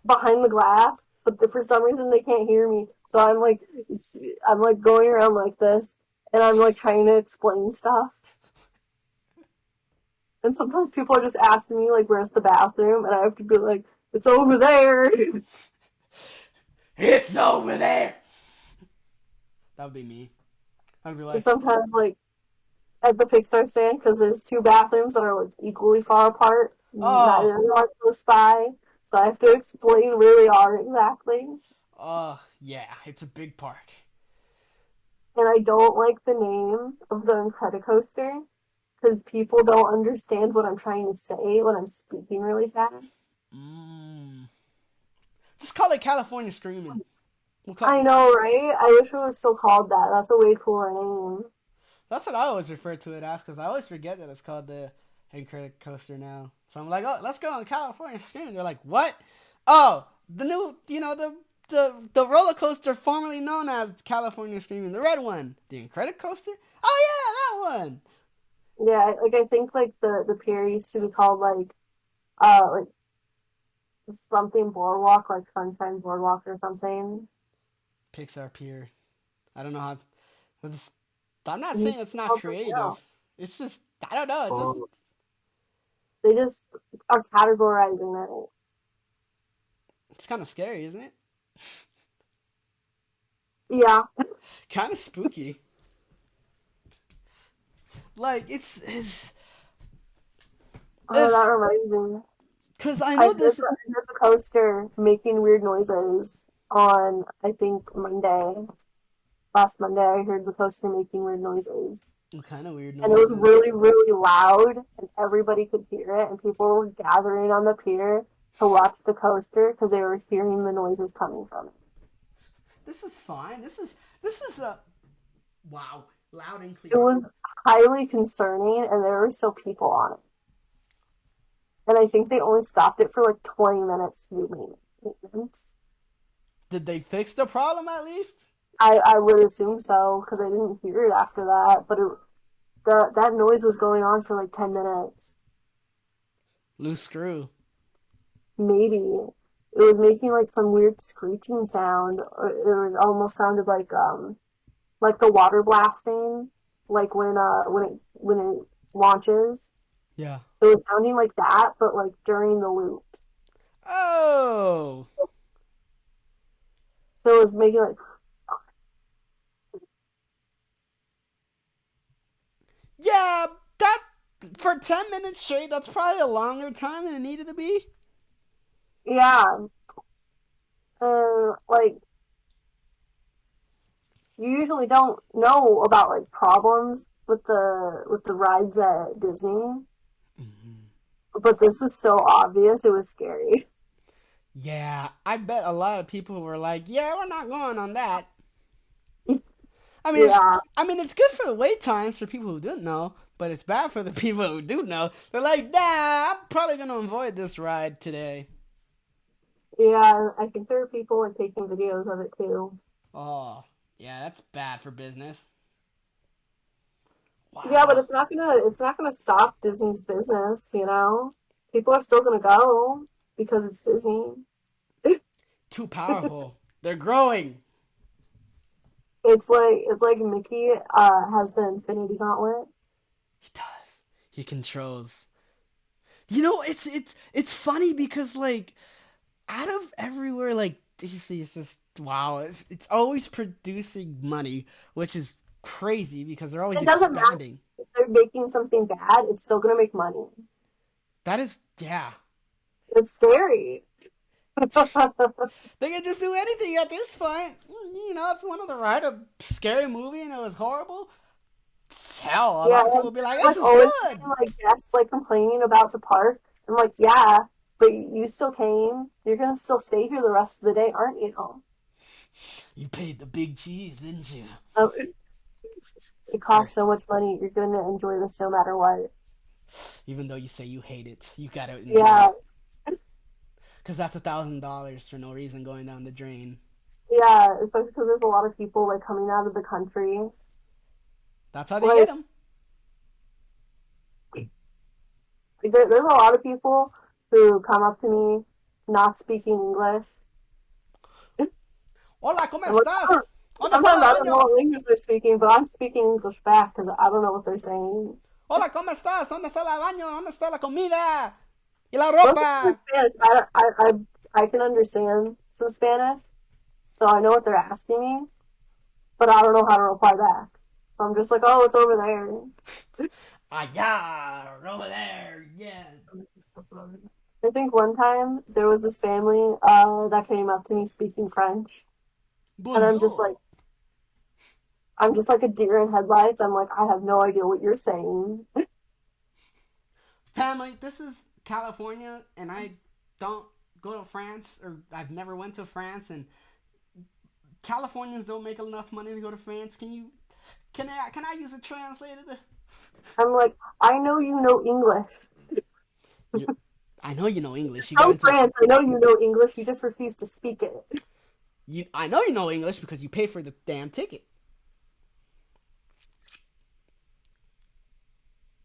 B: behind the glass, but for some reason they can't hear me. So I'm like going around like this, and I'm like trying to explain stuff. And sometimes people are just asking me like, "Where's the bathroom?" And I have to be like, "It's over there."
A: It's over there. That would be me. I'd be
B: And
A: like,
B: sometimes like at the Pixar stand because there's two bathrooms that are like equally far apart.
A: oh,
B: Neither of them are close by, so I have to explain where they are exactly.
A: yeah, it's a big park.
B: And I don't like the name of the Incredicoaster because people don't understand what I'm trying to say when I'm speaking really fast.
A: Mm. Just call it California Screaming. We'll
B: I know, right? I wish it was still called that. That's a way cooler name.
A: That's what I always refer to it as because I always forget that it's called the Credit Coaster now. So I'm like, oh, let's go on California Screaming. They're like, what? Oh, the new, the roller coaster formerly known as California Screaming, the red one, the Credit Coaster. Oh yeah, that one.
B: Yeah, like I think like the pier used to be called like something boardwalk, like Sunshine Boardwalk or something.
A: Pixar Pier. I don't know how. It's, I'm not
B: It used
A: saying
B: to
A: it's
B: be
A: not
B: called something else.
A: creative. It's just I don't know. It's just
C: Oh,
B: They just are categorizing it.
A: it's kind of scary, isn't it?
B: Yeah.
A: Kind of spooky. Like it's
B: Oh,
A: if
B: that reminds me.
A: because I know this.
B: I heard the coaster making weird noises on, I think, Monday. Last Monday, I heard the coaster making weird noises.
A: What kind of weird
B: And it was
A: noises?
B: really, really loud, and everybody could hear it, and people were gathering on the pier to watch the coaster because they were hearing the noises coming from it.
A: This is fine. This is a wow, loud and
B: It
A: clear.
B: was highly concerning, and there were still people on it. And I think they only stopped it for like 20 minutes to do maintenance.
A: Did they fix the problem at least?
B: I would assume so because I didn't hear it after that, but that noise was going on for like 10 minutes.
A: Loose screw.
B: Maybe. It was making like some weird screeching sound. It almost sounded like the water blasting, like when it launches.
A: Yeah.
B: It was sounding like that, but like during the loops.
A: Oh.
B: So it was making like
A: Yeah. That for 10 minutes straight. That's probably a longer time than it needed to be.
B: yeah, like you usually don't know about like problems with the rides at Disney,
A: Mm-hmm.
B: but this was so obvious it was scary.
A: Yeah, I bet a lot of people were like, "Yeah, we're not going on that." I mean, it's
B: Yeah,
A: I mean, it's good for the wait times for people who didn't know, but it's bad for the people who do know. They're like, "Nah, I'm probably gonna avoid this ride today."
B: yeah. I think there are people like taking videos of it too.
A: Oh, yeah, that's bad for business.
B: Yeah, but
A: Wow,
B: it's not gonna stop Disney's business, you know? People are still gonna go because it's Disney.
A: too powerful. They're growing.
B: It's like Mickey has the Infinity Gauntlet.
A: He does. He controls. You know, it's funny because like out of everywhere, like DC is just wow. It's always producing money, which is crazy because they're always
B: It doesn't matter
A: expanding.
B: if they're making something bad, it's still gonna make money.
A: That is, yeah.
B: It's scary.
A: They can just do anything at this point. You know, if you wanted to write a scary movie and it was horrible, hell, a
B: Yeah,
A: lot of people would be like, "This
B: like
A: is
B: always
A: good."
B: seeing like guests like complaining about the park. I'm like, yeah, but you still came. You're gonna still stay here the rest of the day, aren't you?
A: You paid the big cheese, didn't you?
B: It
A: Or
B: costs so much money. You're gonna enjoy this no matter what.
A: even though you say you hate it, you gotta enjoy
B: Yeah,
A: it because that's $1,000 for no reason going down the drain.
B: yeah. Especially because there's a lot of people like coming out of the country.
A: That's how they get
B: Like,
A: them.
B: there's a lot of people who come up to me not speaking English.
A: Hola, ¿cómo
B: I'm like,
A: estás? ¿Dónde está
B: sometimes
A: el
B: I don't know
A: baño?
B: what language they're speaking, but I'm speaking English back because I don't know what they're saying.
A: Hola, ¿cómo estás? ¿Dónde está el baño? ¿Dónde está la comida? ¿Y la
B: Most of them
A: ropa?
B: are Spanish. I can understand some Spanish, so I know what they're asking me, but I don't know how to reply back. So I'm just like, oh, it's over there.
A: Allá, over there, yeah.
B: I think one time there was this family that came up to me speaking French, and
A: Bonjour.
B: I'm just like a deer in headlights. I'm like, I have no idea what you're saying.
A: Family, this is California, and I don't go to France, or I've never went to France, and Californians don't make enough money to go to France. Can I use a translator?
B: I'm like, I know you know English.
A: You, I know you know English. You got
B: Tell
A: into
B: France, I know you know English. You just refuse to speak it.
A: you. I know you know English because you paid for the damn ticket.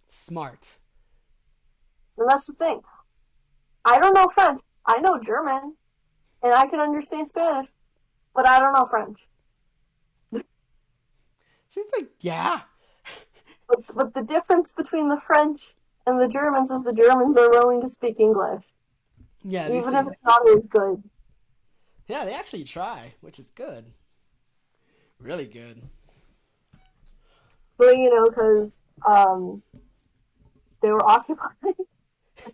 A: Smart.
B: And that's the thing. I don't know French. I know German, and I can understand Spanish, but I don't know French.
A: Seems like yeah.
B: But the difference between the French and the Germans is the Germans are willing to speak English,
A: Yeah, they
B: even if
A: seem.
B: it's not always good.
A: Yeah, they actually try, which is good. Really good.
B: But because they were occupied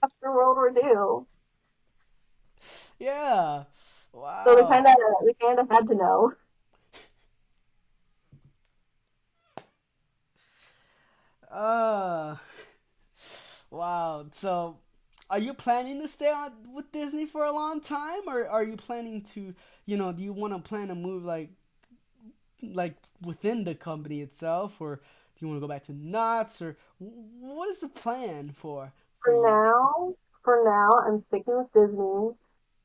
B: after World War II,
A: Yeah.
B: so
A: Wow.
B: they kind of had to know.
A: Uh. Wow. So, are you planning to stay on with Disney for a long time, or are you planning to, do you want to plan to move like within the company itself, or do you want to go back to Knott's, or what is the plan for
B: For
A: you?
B: now, I'm sticking with Disney.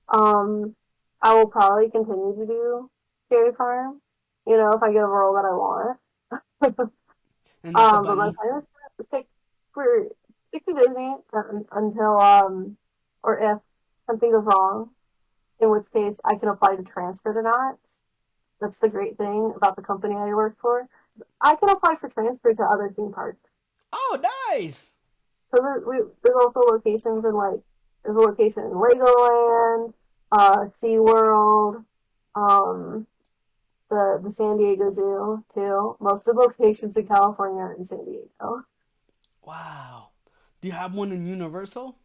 B: Um, I will probably continue to do Fairy Farm. If I get a role that I want.
A: And not the
B: But my
A: bunny.
B: plan is to stick to Disney until or if something goes wrong, in which case I can apply to transfer to Knott's. That's the great thing about the company I work for. I can apply for transfer to other theme parks.
A: Oh, nice.
B: So there's also locations in there's a location in Legoland, SeaWorld, um, the San Diego Zoo too. Most of the locations in California are in San Diego.
A: Wow. Do you have one in Universal?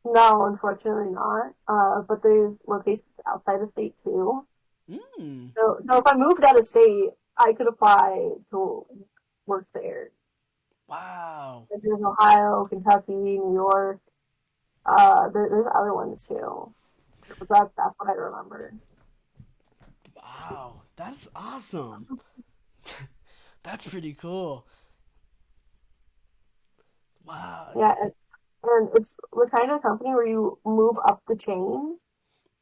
B: No, unfortunately not. But there's locations outside of state too.
A: Hmm.
B: So if I moved out of state, I could apply to work there.
A: Wow.
B: Like there's Ohio, Kentucky, New York. There's other ones too. But that's what I remember.
A: Wow. That's awesome. That's pretty cool. Wow.
B: Yeah, and it's the kind of company where you move up the chain.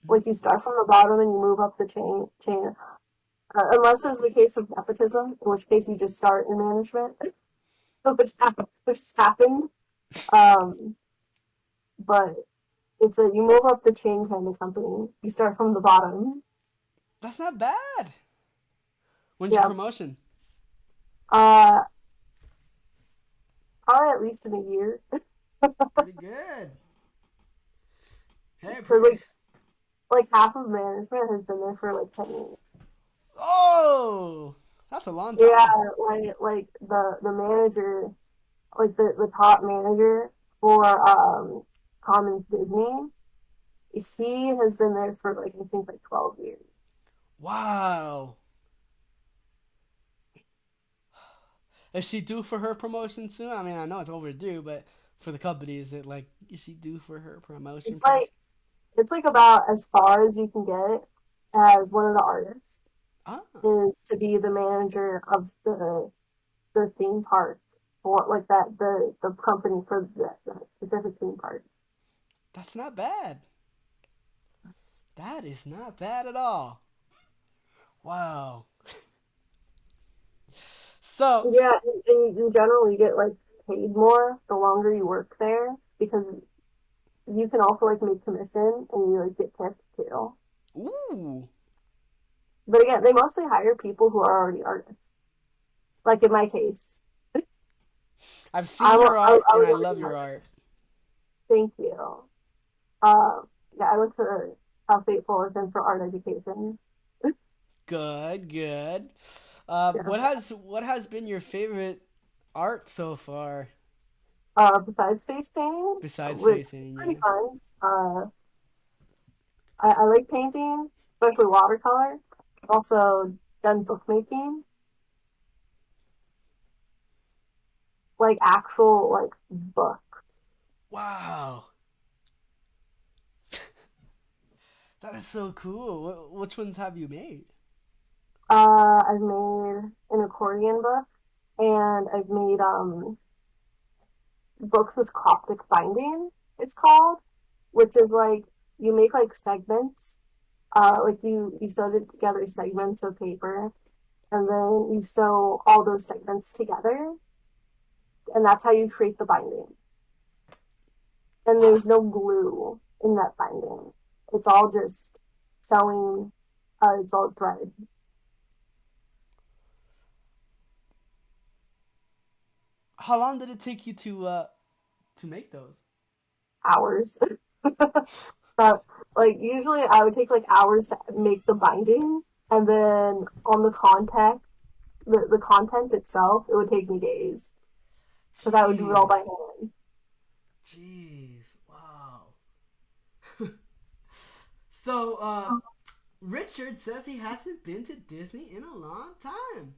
B: Like you start from the bottom and you move up the chain. Unless there's the case of nepotism, in which case you just start in management, which has happened. Um, but it's a you move up the chain kind of company. You start from the bottom.
A: That's not bad. When's your
B: Yeah.
A: promotion?
B: Uh, Probably at least in a year.
A: Pretty good. Hey,
B: For
A: pretty.
B: like half of management has been there for like 10 years.
A: Oh, that's a long
B: Yeah,
A: time.
B: like the manager, like the top manager for Commons Disney, he has been there for like I think like 12 years.
A: Wow. Is she due for her promotion soon? I mean, I know it's overdue, but for the company, is she due for her promotion
B: It's
A: process?
B: like it's like about as far as you can get as one of the artists
A: Ah,
B: is to be the manager of the theme park for like that the company for the specific theme park.
A: that's not bad. That is not bad at all. Wow. So,
B: Yeah, and in general, you get like paid more the longer you work there because you can also like make commission and you like get tips too.
A: ooh,
B: But again, they mostly hire people who are already artists. Like in my case,
A: I've seen your art
B: I
A: and
B: was
A: I
B: already
A: love
B: an
A: your
B: artist.
A: art.
B: Thank you. Uh, yeah, I went to Cal State Fullerton for art education.
A: Good, good.
B: Yeah.
A: What has been your favorite art so far
B: Besides face painting,
A: besides
B: which is
A: facing?
B: pretty
A: Yeah.
B: fun. I like painting, especially watercolor. Also done bookmaking, like actual like book.
A: Wow, that is so cool. Which ones have you made?
B: I've made an accordion book, and I've made books with Coptic binding. It's called, which is like you make like segments. Like you sew together segments of paper, and then you sew all those segments together, and that's how you create the binding. And
A: Wow.
B: there's no glue in that binding. It's all just sewing. It's all thread.
A: How long did it take you to make those?
B: Hours. But like usually I would take like hours to make the binding, and then on the content itself, it would take me days because I would do it all
A: Jeez.
B: by hand.
A: Jeez. Wow. So, Richard says he hasn't been to Disney in a long time.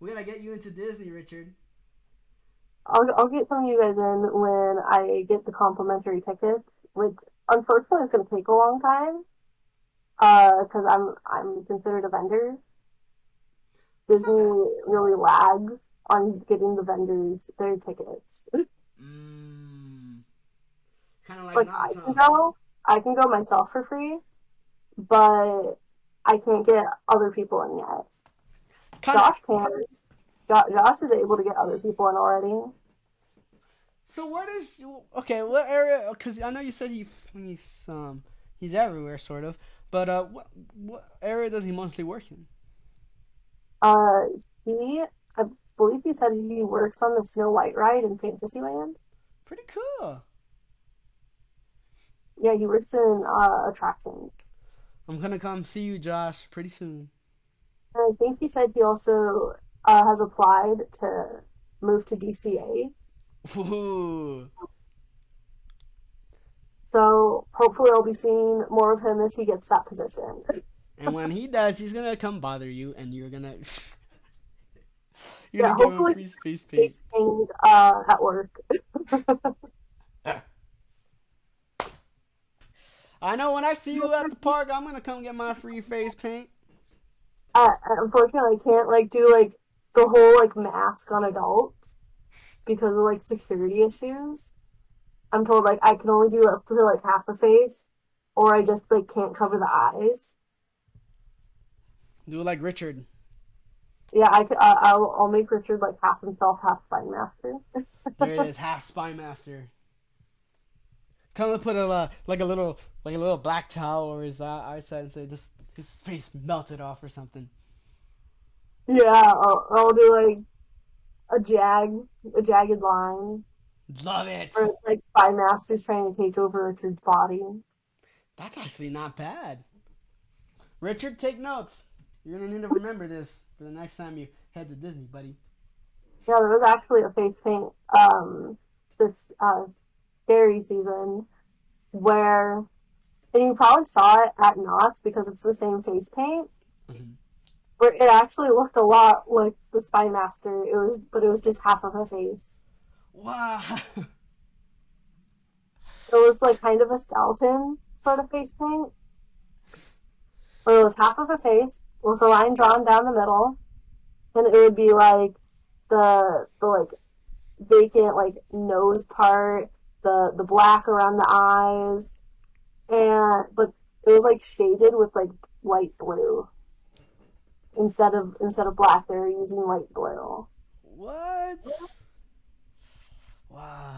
A: We gotta get you into Disney, Richard.
B: I'll get some of you guys in when I get the complimentary tickets, which unfortunately is going to take a long time because I'm considered a vendor.
A: That's not bad.
B: Disney really lags on getting the vendors their tickets.
A: Mmm. Kind of like
B: Like
A: Knott's, huh?
B: I can go myself for free, but I can't get other people in yet.
A: Kind of.
B: Josh can. Josh is able to get other people in already.
A: So where does okay? What area? Because I know you said he's everywhere, sort of. But what area does he mostly work in?
B: Uh, I believe he said he works on the Snow White ride in Fantasyland.
A: Pretty cool.
B: Yeah, he works in attractions.
A: I'm gonna come see you, Josh, pretty soon.
B: And I think he said he also has applied to move to DCA.
A: Ooh.
B: So hopefully I'll be seeing more of him if he gets that position.
A: And when he does, he's gonna come bother you, and you're gonna you're
B: Yeah,
A: gonna give him
B: hopefully
A: free space paint.
B: face paint at work.
A: I know when I see you at the park, I'm gonna come get my free face paint.
B: Unfortunately, I can't like do like the whole like mask on adults because of like security issues. I'm told like I can only do up to like half the face, or I just like can't cover the eyes.
A: Do it like Richard.
B: Yeah, I'll make Richard like half himself, half Spine Master.
A: There it is, half spy master. Tell him to put a little black towel over his eyesight and say just his face melted off or something.
B: Yeah, I'll do like a jagged line,
A: Love it.
B: or like Spy Master's trying to take over Richard's body.
A: That's actually not bad. Richard, take notes. You're gonna need to remember this for the next time you head to Disney, buddy.
B: Yeah, there was actually a face paint this scary season where, and you probably saw it at Knott's because it's the same face paint,
A: Mhm.
B: where it actually looked a lot like the Spy Master. But it was just half of a face.
A: Wow.
B: It was like kind of a skeleton sort of face paint, where it was half of a face with a line drawn down the middle, and it would be like the like vacant like nose part, the black around the eyes, and but it was like shaded with like light blue instead of black. They were using light blue,
A: What?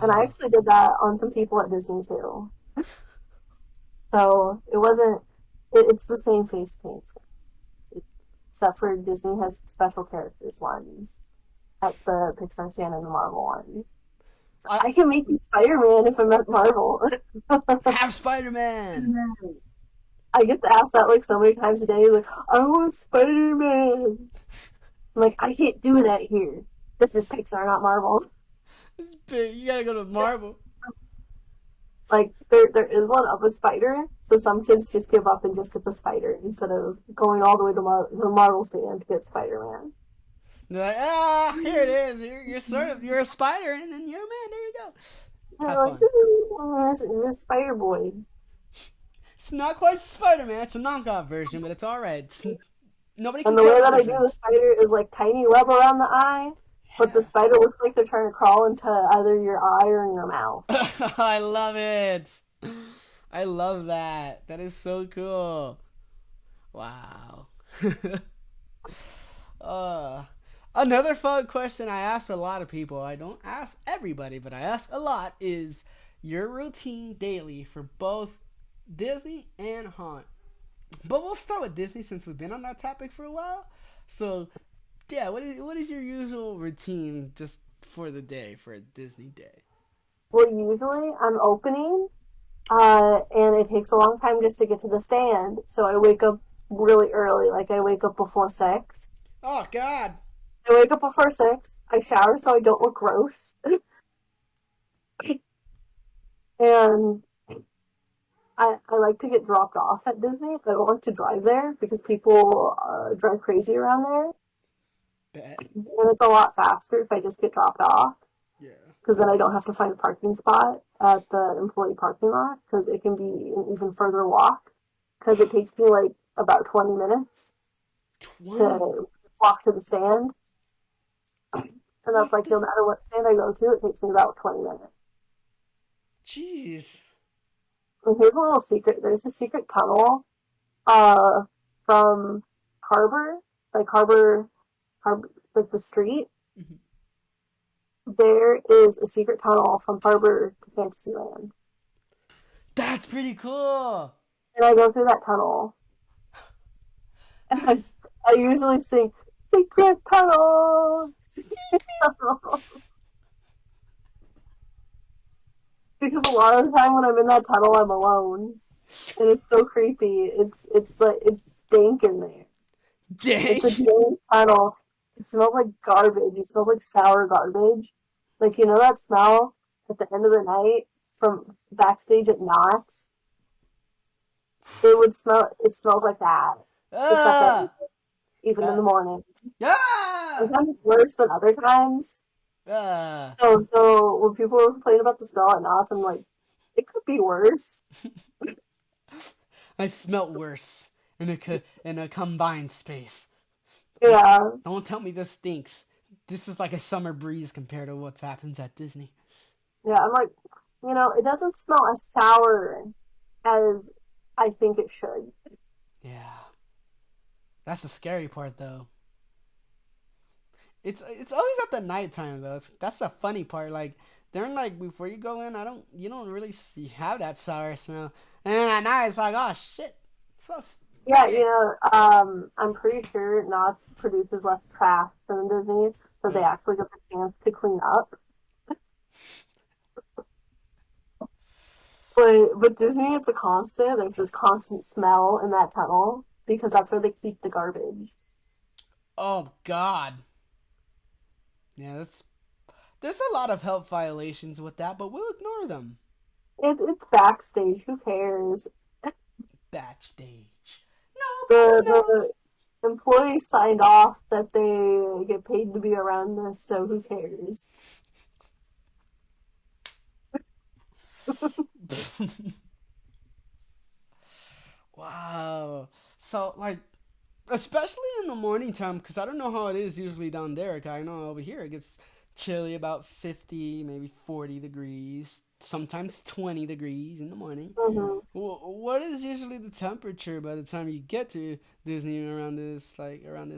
B: and I
A: Wow.
B: actually did that on some people at Disney too. So it wasn't. It's the same face paint, except for Disney has special characters ones at the Pixar stand and the Marvel one. So
A: I
B: I can make you Spider-Man if I'm at Marvel.
A: have Spider-Man.
B: I get to ask that like so many times a day. Like, I want Spider-Man. I'm like, I can't do that here. This is Pixar, not Marvel.
A: This big. You gotta go to Marvel.
B: Like, there is one of a spider, so some kids just give up and just get the spider instead of going all the way to the Marvel stand to get Spider-Man.
A: They're like, here it is. You're a spider, and then you're a man. There you go.
B: They're
A: Have
B: like,
A: fun.
B: you're a Spider Boy.
A: It's not quite Spider-Man. It's a knockoff version, but it's all right. Nobody
B: And
A: can
B: the
A: tell
B: way
A: the
B: that I do the
A: difference.
B: spider is like tiny web around the eye, but the
A: Yeah.
B: spider looks like they're trying to crawl into either your eye or in your mouth.
A: I love it. I love that. That is so cool. Wow. uh, Another fun question I ask a lot of people. I don't ask everybody, but I ask a lot is your routine daily for both Disney and Haunt. But we'll start with Disney since we've been on that topic for a while. So, yeah, what is your usual routine just for the day, for a Disney day?
B: Well, usually I'm opening, and it takes a long time just to get to the stand. So I wake up really early, like I wake up before 6.
A: Oh God.
B: I wake up before 6. I shower so I don't look gross, and I like to get dropped off at Disney. I don't like to drive there because people drive crazy around there,
A: Bet.
B: and it's a lot faster if I just get dropped off
A: Yeah.
B: because then I don't have to find a parking spot at the employee parking lot because it can be an even further walk because it takes me like about 20 minutes
A: 20.
B: to walk to the stand. And that's
A: What
B: like
A: the?
B: no matter what stand I go to, it takes me about 20 minutes.
A: Jeez.
B: And here's a little secret. There's a secret tunnel uh, from Harbor, Harbor, like the street.
A: Mhm.
B: There is a secret tunnel from Harbor to Fantasyland.
A: That's pretty cool.
B: And I go through that tunnel. And
A: That is.
B: I usually sing, Secret Tunnel! Secret Tunnel! Because a lot of the time when I'm in that tunnel, I'm alone. And it's so creepy. It's like, it's dank in there.
A: Dang.
B: It's a dank tunnel. It smells like garbage. It smells like sour garbage. Like, you know that smell at the end of the night from backstage at Knott's? It smells like that. It's like that
A: Ah.
B: even in the
A: Uh,
B: morning.
A: ah.
B: Sometimes it's worse than other times.
A: Ah.
B: So when people complain about the smell at Knott's, I'm like, it could be worse.
A: I smelt worse in a combined space.
B: Yeah.
A: Don't tell me this stinks. This is like a summer breeze compared to what happens at Disney.
B: Yeah, I'm like, it doesn't smell as sour as I think it should.
A: Yeah. That's the scary part though. It's always at the nighttime though. That's the funny part. Like during like before you go in, you don't really see have that sour smell. And then at night it's like, oh shit. So
B: Yeah, I'm pretty sure Knott's produces less trash than Disney, so they
A: yeah.
B: actually get the chance to clean up. But Disney, it's a constant. There's this constant smell in that tunnel because that's where they keep the garbage.
A: Oh God. Yeah, there's a lot of health violations with that, but we'll ignore them.
B: It's backstage. Who cares?
A: Backstage.
B: The
A: Nobody
B: the
A: knows.
B: employees signed off that they get paid to be around this, so who cares?
A: Wow. So like especially in the morning time because I don't know how it is usually down there. 'Cause I know over here it gets chilly about 50, maybe 40 degrees, sometimes 20 degrees in the morning.
B: Hmm.
A: What is usually the temperature by the time you get to Disney around this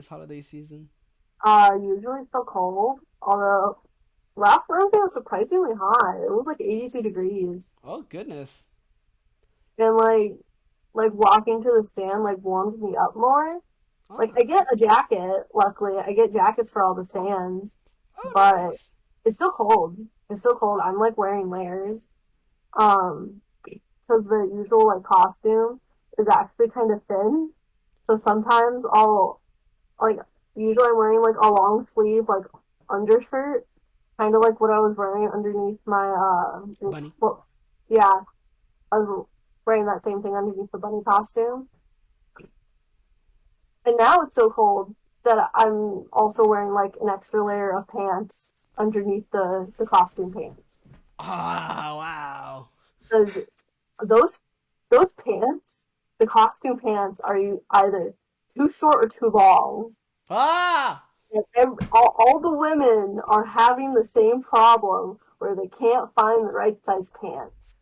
A: holiday season?
B: Usually still cold. Although last Thursday was surprisingly hot. It was like 82 degrees,
A: Oh goodness.
B: and like walking to the stand like warms me up more. Like
A: Oh,
B: I get a jacket. Luckily, I get jackets for all the stands,
A: oh
B: but
A: nice.
B: it's still cold. It's still cold. I'm like wearing layers. Because the usual like costume is actually kind of thin. So sometimes I'll like usually I'm wearing like a long sleeve like undershirt, kind of like what I was wearing underneath my
A: Bunny.
B: well, yeah, I was wearing that same thing underneath the bunny costume. And now it's so cold that I'm also wearing like an extra layer of pants underneath the costume pants
A: Ah, wow.
B: because those those pants, the costume pants, are either too short or too long.
A: Ah!
B: And all the women are having the same problem where they can't find the right size pants.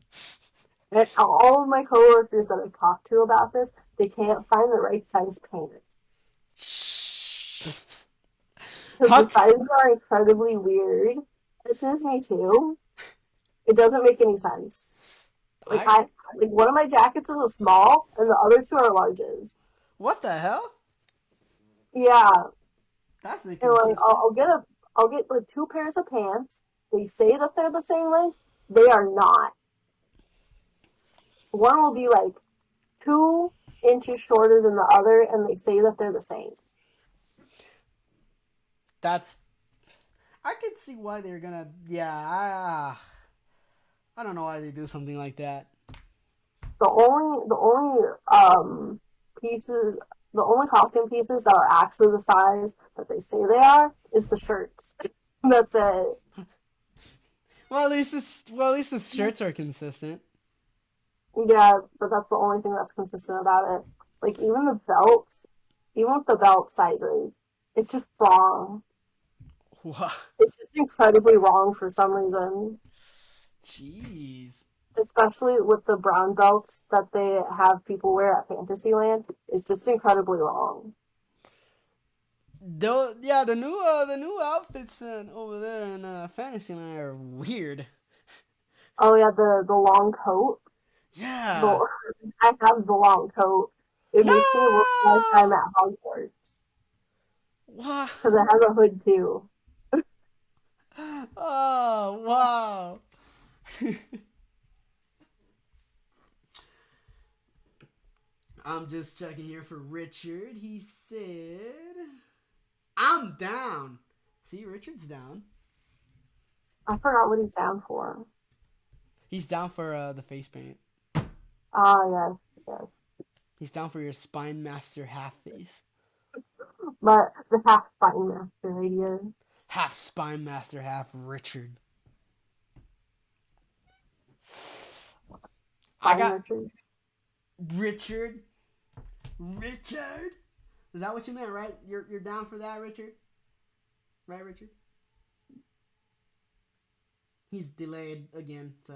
B: And all of my coworkers that I've talked to about this, they can't find the right size pants. Because the
A: Huck.
B: sizes are incredibly weird at Disney too. It doesn't make any sense. Like one of my jackets is a small, and the other two are larges.
A: What the hell?
B: Yeah,
A: That's
B: and like
A: inconsistent.
B: I'll get like 2 pairs of pants. They say that they're the same length. They are not. One will be like 2 inches shorter than the other, and they say that they're the same.
A: That's. I could see why they're gonna. Yeah, I don't know why they do something like that.
B: The only pieces, the only costume pieces that are actually the size that they say they are is the shirts. That's it.
A: Well, at least the shirts are consistent.
B: Yeah, but that's the only thing that's consistent about it. Like even with the belt sizes, it's just wrong.
A: Wow.
B: It's just incredibly wrong for some reason.
A: Jeez.
B: Especially with the brown belts that they have people wear at Fantasyland, it's just incredibly wrong.
A: Yeah, the new outfits over there in Fantasyland are weird.
B: Oh yeah, the long coat.
A: Yeah.
B: The, I have the long coat. It makes me look like I'm
A: No.
B: at Hogwarts
A: Wow.
B: because it has a hood too.
A: Oh wow. I'm just checking here for Richard. He said, "I'm down." See, Richard's down.
B: I forgot what he's down for.
A: He's down for the face paint.
B: Ah, yes, yes.
A: He's down for your Spine Master half face.
B: But the half spine master idea.
A: Half Spine Master, half Richard. I got
B: Richard.
A: Richard. Richard. Is that what you meant, right? You're down for that, Richard? Right, Richard? He's delayed again, so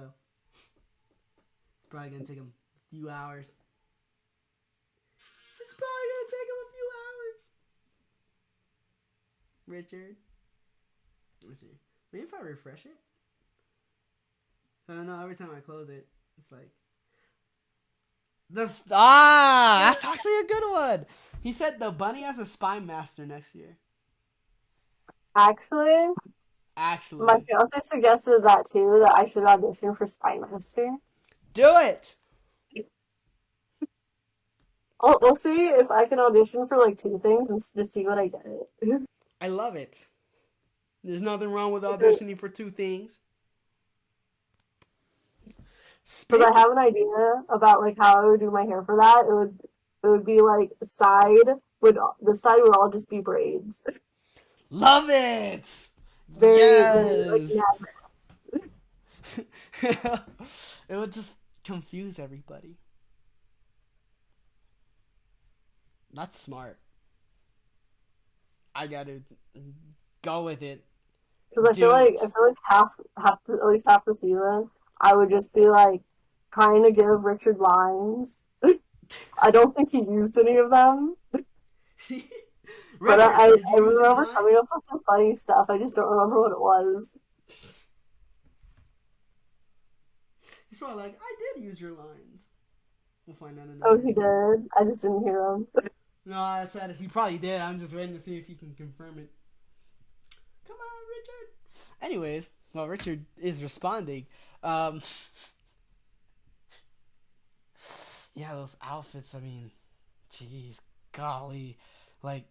A: it's probably gonna take him a few hours. It's probably gonna take him a few hours. Richard. Let me see. Maybe if I refresh it. I don't know. Every time I close it, it's like this. That's actually a good one. He said the bunny has a Spine Master next year.
B: Actually, my fiance suggested that too, that I should audition for Spine Master.
A: Do it!
B: We'll see if I can audition for like 2 things and just see what I get.
A: I love it. There's nothing wrong with auditioning for 2 things.
B: Because I have an idea about like how I would do my hair for that. It would be like the side would all just be braids.
A: Love it.
B: Very
A: Yes.
B: like,
A: It would just confuse everybody. That's smart. I gotta go with it.
B: Because I feel like at least half the season, I would just be like trying to give Richard lines. I don't think he used any of them. But I remember coming up with some funny stuff. I just don't remember what it was.
A: He's probably like, I did use your lines. We'll find out in a
B: Oh,
A: minute.
B: he did? I just didn't hear them.
A: No, I said he probably did. I'm just waiting to see if he can confirm it. Come on, Richard. Anyways, well, Richard is responding. Yeah, those outfits. I mean, jeez, golly, like,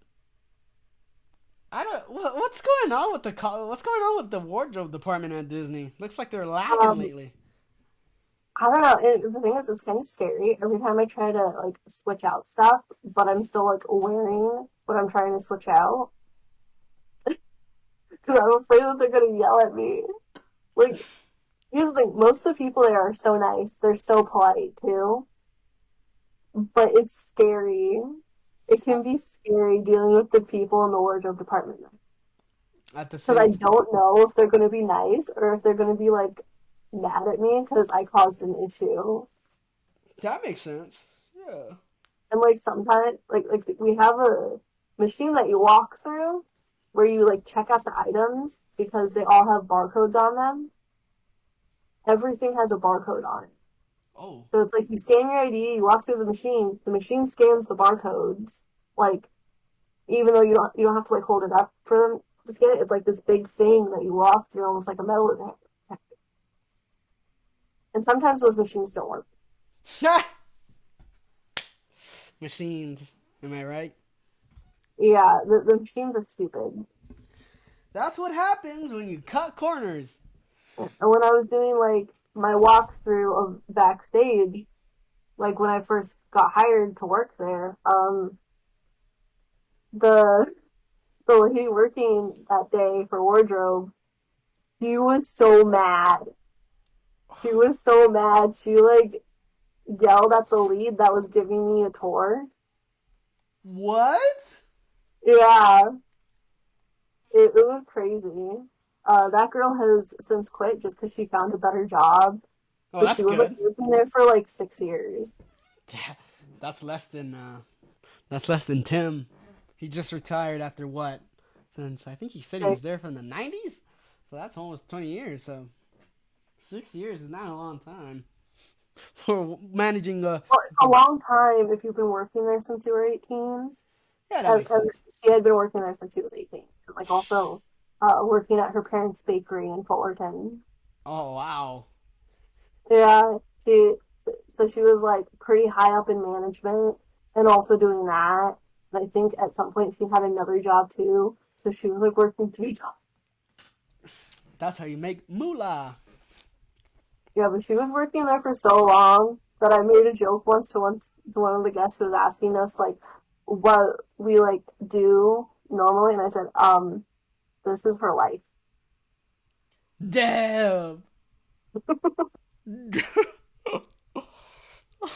A: I don't. What's going on with what's going on with the wardrobe department at Disney? Looks like they're lacking lately.
B: I don't know. The thing is, it's kind of scary every time I try to like switch out stuff, but I'm still like wearing what I'm trying to switch out because I'm afraid that they're gonna yell at me. Like, here's the thing: most of the people there are so nice. They're so polite too, but it's scary. it can be scary dealing with the people in the wardrobe department
A: At the
B: because I
A: same time,
B: don't know if they're going to be nice or if they're going to be like mad at me because I caused an issue.
A: that makes sense. Yeah.
B: And like sometimes, like we have a machine that you walk through where you like check out the items because they all have barcodes on them. Everything has a barcode on it.
A: Oh.
B: So it's like you scan your ID, you walk through the machine scans the barcodes, like even though you don't have to like hold it up for them to scan it, it's like this big thing that you walk through almost like a metal detector. And sometimes those machines don't work.
A: Machines. Am I right?
B: Yeah, the machines are stupid.
A: That's what happens when you cut corners.
B: And when I was doing like my walkthrough of backstage, like when I first got hired to work there, the the lady working that day for wardrobe, she was so mad. She was so mad. She like yelled at the lead that was giving me a tour.
A: What?
B: Yeah, it was crazy. That girl has since quit just because she found a better job.
A: Oh,
B: But
A: that's
B: she was like
A: good.
B: working there for like 6 years.
A: Yeah, that's less than Tim. He just retired after what? Since I think he said he
B: Like,
A: was there from the '90s. So that's almost 20 years. So 6 years is not a long time for managing a.
B: well, it's a long time if you've been working there since you were 18.
A: Yeah, that makes
B: And
A: sense.
B: she had been working there since she was 18. Like also working at her parents' bakery in Fullerton.
A: Oh wow.
B: Yeah, so she was like pretty high up in management and also doing that. And I think at some point she had another job too. So she was like working 3 jobs.
A: That's how you make moolah.
B: Yeah, but she was working there for so long that I made a joke once to one of the guests who was asking us like what we like do normally, and I said, this is her life.
A: Damn.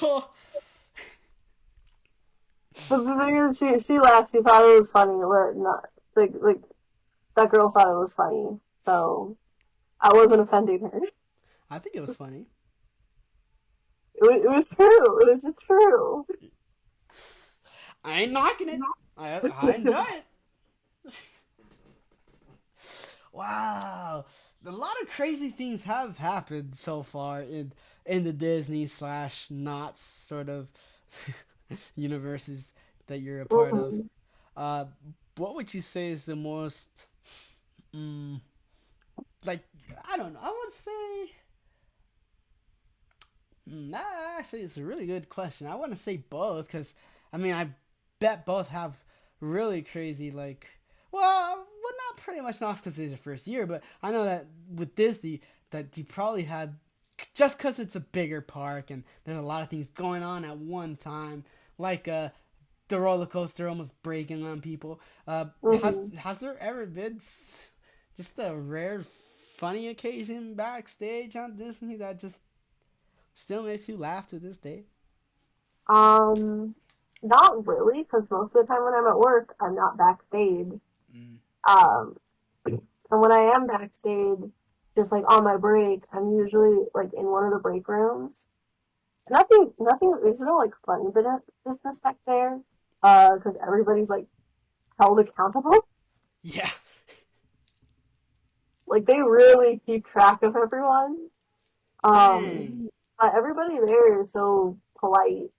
A: Oh,
B: But the thing is, she laughed. She thought it was funny. Not like that girl thought it was funny, so I wasn't offending her.
A: I think it was funny.
B: It was true. It was just true.
A: I ain't knocking it. I enjoy it. Wow, a lot of crazy things have happened so far in the Disney slash not sort of universes that you're a part of.
B: Mhm.
A: Uh, what would you say is the most mm, like I don't know? I would say actually it's a really good question. I want to say both because I mean I bet both have really crazy like well not pretty much not because it's your first year, but I know that with Disney that you probably had just because it's a bigger park and there's a lot of things going on at one time, like the roller coaster almost breaking on people.
B: Mhm.
A: Has there ever been just a rare funny occasion backstage on Disney that just still makes you laugh to this day?
B: Um, Not really, because most of the time when I'm at work, I'm not backstage.
A: Mm.
B: Um, and when I am backstage, just like on my break, I'm usually like in one of the break rooms. Nothing. There's no like funny business back there, because everybody's like held accountable.
A: Yeah.
B: Like they really keep track of everyone.
A: Dang.
B: But everybody there is so polite,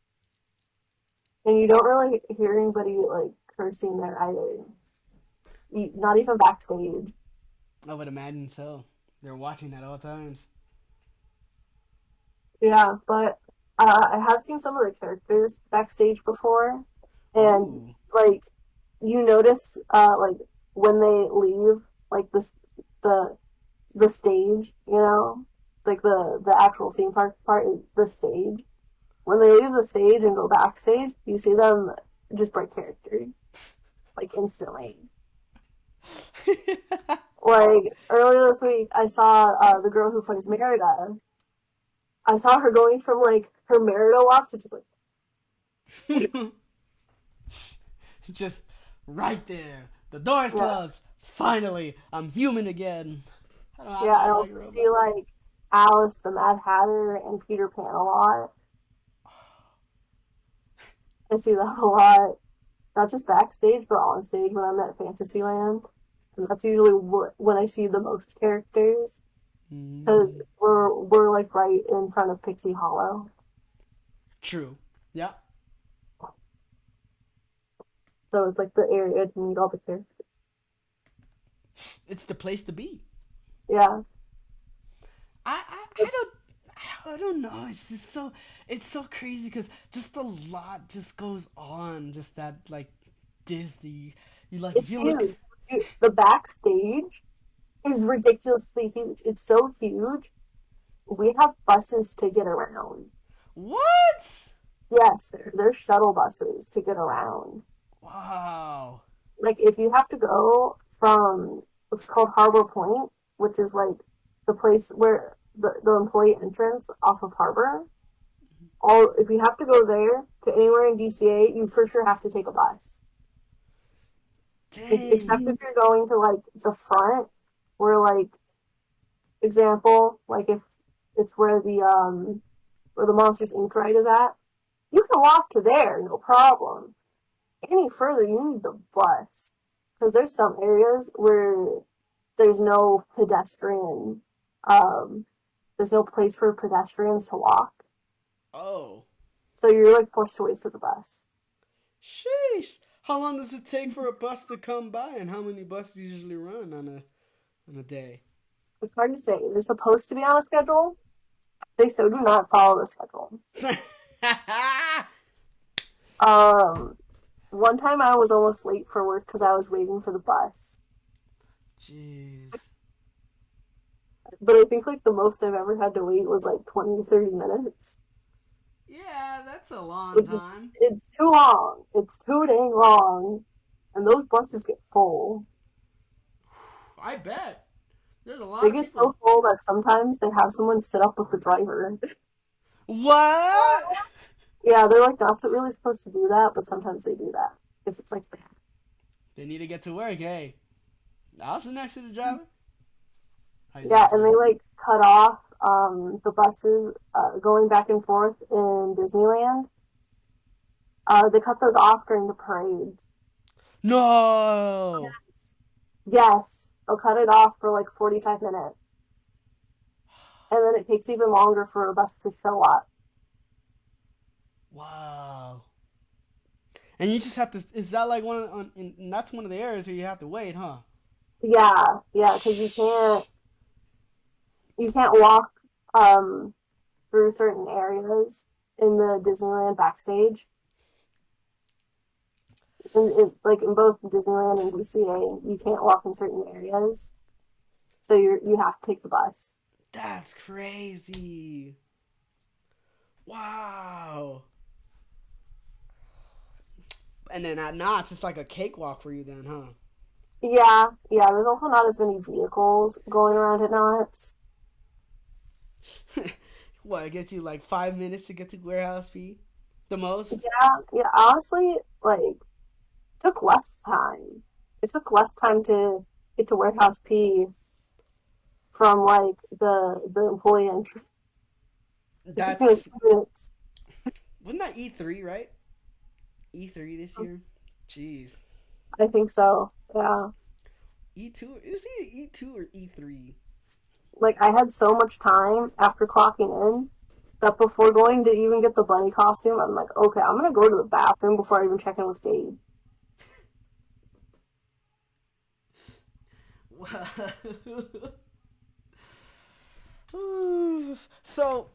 B: and you don't really hear anybody like cursing there either. Not even backstage.
A: I would imagine so. They're watching at all times.
B: Yeah, but I have seen some of the characters backstage before, and
A: Ooh.
B: like you notice like when they leave like the the stage, like the actual theme park part is the stage. When they leave the stage and go backstage, you see them just break character like instantly. Like earlier this week, I saw the girl who plays Merida. I saw her going from like her Merida walk to just like
A: Just right there. The door's
B: Yeah,
A: closed. Finally, I'm human again. I don't have
B: yeah.
A: to
B: I
A: act like a
B: also see
A: robot.
B: like Alice the Mad Hatter and Peter Pan a lot. I see that a lot, not just backstage, but on stage when I'm at Fantasyland. And that's usually when I see the most characters because
A: Mm,
B: we're like right in front of Pixie Hollow.
A: true. Yeah.
B: So it's like the area to meet all the characters.
A: It's the place to be.
B: Yeah.
A: I don't know. It's just it's so crazy because just a lot just goes on. Just that like Disney. You like if
B: It's
A: you look.
B: huge. The backstage is ridiculously huge. It's so huge. We have buses to get around.
A: What?
B: Yes, there's shuttle buses to get around.
A: Wow.
B: Like if you have to go from what's called Harbor Point, which is like the place where the employee entrance off of Harbor. All if you have to go there to anywhere in DCA, you for sure have to take a bus. Except
A: Dang.
B: if you're going to like the front, where like example, like if it's where the Monsters Inc. ride is at, you can walk to there, no problem. Any further, you need the bus because there's some areas where there's no pedestrian, um, there's no place for pedestrians to walk,
A: Oh.
B: so you're like forced to wait for the bus.
A: Sheesh. How long does it take for a bus to come by, and how many buses usually run on a day?
B: It's hard to say. They're supposed to be on a schedule. They so do not follow the schedule. Um, One time I was almost late for work because I was waiting for the bus.
A: Jeez.
B: But I think like the most I've ever had to wait was like 20 to 30 minutes.
A: Yeah, that's a long
B: Which is,
A: time.
B: it's too long. It's too dang long. And those buses get full.
A: I bet. There's a lot
B: They
A: of
B: get
A: people.
B: so full that sometimes they have someone sit up with the driver.
A: What?
B: Yeah, they're like not really supposed to do that, but sometimes they do that. If it's like that.
A: They need to get to work. Hey, I'll sit next to the driver. How you
B: Yeah,
A: doing,
B: and
A: sir?
B: they like cut off the buses going back and forth in Disneyland. They cut those off during the parades.
A: No.
B: Yes, they'll cut it off for like 45 minutes. And then it takes even longer for a bus to show up.
A: Wow. And you just have to. Is that like one of and that's one of the areas where you have to wait, huh?
B: Yeah, yeah, because you can't walk um, through certain areas in the Disneyland backstage. Like in both Disneyland and DCA, you can't walk in certain areas, so you have to take the bus.
A: That's crazy. Wow. And then at Knott's, it's like a cakewalk for you then, huh?
B: Yeah, yeah. There's also not as many vehicles going around at Knott's.
A: What, it gets you like 5 minutes to get to Warehouse P? The most?
B: Yeah, yeah. Honestly, like took less time. It took less time to get to Warehouse P from like the employee entry. It took me like
A: That's
B: 2 minutes.
A: wasn't that E3, right? E3 this year. Jeez.
B: I think so. Yeah.
A: E2. It was either E2 or E3.
B: Like I had so much time after clocking in that before going to even get the bunny costume, I'm like, okay, I'm gonna go to the bathroom before I even check in with Gabe.
A: So,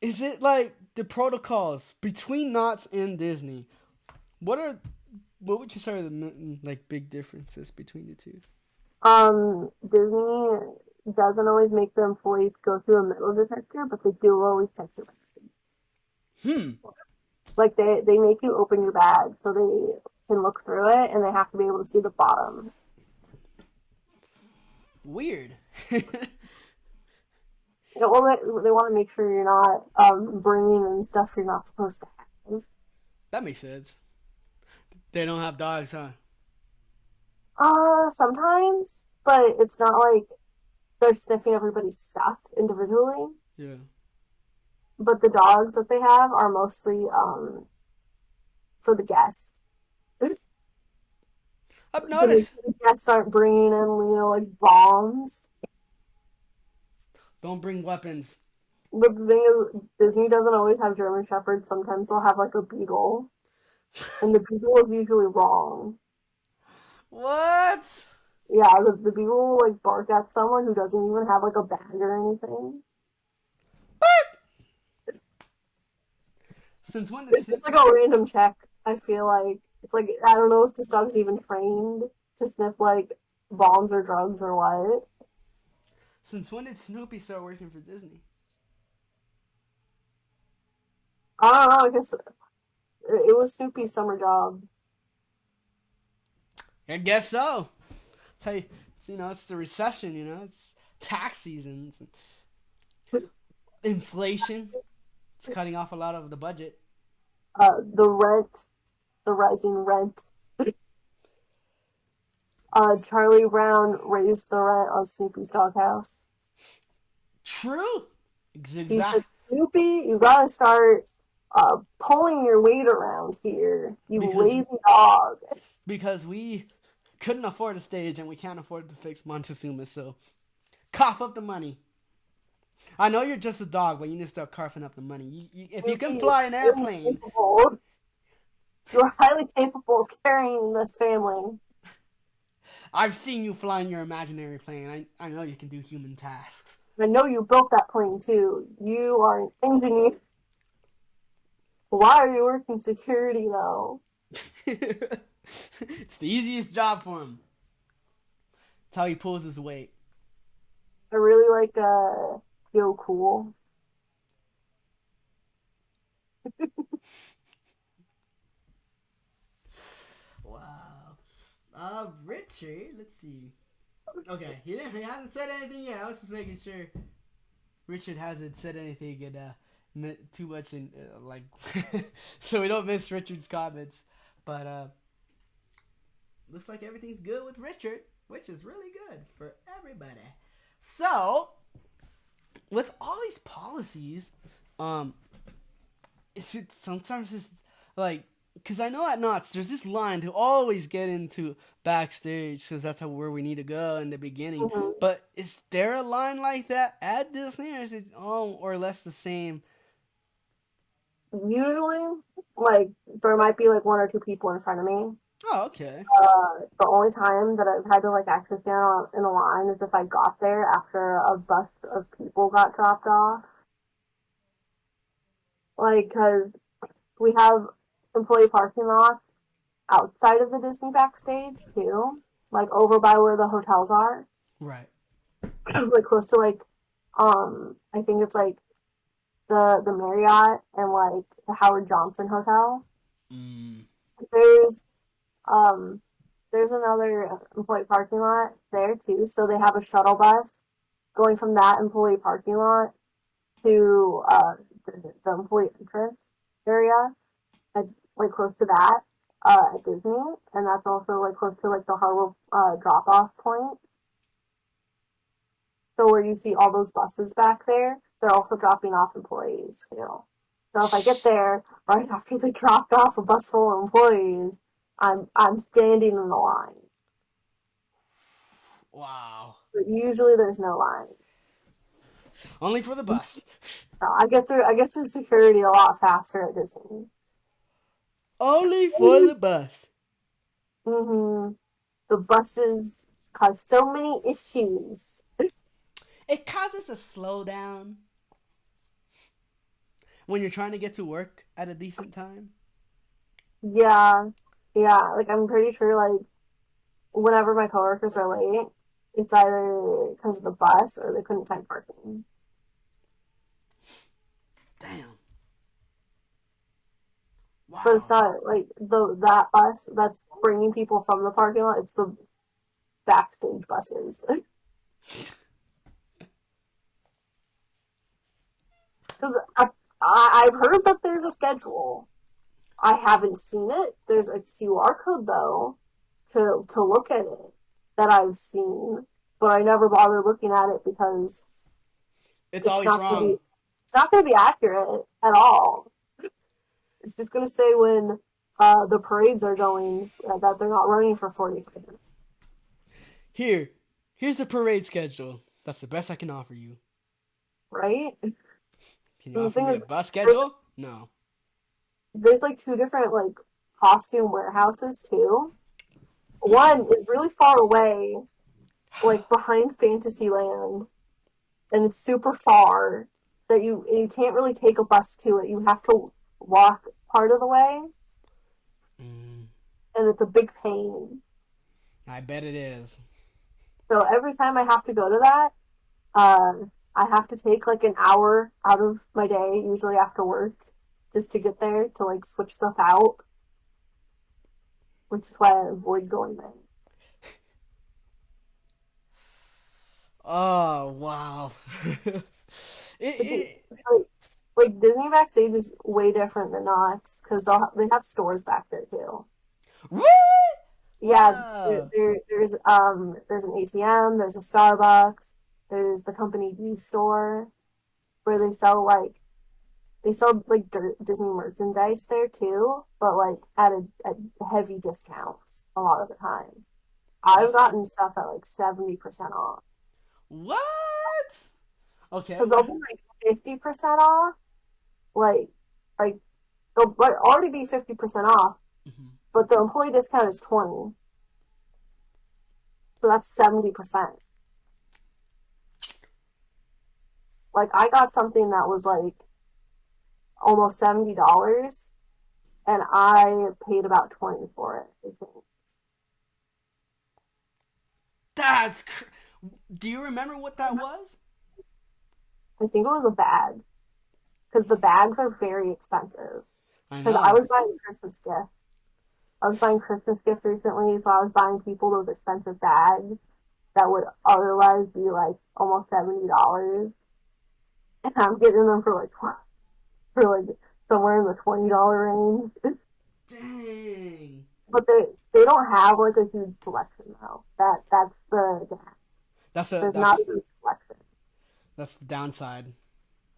A: is it like the protocols between Knott's and Disney? What are what would you say are the like big differences between the two?
B: Disney doesn't always make the employees go through a metal detector, but they do always check your bag.
A: Hmm.
B: Like they make you open your bag so they can look through it and they have to be able to see the bottom.
A: Weird.
B: You know, well, they want to make sure you're not bringing in stuff you're not supposed to have.
A: That makes sense. They don't have dogs, huh?
B: Sometimes, but it's not like they're sniffing everybody's stuff individually.
A: Yeah.
B: But the dogs that they have are mostly for the guests.
A: I've
B: So the
A: noticed.
B: guests aren't bringing in, like bombs.
A: Don't bring weapons.
B: But the thing is, Disney doesn't always have German Shepherds. Sometimes they'll have like a beagle, and the beagle is usually wrong.
A: What?
B: Yeah, the beagle will like bark at someone who doesn't even have like a bag or anything.
A: Since when did
B: It's
A: Snoopy?
B: like a random check. I feel like it's like I don't know if this dog's even trained to sniff like bombs or drugs or what.
A: Since when did Snoopy start working for Disney?
B: I don't know. I guess it was Snoopy's summer job.
A: I guess so. Tell you, it's the recession. It's tax season, inflation. It's cutting off a lot of the budget.
B: The rent, the rising rent. Charlie Brown raised the rent on Snoopy's doghouse.
A: True.
B: He said,
A: Exactly.
B: Snoopy, you gotta start pulling your weight around here, you
A: Because
B: lazy dog.
A: because we couldn't afford a stage and we can't afford to fix Montezuma, so cough up the money. I know you're just a dog, but you need to start coughing up the money. If you can fly an airplane,
B: You're highly capable of carrying this family.
A: I've seen you fly in your imaginary plane. I know you can do human tasks.
B: I know you built that plane too. You are an engineer. Why are you working security though?
A: It's the easiest job for him. It's how he pulls his weight.
B: I really like Yo Cool.
A: Wow. Richard, let's see. Okay, he hasn't said anything yet. I was just making sure Richard hasn't said anything too much in like so we don't miss Richard's comments. But looks like everything's good with Richard, which is really good for everybody. So with all these policies, sometimes it's like, because I know at Knott's there's this line to always get into backstage because that's where we need to go in the beginning.
B: Mm-hmm.
A: But is there a line like that at Disney, or is it or less the same?
B: Usually, like, there might be like one or two people in front of me.
A: Oh, okay.
B: The only time that I've had to like actually stand in a line is if I got there after a bus of people got dropped off. Like, because we have employee parking lots outside of the Disney backstage too, like over by where the hotels are,
A: Right.
B: like close to like, I think it's like the Marriott and like the Howard Johnson Hotel.
A: Mm.
B: There's um there's another employee parking lot there too, so they have a shuttle bus going from that employee parking lot to the employee entrance area, at, like close to that at Disney, and that's also like close to like the harbor drop off point. So where you see all those buses back there, they're also dropping off employees too. So if I get there right after they dropped off a bus full of employees, I'm standing in the line.
A: Wow.
B: But usually there's no line.
A: Only for the bus.
B: So I get through security a lot faster at Disney.
A: Only for the bus.
B: Mm-hmm. The buses cause so many issues.
A: It causes a slowdown when you're trying to get to work at a decent time.
B: Yeah, like I'm pretty sure like whenever my coworkers are late, it's either because of the bus or they couldn't find parking.
A: Damn.
B: But it's
A: Wow.
B: not like that bus that's bringing people from the parking lot. It's the backstage buses. Because I've heard that there's a schedule. I haven't seen it. There's a QR code though to look at it that I've seen, but I never bother looking at it because
A: It's
B: it's
A: always
B: not gonna
A: wrong.
B: be it's not gonna be accurate at all. It's just gonna say when the parades are going that they're not running for 45 minutes,
A: Here, here's the parade schedule. That's the best I can offer you.
B: right?
A: Can you
B: And the
A: offer
B: thing
A: me
B: is,
A: a bus
B: there's,
A: schedule? No.
B: there's like two different like costume warehouses too. One is really far away, like behind Fantasyland, and it's super far that you can't really take a bus to it. You have to walk part of the way,
A: Mm,
B: and it's a big pain.
A: I bet it is.
B: So every time I have to go to that, I have to take like an hour out of my day, usually after work, just to get there to like switch stuff out, which is why I avoid going there.
A: Oh wow.
B: But
A: it,
B: like Disney backstage is way different than Knott's because they have stores back there too.
A: really?
B: Yeah,
A: Wow.
B: there's an ATM, there's a Starbucks, there's the Company D store where they sell like Disney merchandise there too, but like at heavy discounts a lot of the time. I've
A: That's
B: gotten stuff at like 70% off
A: what? Okay.
B: because they'll be like 50% off, like like they'll already be 50% off,
A: Mhm.
B: but the employee discount is 20, so that's 70%. Like I got something that was like almost $70, and I paid about 20 for it. I think.
A: That's. Do you remember what that was?
B: I think it was a bag because the bags are very expensive.
A: I
B: Because I
A: know.
B: was buying Christmas gifts. I was buying Christmas gifts recently, so I was buying people those expensive bags that would otherwise be like almost $70, and I'm getting them for like somewhere in the $20 range.
A: Dang.
B: But they don't have like a huge selection though. That's the gap.
A: That's a
B: There's not
A: that's
B: a huge selection.
A: that's the downside.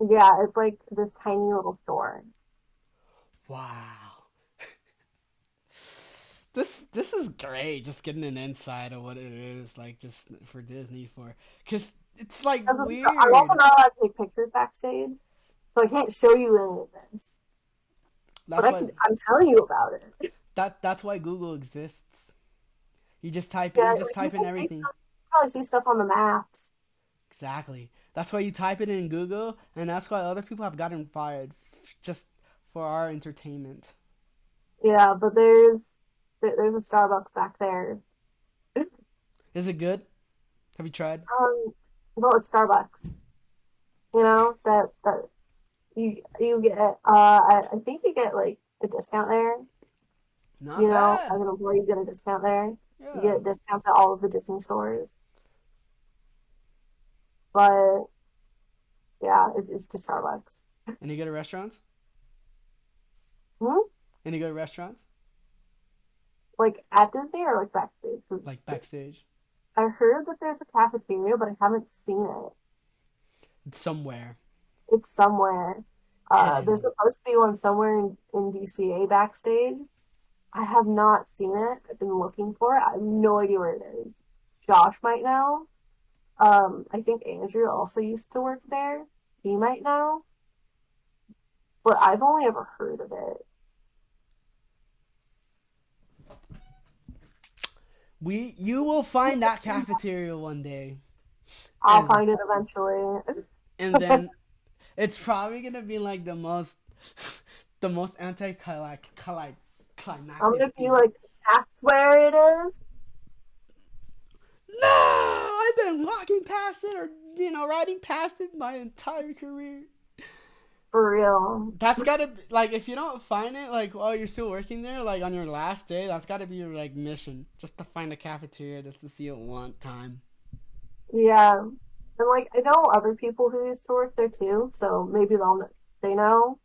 B: Yeah, it's like this tiny little store.
A: Wow. This is great. Just getting an insight of what it is like, just for Disney, for because it's like
B: I'm also
A: weird.
B: not allowed to take pictures backstage, so I can't show you any of this. But
A: That's why
B: I'm telling you about it.
A: that's why Google exists.
B: Yeah,
A: you just
B: you
A: type in
B: can see
A: everything.
B: stuff, probably see stuff on the maps.
A: Exactly. That's why you type it in Google, and that's why other people have gotten fired just for our entertainment.
B: Yeah, but there's a Starbucks back there.
A: Is it good? Have you tried?
B: Well, it's Starbucks. You know that you get. I think you get like a discount there.
A: Not
B: You know, as
A: bad.
B: an employee, you get a discount there. You
A: Yeah.
B: get discounts at all of the Disney stores. But yeah, it's just Starbucks.
A: Any good at restaurants?
B: Hmm?
A: Any good at restaurants?
B: Like at Disney or like backstage? 'Cause
A: Like backstage?
B: I heard that there's a cafeteria, but I haven't seen it.
A: It's somewhere.
B: It's somewhere. There's
A: Hidden.
B: supposed to be one somewhere in DCA backstage. I have not seen it. I've been looking for it. I have no idea where it is. Josh might know. I think Andrew also used to work there. He might know. But I've only ever heard of it.
A: You will find that cafeteria one day.
B: I'll
A: And
B: find it eventually.
A: and then it's probably gonna be like the most
B: I'm
A: climactic
B: gonna be
A: thing.
B: like, that's where it is.
A: No, I've been walking past it, or riding past it my entire career.
B: For real.
A: That's gotta be, like, if you don't find it like while you're still working there, like on your last day, that's gotta be your like mission, just to find a cafeteria, just to see it one time.
B: Yeah. And like I know other people who used to work there too, so maybe they know.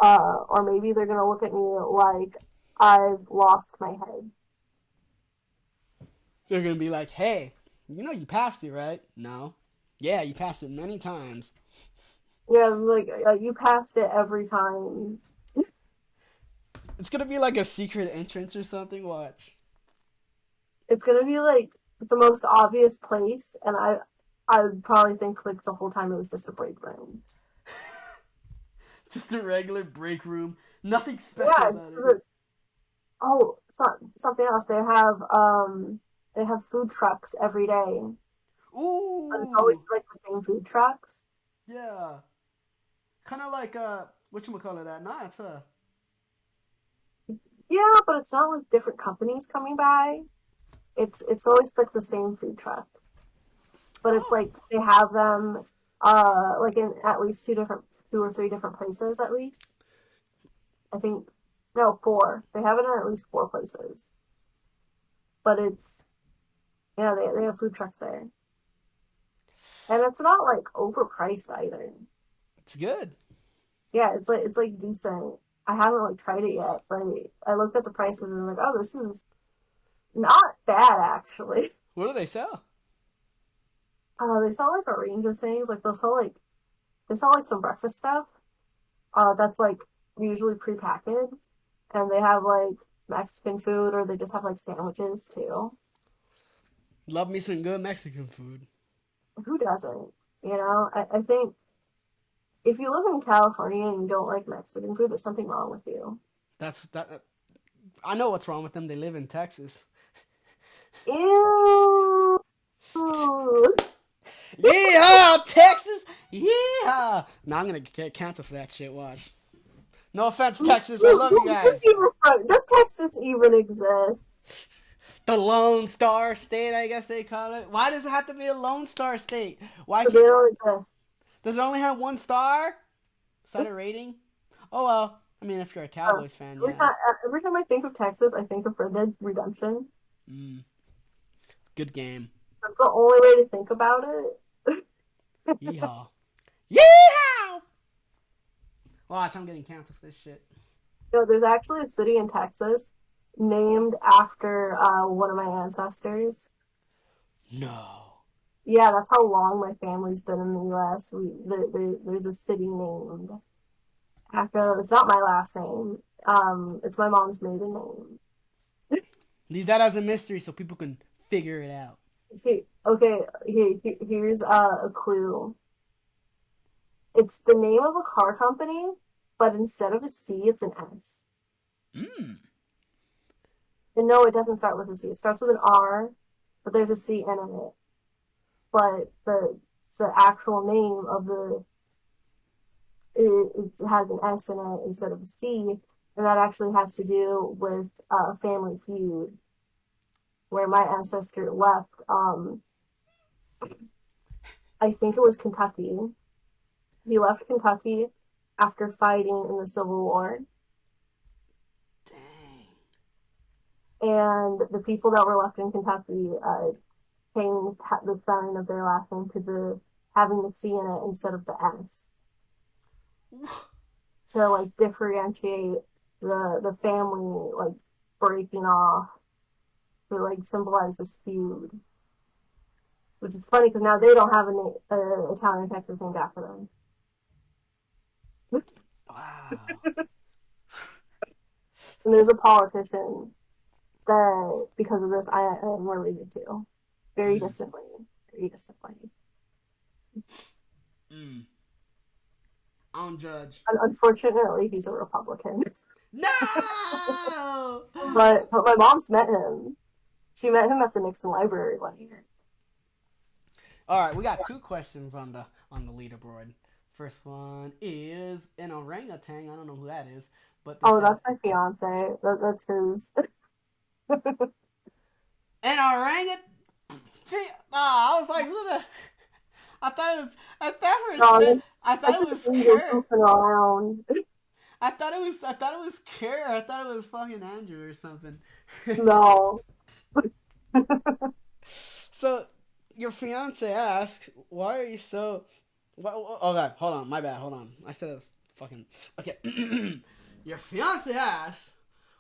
B: or maybe they're gonna look at me like I've lost my head.
A: They're gonna be like, "Hey, you passed it, right?" No. Yeah, you passed it many times.
B: Yeah, like you passed it every time.
A: It's gonna be like a secret entrance or something. Watch.
B: It's gonna be like the most obvious place, and I would probably think like the whole time it was just a break room.
A: Just a regular break room. Nothing special
B: Yeah.
A: about it.
B: Oh, something else. They have food trucks every day, but it's always
A: Ooh.
B: like the same food trucks.
A: Yeah. Kind of like whatchamacallit that? Nah, it's a.
B: Yeah, but it's not like different companies coming by. It's always like the same food truck, but it's
A: Oh.
B: like they have them like in at least two or three different places at least. I think no, four. They have it in at least four places. But it's yeah, they have food trucks there. And it's not like overpriced either.
A: It's good.
B: Yeah, it's like decent. I haven't like tried it yet, but I looked at the prices and I'm like, oh, this is not bad actually.
A: What do they sell?
B: They sell like a range of things. Like they sell like some breakfast stuff. That's like usually prepackaged, and they have like Mexican food, or they just have like sandwiches too.
A: Love me some good Mexican food.
B: Who doesn't? I think if you live in California and you don't like Mexican food, there's something wrong with you.
A: That's that. I know what's wrong with them. They live in Texas.
B: Ew.
A: Yeehaw, Texas! Yeehaw! Now I'm gonna get canceled for that shit. Watch. No offense, Texas. I love you guys.
B: Does Texas even exist?
A: The Lone Star State, I guess they call it. Why does it have to be a Lone Star State? Why
B: So they
A: can't?
B: don't exist.
A: Does it only have one star? Is that a rating? Oh well. I mean, if you're a Cowboys fan,
B: Every
A: yeah.
B: time, every time I think of Texas, I think of Red Dead Redemption.
A: Mm, good game.
B: That's the only way to think about it.
A: Yeehaw. Yeehaw! Watch, I'm getting canceled for this shit.
B: There's actually a city in Texas named after one of my ancestors.
A: No.
B: Yeah, that's how long my family's been in the U.S. There's a city named after. It's not my last name. It's my mom's maiden name.
A: Leave that as a mystery so people can figure it out.
B: Okay, here's a clue. It's the name of a car company, but instead of a C, it's an S.
A: Mmm.
B: And no, it doesn't start with a C. It starts with an R, but there's a C in it. But the actual name of it has an S in it instead of a C, and that actually has to do with Family Feud, where my ancestor left. I think it was Kentucky. He left Kentucky after fighting in the Civil War,
A: Dang.
B: and the people that were left in Kentucky changed the spelling of their last name to the having the C in it instead of the S to like differentiate the family like breaking off to like symbolize this feud, which is funny because now they don't have an Italian Texas named after them.
A: Wow.
B: And there's a politician that because of this I am related to very
A: Mm.
B: distantly, very distantly.
A: Mm. I don't judge.
B: And unfortunately, he's a Republican.
A: No.
B: But my mom's met him. She met him at the Nixon Library one year.
A: All right, we got two questions on the leaderboard. First one is an orangutan. I don't know who that is, but
B: Oh, that's my fiance. That's his.
A: an orangutan. I was like, who the? I thought it was. I thought for a
B: No,
A: I thought it was
B: goofing
A: Kurt.
B: around.
A: I thought it was. I thought it was Kurt. I thought it was fucking Andrew or something.
B: No.
A: So, your fiance asked, "Why are you so?" Okay, hold on. My bad. Hold on. I said fucking okay. Your fiance asks,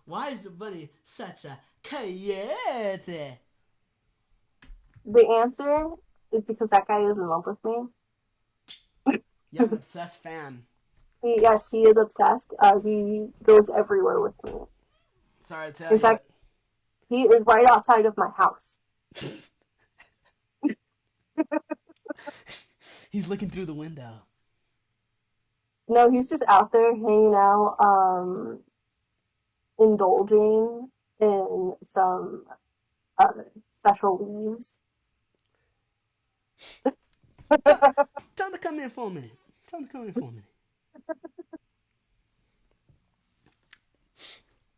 A: "Why is the bunny such a coyote?"
B: The answer is because that guy is in love with me.
A: You have an obsessed fan.
B: Yes, he is obsessed. He goes everywhere with me.
A: Sorry to tell
B: In
A: you.
B: fact, he is right outside of my house.
A: He's looking through the window.
B: No, he's just out there hanging out, indulging in some special leaves.
A: Tell him to come in for a minute. Tell him to come in for a minute.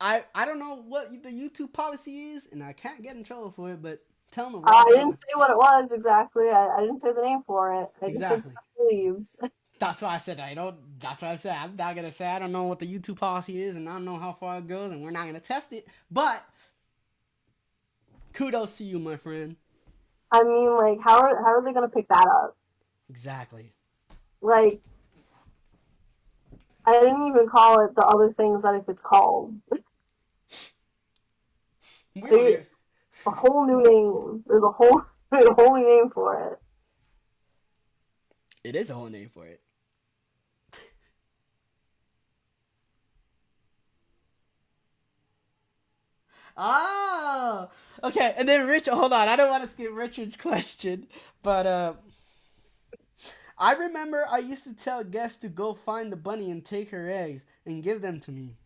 A: I don't know what the YouTube policy is, and I can't get in trouble for it, but tell him to
B: I
A: walk
B: didn't
A: in.
B: say what it was exactly. I didn't say the name for it. I just said
A: Exactly.
B: special leaves.
A: That's why I said I don't. That's what I said. I'm not gonna say I don't know what the YouTube policy is, and I don't know how far it goes, and we're not gonna test it. But kudos to you, my friend.
B: I mean, like, how are they gonna pick that up?
A: Exactly.
B: Like, I didn't even call it the other things that if it's called.
A: Weird.
B: A whole new name. There's a whole new name for it.
A: It is a whole name for it. Oh, okay. And then Rich, hold on. I don't want to skip Richard's question, but I remember I used to tell guests to go find the bunny and take her eggs and give them to me.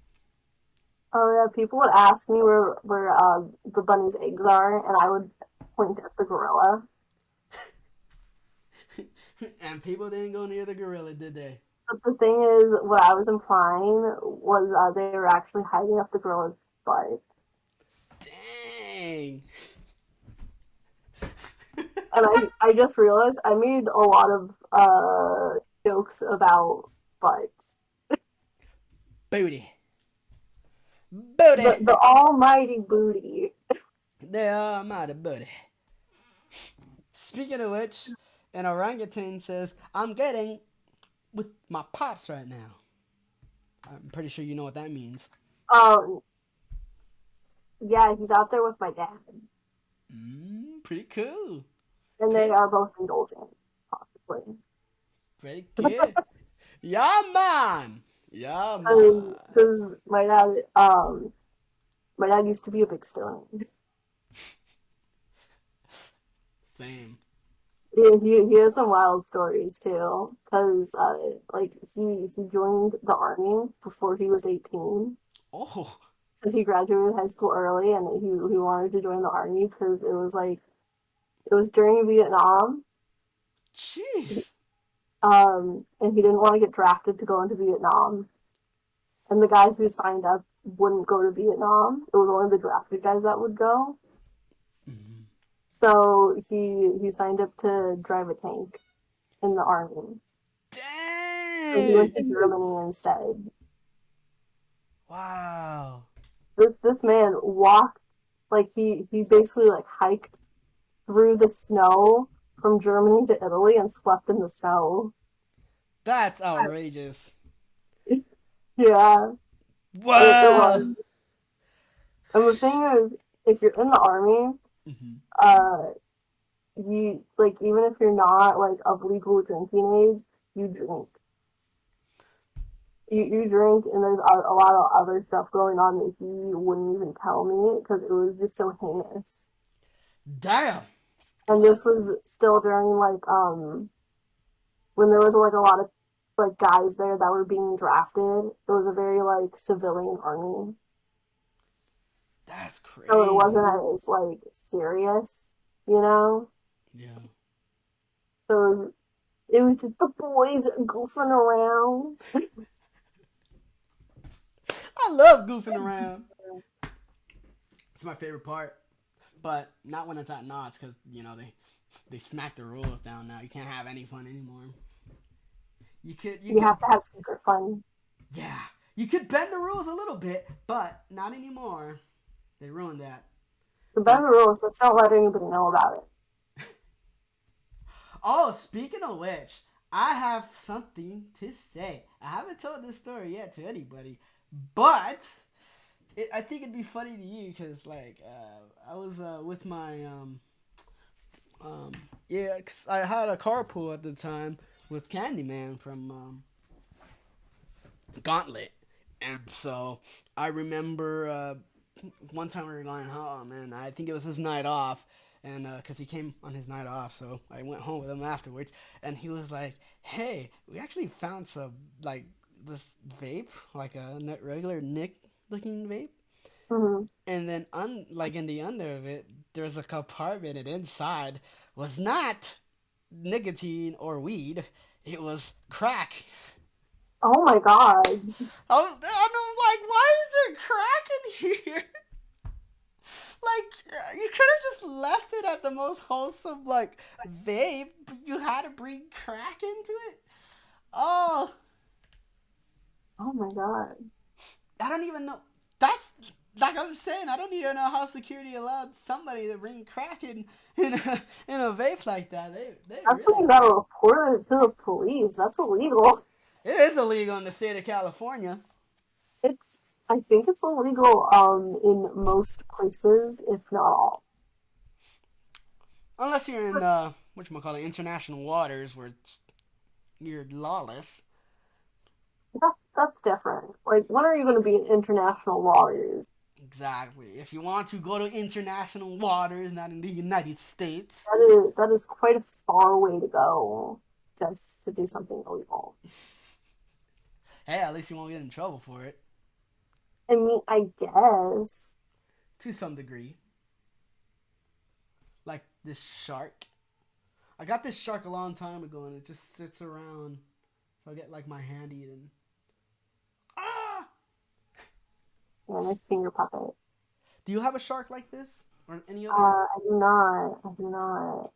B: Oh yeah, people would ask me where the bunny's eggs are, and I would point at the gorilla.
A: And people didn't go near the gorilla, did they?
B: But the thing is, what I was implying was they were actually hiding up the gorilla's butt.
A: Dang.
B: And I just realized I made a lot of jokes about butts.
A: Booty. Booty.
B: The almighty booty.
A: The almighty booty. Speaking of which, an orangutan says, "I'm getting with my pops right now." I'm pretty sure you know what that means.
B: Yeah, he's out there with my dad.
A: Pretty cool.
B: And they are both indulgent, possibly.
A: Pretty good. Yeah, man. Yeah, man.
B: Because my dad used to be a big stoner.
A: Same.
B: He has some wild stories too. Because like he joined the army before he was 18.
A: Oh.
B: Because he graduated high school early, and he wanted to join the army because it was during Vietnam.
A: Jeez.
B: And he didn't want to get drafted to go into Vietnam. And the guys who signed up wouldn't go to Vietnam. It was only the drafted guys that would go.
A: Mm-hmm.
B: So he signed up to drive a tank in the army.
A: Dang.
B: So he went to Germany instead.
A: Wow.
B: This man walked, like he basically like hiked through the snow from Germany to Italy and slept in the snow.
A: That's outrageous.
B: Yeah.
A: Wow.
B: It was. And the thing is, if you're in the army, you like even if you're not like of legal drinking age, you drink. You drink, and there's a lot of other stuff going on that he wouldn't even tell me because it was just so heinous.
A: Damn.
B: And this was still during like when there was like a lot of like guys there that were being drafted. It was a very like civilian army.
A: That's crazy.
B: So it wasn't as like serious, you know?
A: Yeah.
B: So it was just the boys goofing around.
A: I love goofing around. It's my favorite part. But not when it's at Knott's, because, you know, they smack the rules down now. You can't have any fun anymore. You
B: have to have secret fun.
A: Yeah. You could bend the rules a little bit, but not anymore. They ruined that.
B: So bend the rules, but don't let anybody know about it.
A: Oh, speaking of which, I have something to say. I haven't told this story yet to anybody, but I think it'd be funny to you because, like, I was with my um, yeah, 'cause I had a carpool at the time with Candyman from Gauntlet, and so I remember one time we were going home, and I think it was his night off, and because he came on his night off, so I went home with him afterwards, and he was like, "Hey, we actually found some like this vape, like a regular Nick looking vape."
B: Hmm.
A: And then, like in the under of it, there's a compartment, and inside was not nicotine or weed; it was crack.
B: Oh my god.
A: I'm like, why is there crack in here? Like, you could have just left it at the most wholesome, like, vape, but you had to bring crack into it? Oh,
B: Oh my god.
A: I don't even know. That's, like I'm saying, I don't even know how security allowed somebody to bring crack in a vape like that. They
B: That's when
A: really.
B: you gotta report it to the police. That's illegal.
A: It is illegal in the state of California.
B: It's I think it's illegal in most places, if not all.
A: Unless you're in, whatchamacallit, international waters where you're lawless.
B: That's different. Like, when are you going to be in international waters?
A: Exactly. If you want to go to international waters, not in the United States.
B: That is quite a far way to go just to do something illegal.
A: Hey, at least you won't get in trouble for it.
B: I mean, I guess.
A: To some degree. Like this shark. I got this shark a long time ago and it just sits around. So I get like my hand eaten. Ah!
B: Yeah, nice finger puppet.
A: Do you have a shark like this? Or any other?
B: I do not. I do not.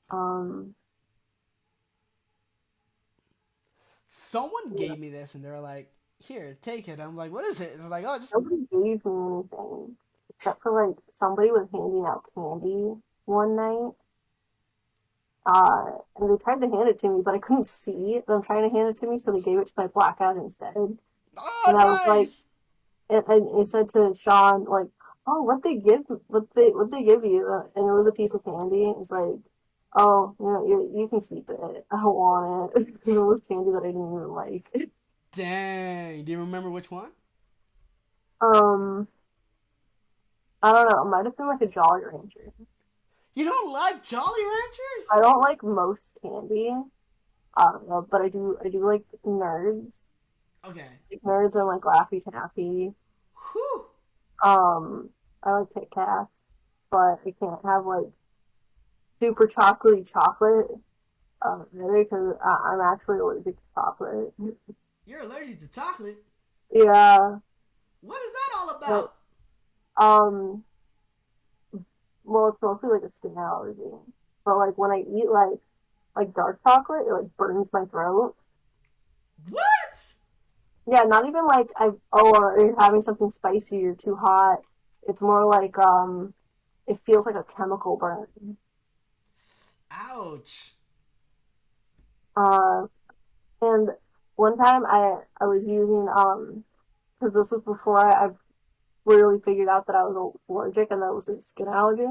A: Someone
B: Yeah,
A: gave me this and they're like, here, take it. I'm like, what is it? It's like, oh, just.
B: nobody gave me anything except for like somebody was handing out candy one night. And they tried to hand it to me, but I couldn't see them trying to hand it to me, so they gave it to my blackout instead. And I was
A: Oh,
B: like,
A: nice!
B: and it said to Sean, like, oh, what they give you? And it was a piece of candy. It's like, oh, you can keep it. I don't want it. It was candy that I didn't even like.
A: Dang. Do you remember which one?
B: Um, I don't know. It might have been like a Jolly Rancher.
A: You don't like Jolly Ranchers?
B: I don't like most candy. I don't know, but I do like Nerds.
A: Okay.
B: Like Nerds and like Laffy Taffy.
A: Whew.
B: I like Kit Kats, but I can't have like super chocolatey chocolate. Really, because I'm actually allergic to chocolate.
A: You're allergic to chocolate?
B: Yeah,
A: What is that all
B: but
A: about?
B: um, well, it's mostly like a skin allergy. But like when I eat like dark chocolate, it like burns my throat.
A: What?
B: Yeah, not even like or you're having something spicy or too hot. It's more like it feels like a chemical burn.
A: Ouch.
B: Uh, and one time I was using because this was before I really figured out that I was allergic and that was a skin allergy.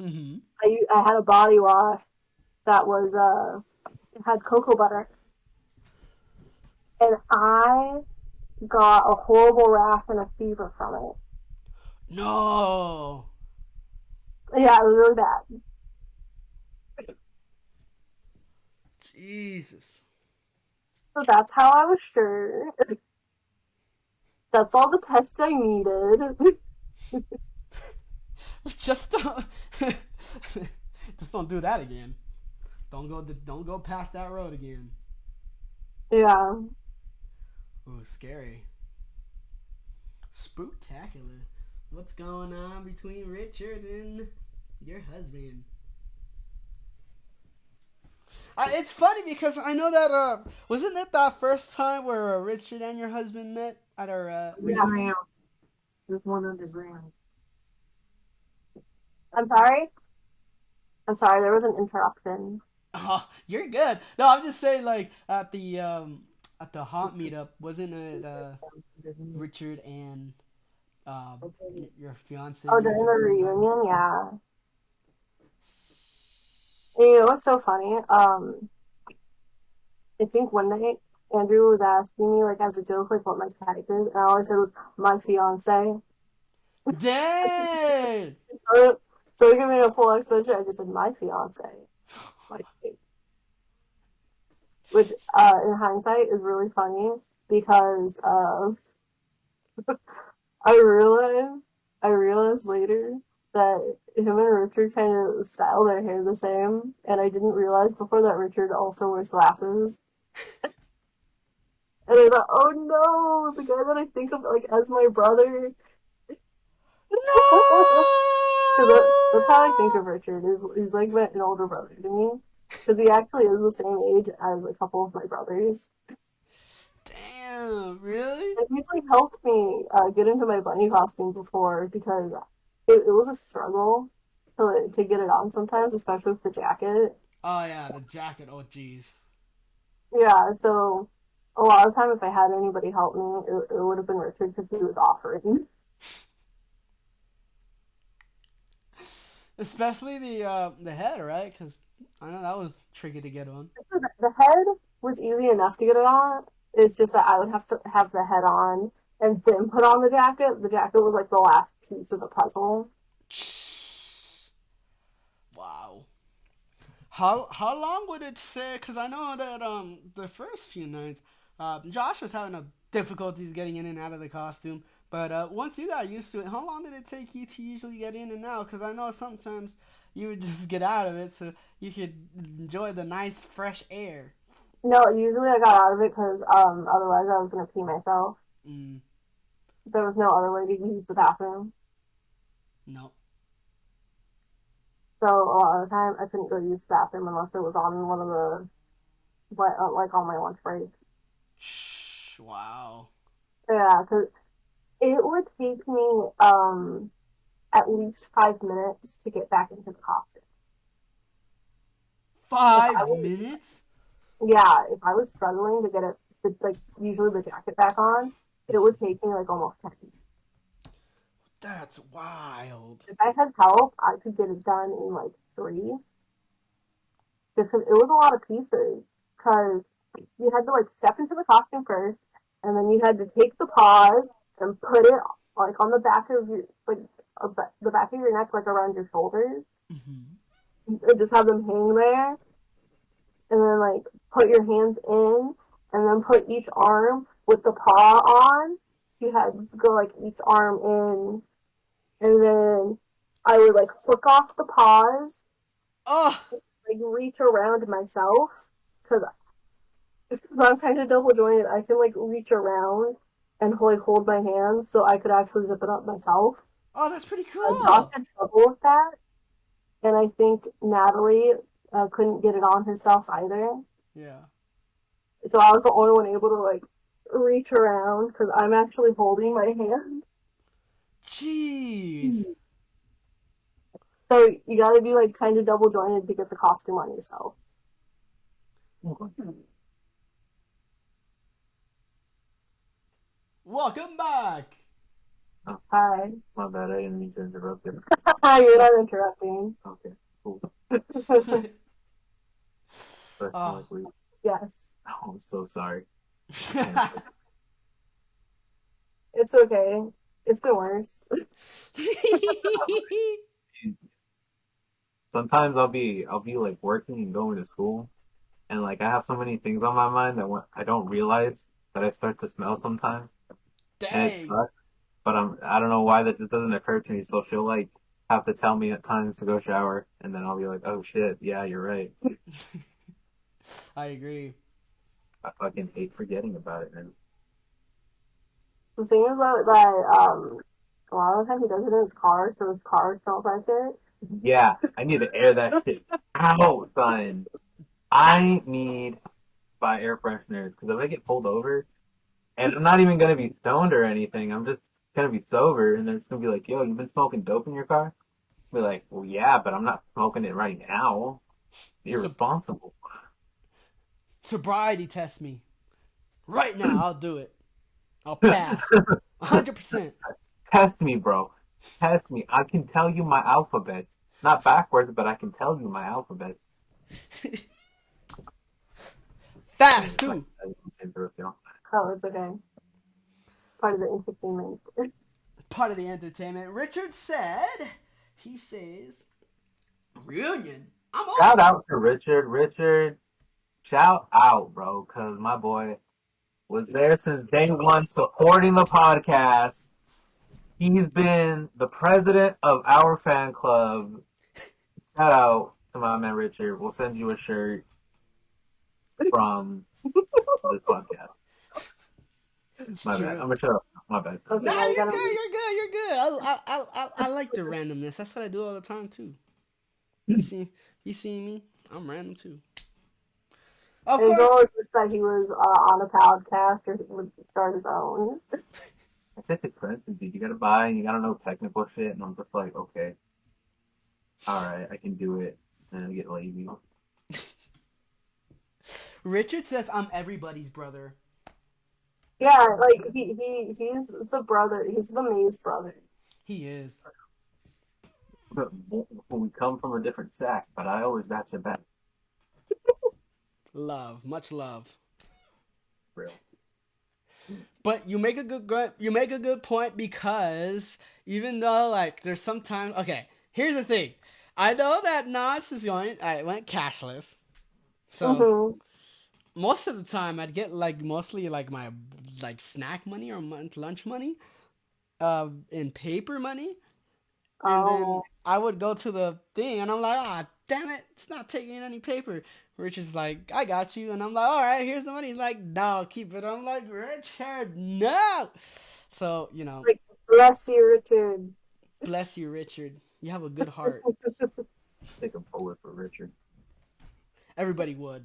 A: Mm-hmm.
B: I had a body wash that was it had cocoa butter, and I got a horrible rash and a fever from it.
A: No.
B: Yeah, it was really bad.
A: Jesus.
B: So that's how I was sure. That's all the tests I needed.
A: Just don't. Just don't do that again. Don't go past that road again.
B: Yeah.
A: Ooh, scary. Spooktacular. What's going on between Richard and your husband? It's funny because I know that wasn't it that first time where Richard and your husband met at our reunion?
C: Yeah, there's one underground.
B: I'm sorry. I'm sorry. There was an interruption.
A: Oh, you're good. No, I'm just saying, like at the haunt meetup, wasn't it Richard and your fiance
B: Oh,
A: meeting
B: during
A: for
B: the
A: the first time?
B: reunion, yeah. And you know what's so funny? I think one night Andrew was asking me like as a joke like what my type is, and all I said was my fiance.
A: Dang!
B: So he gave me a full explanation. I just said my fiance, my type, which in hindsight is really funny because I realized I realized later that him and Richard kind of style their hair the same, and I didn't realize before that Richard also wears glasses. And I thought, oh no, the guy that I think of like as my brother.
A: No!
B: Because that's how I think of Richard. He's like an older brother to me. Because he actually is the same age as a couple of my brothers.
A: Damn, really?
B: And he's like helped me get into my bunny costume before because it was a struggle to get it on sometimes, especially with the jacket.
A: Oh yeah, the jacket. Oh jeez.
B: Yeah, so a lot of time if I had anybody help me, it would have been Richard because he was offering.
A: Especially the head, right? Because I know that was tricky to get on.
B: The head was easy enough to get it on. It's just that I would have to have the head on and then put on the jacket. The jacket was like the last piece of the puzzle.
A: Wow. How long would it say? Because I know that the first few nights, Josh was having a difficulties getting in and out of the costume. But once you got used to it, how long did it take you to usually get in and out? Because I know sometimes you would just get out of it so you could enjoy the nice fresh air.
B: No, usually I got out of it because otherwise I was gonna pee myself.
A: Mm,
B: There was no other way to use the bathroom.
A: no.
B: So a lot of the time I couldn't go use the bathroom unless it was on one of the like on my lunch break.
A: Wow.
B: Yeah, because it would take me at least 5 minutes to get back into the costume. If I
A: Five
B: was
A: minutes?
B: Yeah, if I was struggling to get it, like usually the jacket back on, it would take me like almost 10.
A: That's wild.
B: If I had help, I could get it done in like 3. Because it was a lot of pieces. Because you had to like step into the costume first, and then you had to take the paws and put it like on the back of your like the back of your neck, like around your shoulders,
A: Mm-hmm.
B: and just have them hang there, and then like put your hands in, and then put each arm with the paw on. You had to go like each arm in, and then I would like flick off the paws,
A: Oh,
B: like reach around myself because I'm kind of double jointed. I can like reach around and like hold my hands so I could actually zip it up myself.
A: oh, that's pretty
B: Josh
A: cool.
B: had trouble with that, and I think Natalie couldn't get it on herself either.
A: Yeah.
B: So I was the only one able to like reach around because I'm actually holding my hand.
A: Jeez.
B: So you got to be like kind of double jointed to get the costume on yourself.
A: Welcome back.
B: Hi.
C: My bad, I didn't mean to interrupt you.
B: You're not interrupting.
C: Okay, cool. That's
A: Oh.
C: like we.
B: Yes.
C: Oh, I'm so sorry.
B: It's okay. It's been worse.
C: Sometimes I'll be like working and going to school, and like I have so many things on my mind that I don't realize that I start to smell sometimes, and it
A: Dang.
C: sucks. But I don't know why that just doesn't occur to me. So she'll like have to tell me at times to go shower, and then I'll be like, oh shit, yeah, you're right.
A: I agree.
C: I fucking hate forgetting about it, man.
B: The thing is that a lot of the time he does it in his car, so his car smells like it.
C: Yeah, I need to air that shit out, son. I need to buy air fresheners because if I get pulled over, and I'm not even gonna be stoned or anything, I'm just gonna be sober, and they're just gonna be like, "Yo, you've been smoking dope in your car?" Be like, "Well, yeah, but I'm not smoking it right now." Irresponsible.
A: Sobriety test me. Right now, I'll do it. I'll pass. 100%.
C: Test me, bro. Test me. I can tell you my alphabet. Not backwards, but I can tell you my alphabet.
A: Fast, too.
B: Oh, it's okay. Part of the entertainment.
A: Part of the entertainment. Richard said, he says, reunion. I'm on.
C: Shout out to Richard. Richard, shout out, bro, because my boy was there since day one supporting the podcast. He's been the president of our fan club. Shout out to my man Richard. We'll send you a shirt from this podcast. My bad. I'm gonna shut up. My bad.
B: Okay,
A: No,
B: I
A: you're
B: gotta-
A: good. You're good. You're good. I like the randomness. That's what I do all the time too. You see me? I'm random too. Of
B: And
A: course.
B: Joel just said he was on a podcast or he would start his own.
C: It's expensive, dude. You gotta buy and you gotta know technical shit, and I'm just like, okay, all right, I can do it, and I get lazy.
A: Richard says I'm everybody's brother.
B: Yeah, like he's the brother. He's the Maze brother.
A: He is.
C: But we come from a different sack, but I always got your back.
A: Love, much love.
C: Real.
A: But you make a good point because even though like there's sometimes here's the thing. I know that Knott is went cashless. So most of the time I'd get mostly my snack money or lunch money in paper money. And then I would go to the thing and I'm like, ah, damn it, it's not taking any paper. Richard's like, I got you. And I'm like, all right, here's the money. He's like, no, keep it. I'm like, Richard, no. So,
B: Like, bless you, Richard.
A: Bless you, Richard. You have a good heart.
C: Take a bullet for Richard.
A: Everybody would.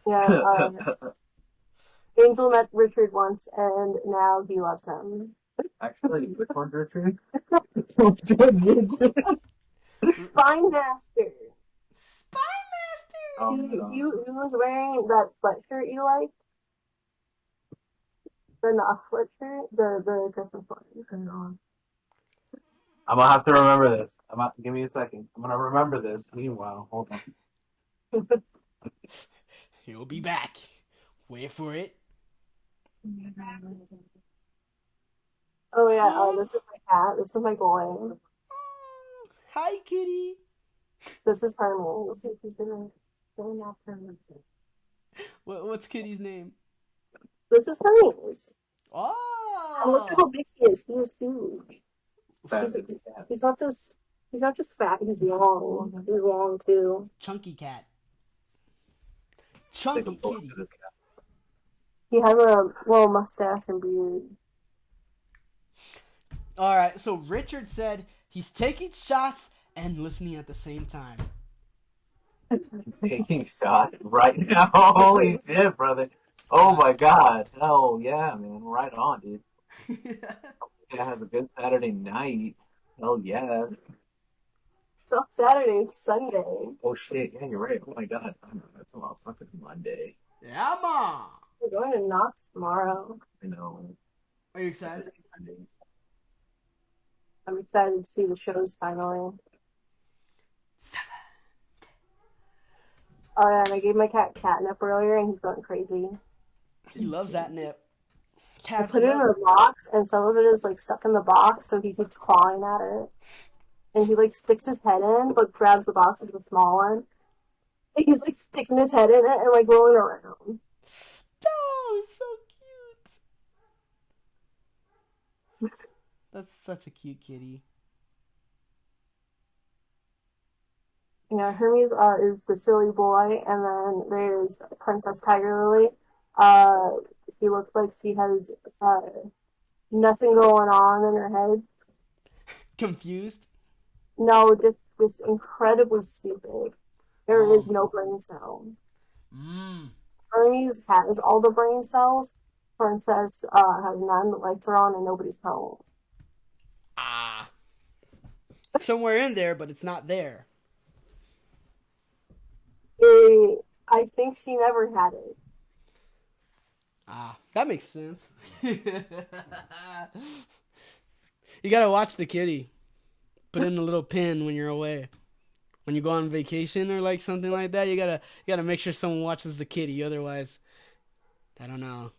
B: Yeah, Angel met Richard once and now he loves him.
C: Actually, which one's Richard?
B: The Spine Master.
A: Spy Master!
C: Oh,
B: He was wearing that sweatshirt you like. The Knott sweatshirt. The Christmas one.
C: I'm gonna have to remember this. Give me a second. I'm gonna remember this. Meanwhile, hold on.
A: He'll be back. Wait for it.
B: Oh yeah, this is my cat. This is my boy.
A: Oh, hi, kitty.
B: This is Hermes.
A: What's kitty's name?
B: This is Hermes.
A: Oh!
B: And look at how big he is. He is huge. He's not just fat. He's long. He's long too.
A: Chunky cat. Chunky kitty.
B: He has a little mustache and beard.
A: Alright, so Richard said he's taking shots and listening at the same time.
C: Taking shots right now. Holy shit, brother. Oh my god. Hell yeah, man. Right on, dude. Yeah, have a good Saturday night. Hell yeah.
B: It's not Saturday, it's Sunday.
C: Oh shit, yeah, you're right. Oh my god. That's a fucking Monday.
A: Yeah, ma.
B: We're going to Knott's tomorrow.
C: I know.
A: Are you excited?
B: I'm excited to see the shows finally.
A: 7.
B: Oh yeah, and I gave my cat catnip earlier and he's going crazy.
A: He loves that nip.
B: I
A: Cats
B: put it in a box and some of it is like stuck in the box so he keeps clawing at it. And he like sticks his head in but grabs the box with the small one. And he's like sticking his head in it and like rolling around.
A: Oh, so cute. That's such a cute kitty.
B: Yeah, Hermes is the silly boy, and then there's Princess Tiger Lily. She looks like she has nothing going on in her head.
A: Confused?
B: No, just incredibly stupid. There is no brain cell. Hermes has all the brain cells. Princess has none. The lights are on and nobody's home.
A: Ah. Somewhere in there, but it's not there.
B: I think she never had it.
A: Ah, that makes sense. You gotta watch the kitty. Put in a little pin when you're away. When you go on vacation or like something like that, you gotta make sure someone watches the kitty. Otherwise, I don't know.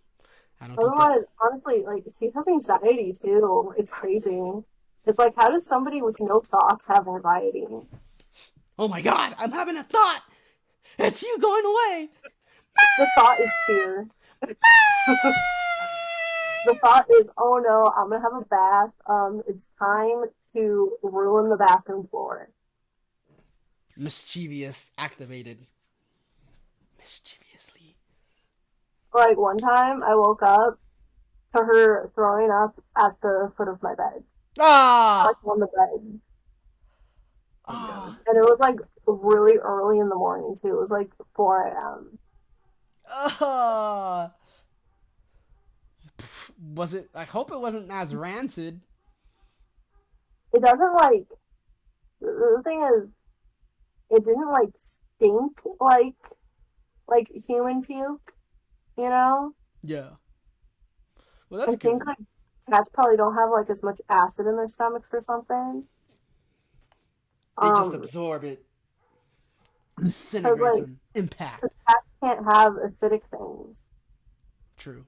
A: I don't think that.
B: Otherwise, honestly, like she has anxiety too. It's crazy. It's like, how does somebody with no thoughts have anxiety?
A: Oh my god, I'm having a thought. It's you going away.
B: The thought is fear. The thought is, oh no, I'm gonna have a bath. It's time to ruin the bathroom floor.
A: Mischievous activated. Mischievously.
B: Like one time, I woke up to her throwing up at the foot of my bed, like
A: Ah!
B: on the bed,
A: Ah!
B: and it was like really early in the morning too. It was like 4 a.m.
A: Ah! Was it? I hope it wasn't as rancid.
B: It doesn't like the thing is, it didn't like stink like human puke, you know.
A: Yeah. Well, that's
B: I think
A: good.
B: like cats probably don't have like as much acid in their stomachs or something.
A: They just
B: Um,
A: absorb it,
B: because
A: disintegrates
B: like
A: on impact.
B: cats can't have acidic things.
A: True.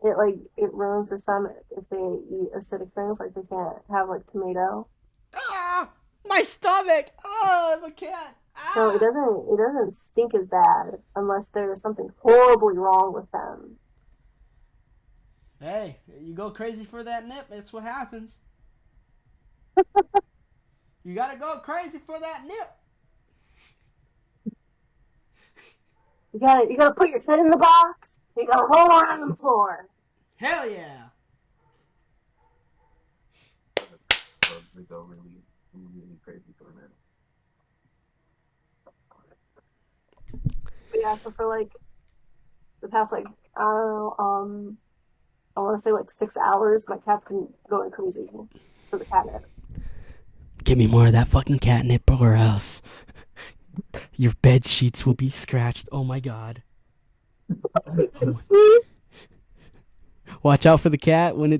B: It ruins their stomach if they eat acidic things. Like they can't have like tomato.
A: Ah! My stomach! Oh, I'm a cat.
B: So
A: Ah!
B: it doesn't stink as bad unless there's something horribly wrong with them.
A: Hey, you go crazy for that nip. That's what happens. You gotta go crazy for that nip.
B: You gotta put your head in the box. You gotta roll around on the floor.
A: Hell yeah.
C: We go really, really crazy for a minute.
B: But yeah, so for like the past like I don't know, I want to say like 6 hours, my cat's been going crazy for the catnip.
A: Give me more of that fucking catnip or else your bed sheets will be scratched. Oh my god. Oh my. Watch out for the cat when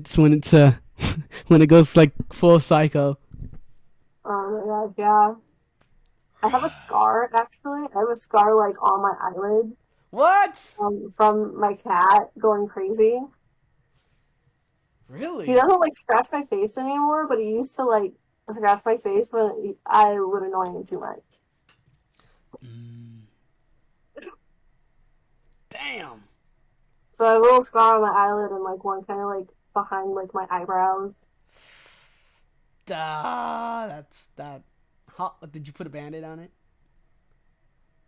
A: when it goes like full psycho.
B: Oh my god, yeah. I have a scar actually. I have a scar like on my eyelid
A: What?
B: from my cat going crazy. He
A: Really?
B: doesn't like scratch my face anymore, but he used to like scratch my face when I would annoy him too much.
A: Mm, damn.
B: So I have a little scar on my eyelid and like one kind of like behind like my eyebrows.
A: That's that. How, did you put a band-aid on it?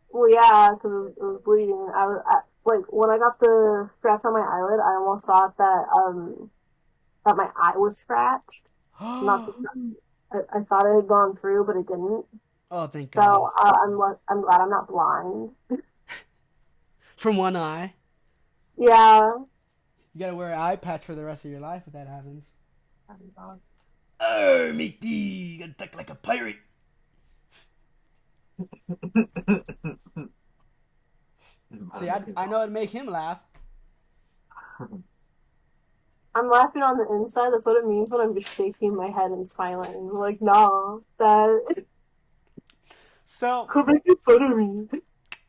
B: Well, yeah, because it was bleeding. Like when I got the scratch on my eyelid, I almost thought that my eye was scratched. Not just I thought it had gone through, but it didn't.
A: Oh, thank
B: So
A: God.
B: I'm glad I'm not blind.
A: From one eye.
B: Yeah.
A: You gotta wear an eye patch for the rest of your life if that happens.
B: Oh
A: Arr, matey, you gotta talk like a pirate. See, I know it'd make him laugh.
B: I'm laughing on the inside. That's what it means when I'm just shaking my head and smiling. Like, nah, that
A: So,
B: could make fun of me.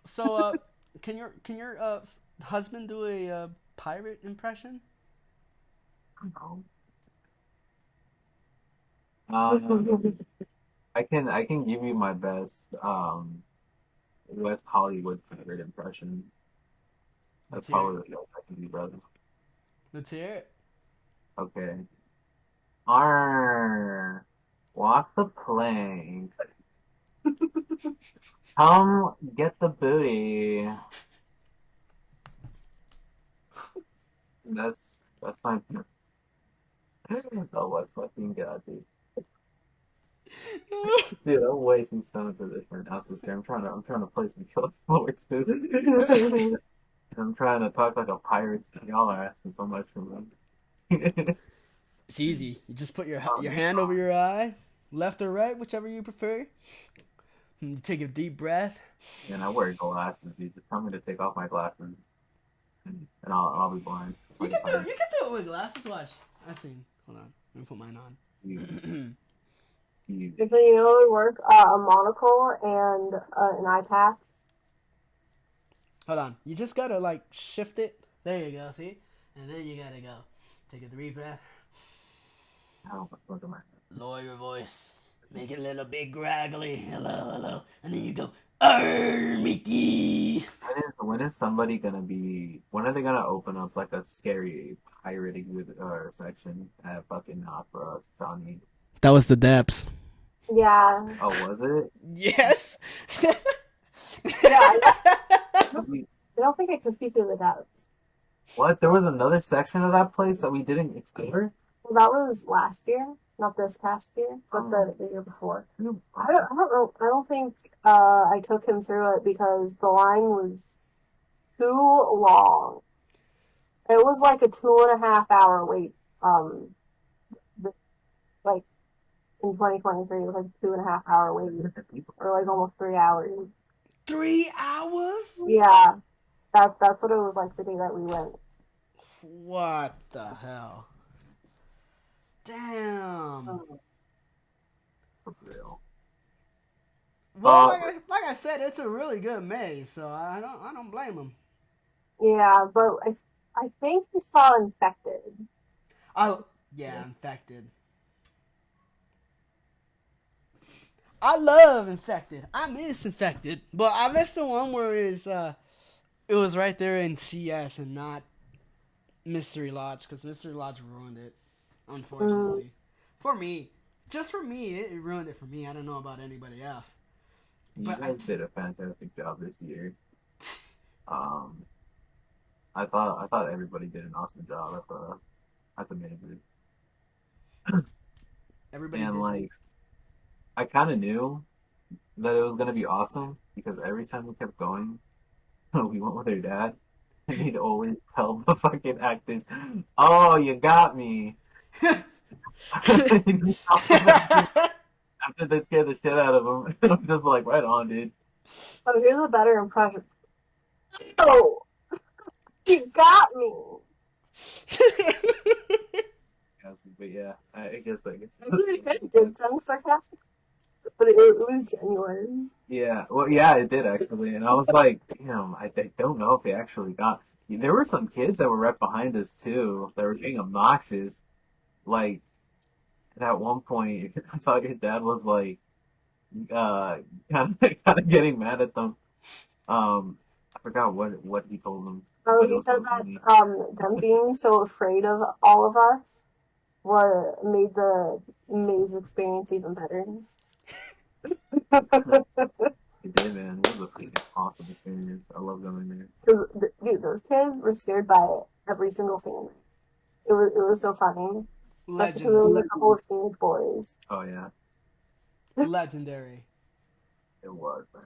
A: so, can your husband do a pirate impression?
C: Um, I can give you my best West Hollywood favorite impression. That's
A: Let's hear it.
C: probably the best I can do, brother.
A: Let's hear it.
C: Okay. Arr, walk the plank. Come get the booty. That's my. Oh my fucking god, dude. Dude, I'm way too stoned for this right now, sister. I'm trying to play some killer forward too. I'm trying to talk like a pirate. Y'all are asking so much from me.
A: It's easy. You just put your
C: Um,
A: hand over your eye, left or right, whichever you prefer. You take a deep breath.
C: And I wear glasses. You just tell me to take off my glasses, and I'll be blind.
A: You
C: Like
A: can
C: if
A: do
C: I
A: it. You can do it with glasses. Watch. I see. Hold on. Let me put mine
C: you,
A: on.
C: you,
B: If you know it would work, a monocle and an eye patch.
A: Hold on. You just gotta like shift it. There you go. See? And then you gotta go. Take a deep breath.
C: how look at my.
A: Lower your voice. Make it a little bit graggly. Hello, hello. And then you go, Arr, Mickey.
C: When is somebody gonna be? When are they gonna open up like a scary pirating with section at fucking Knott for us, Johnny?
A: That was the depths.
B: Yeah.
C: Oh, was it?
A: Yes.
B: Yeah. I don't think I could see through the depths.
C: What? There was another section of that place that we didn't explore?
B: Well, that was last year, not this past year, but the year before. I don't know. I don't think I took him through it because the line was too long. It was like a 2.5 hour wait. Like in 2023, it was like a 2.5 hour wait, or like almost 3 hours.
A: 3 hours?
B: Yeah, that's what it was like the day that we went.
A: What the hell? Damn.
C: For real.
A: Well, like I said, it's a really good maze, so I don't blame him.
B: Yeah, but I think we saw infected.
A: Yeah, infected. I love infected. I miss infected, but I missed the one where it was right there in CS and not Mystery Lodge, because Mystery Lodge ruined it, unfortunately. For me, just for me, it ruined it for me. I don't know about anybody else.
C: You guys did a fantastic job this year. I thought everybody did an awesome job at the major.
A: Everybody
C: And
A: did.
C: like, I kind of knew that it was gonna be awesome because every time we kept going, we went with her dad, and he'd always tell the fucking actors, "Oh, you got me." After they scared the shit out of him, I'm just like, right on, dude.
B: Oh, here's a better impression. Oh, you got me.
C: But yeah, I guess like.
B: It did sound sarcastic, but it was genuine.
C: Yeah, well, yeah, it did actually, and I was like, damn, I don't know if they actually got. There were some kids that were right behind us too. That were being obnoxious. Like at one point, I thought your dad was like, kind of getting mad at them. I forgot what he told them.
B: Oh, he said that them being so afraid of all of us made the maze experience even better.
C: It did, man. It was a freaking awesome experience. I love going there.
B: Dude, those kids were scared by every single thing. It was so funny. Especially because there was a couple of teenage boys.
C: Oh yeah,
A: Legendary.
C: it was, man.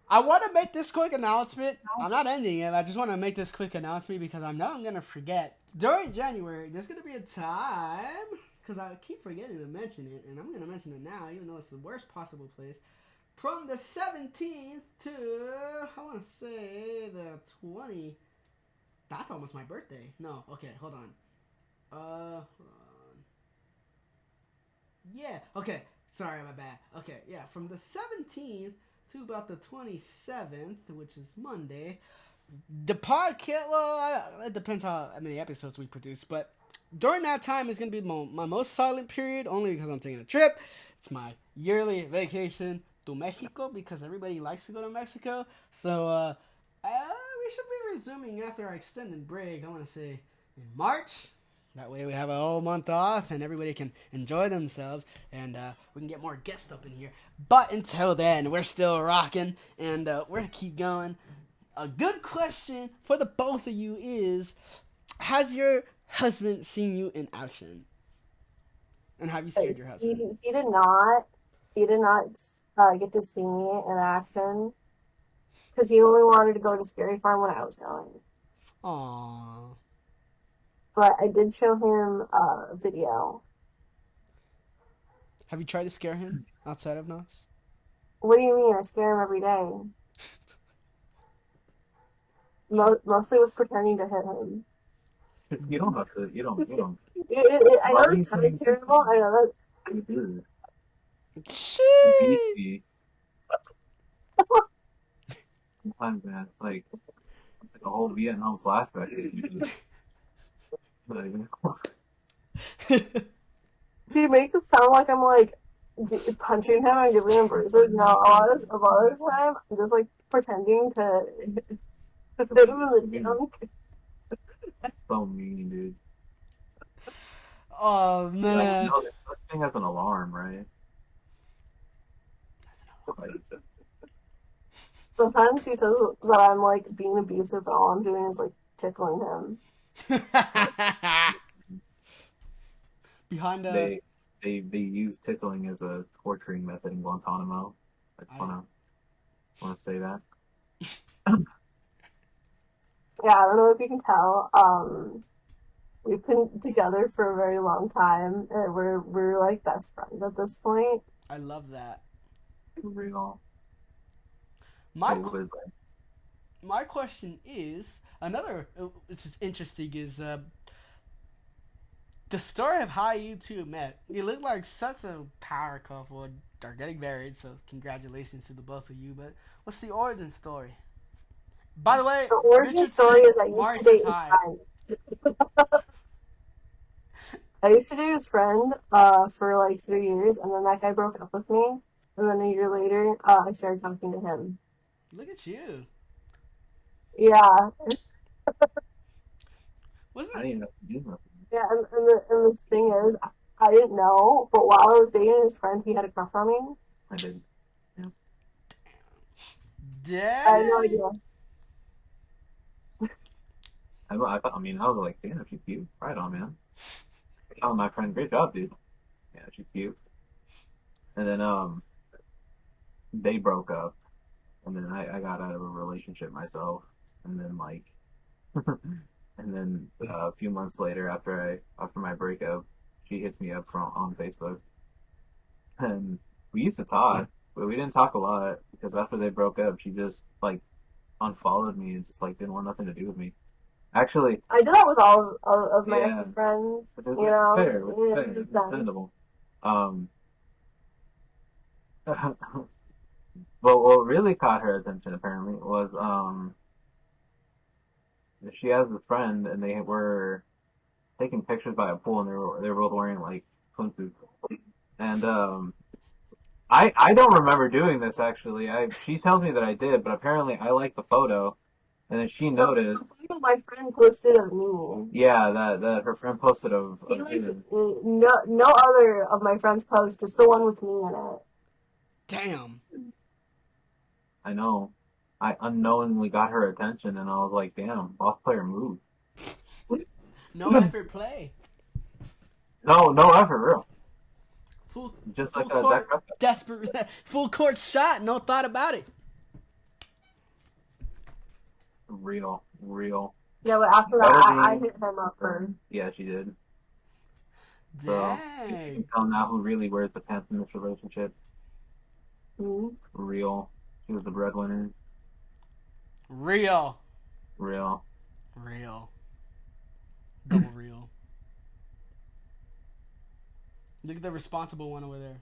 A: I want to make this quick announcement. I'm not ending it. I just want to make this quick announcement because I know I'm going to forget. During January, there's going to be a time, because I keep forgetting to mention it, and I'm going to mention it now, even though it's the worst possible place. From the 17th to, I want to say, the 20th. That's almost my birthday. No, okay, hold on. Hold on. Yeah, okay. Sorry, my bad. Okay, yeah, from the 17th to about the 27th, which is Monday. The podcast, well, it depends how many episodes we produce, but during that time is going to be my most silent period, only because I'm taking a trip. It's my yearly vacation to Mexico, because everybody likes to go to Mexico. So, we should be resuming after our extended break, I want to say, in March. That way we have a whole month off and everybody can enjoy themselves and we can get more guests up in here. But until then, we're still rocking and we're going to keep going. A good question for the both of you is, has your husband seen you in action? And have you scared your husband?
B: He did not. He did not get to see me in action because he only wanted to go to Scary Farm when I was going.
A: Aww.
B: But I did show him a video.
A: Have you tried to scare him? outside of Knott's?
B: What do you mean? I scare him every day. Mostly with pretending to hit him.
C: You don't have to. You don't.
B: I know it sounds terrible. I know
C: You
A: Sheesh.
C: do. Sometimes, man, it's like a whole Vietnam flashback.
B: he makes it sound like I'm like punching him and giving him bruises. No, a lot of the time I'm just like pretending to hit him in the junk.
C: That's so mean, dude.
A: Oh
C: Like,
A: man.
C: no, this thing has an alarm, right?
B: Sometimes he says that I'm like being abusive, but all I'm doing is like tickling him.
A: Behind
C: They use tickling as a torturing method in Guantanamo. I just wanna say that.
B: Yeah, I don't know if you can tell. We've been together for a very long time, and we're like best friends at this point.
A: I love that.
C: Real.
A: My
C: What was that?
A: my question is another, which is interesting, is the story of how you two met. You look like such a power couple and are getting married, so congratulations to the both of you. But what's the origin story? By the way,
B: The origin
A: Richard
B: story
A: C.
B: is I used
A: Mari
B: to
A: says
B: date his
A: hi.
B: friend. I used to date his friend for like 3 years, and then that guy broke up with me. And then a year later, I started talking to him.
A: Look at you.
B: Yeah,
A: Wasn't
C: I
A: it?
C: didn't even know to do nothing.
B: yeah, and the thing is, I didn't know, but while I was dating his friend, he had a crush on me.
C: I didn't.
B: I had no
A: Dang.
B: idea.
C: I mean, I was like, damn, she's cute. Right on, man. Oh, my friend, great job, dude. Yeah, she's cute. And then they broke up, and then I got out of a relationship myself, and then like, and then a few months later, after my breakup, she hits me up on Facebook, and we used to talk, but we didn't talk a lot because after they broke up, she just like unfollowed me and just like didn't want nothing to do with me. Actually,
B: I did that with all of my
C: yeah,
B: ex's friends.
C: which
B: You know,
C: fair, which is fair,
B: it's
C: it's
B: done.
C: understandable. Um, but what really caught her attention apparently was she has a friend and they were taking pictures by a pool and they were both wearing like swimsuits. And I don't remember doing this actually. She tells me that I did, but apparently I liked the photo and then she noticed.
B: My friend posted of me.
C: Yeah, that her friend posted of
B: No other of my friends' posts, just the one with me in it.
A: Damn.
C: I know. I unknowingly got her attention and I was like, damn, boss player move.
A: No effort play.
C: No effort, real.
A: Full,
C: Just
A: full
C: like
A: court,
C: that.
A: desperate, full court shot. No thought about it.
C: Real.
B: Yeah, but after that, I hit him up first.
C: Yeah, she did. So you
A: Dang.
C: can tell now who really wears the pants in this relationship.
B: Mm-hmm.
C: Real. She was the breadwinner.
A: Real.
C: Real.
A: Double real. Look at the responsible one over there.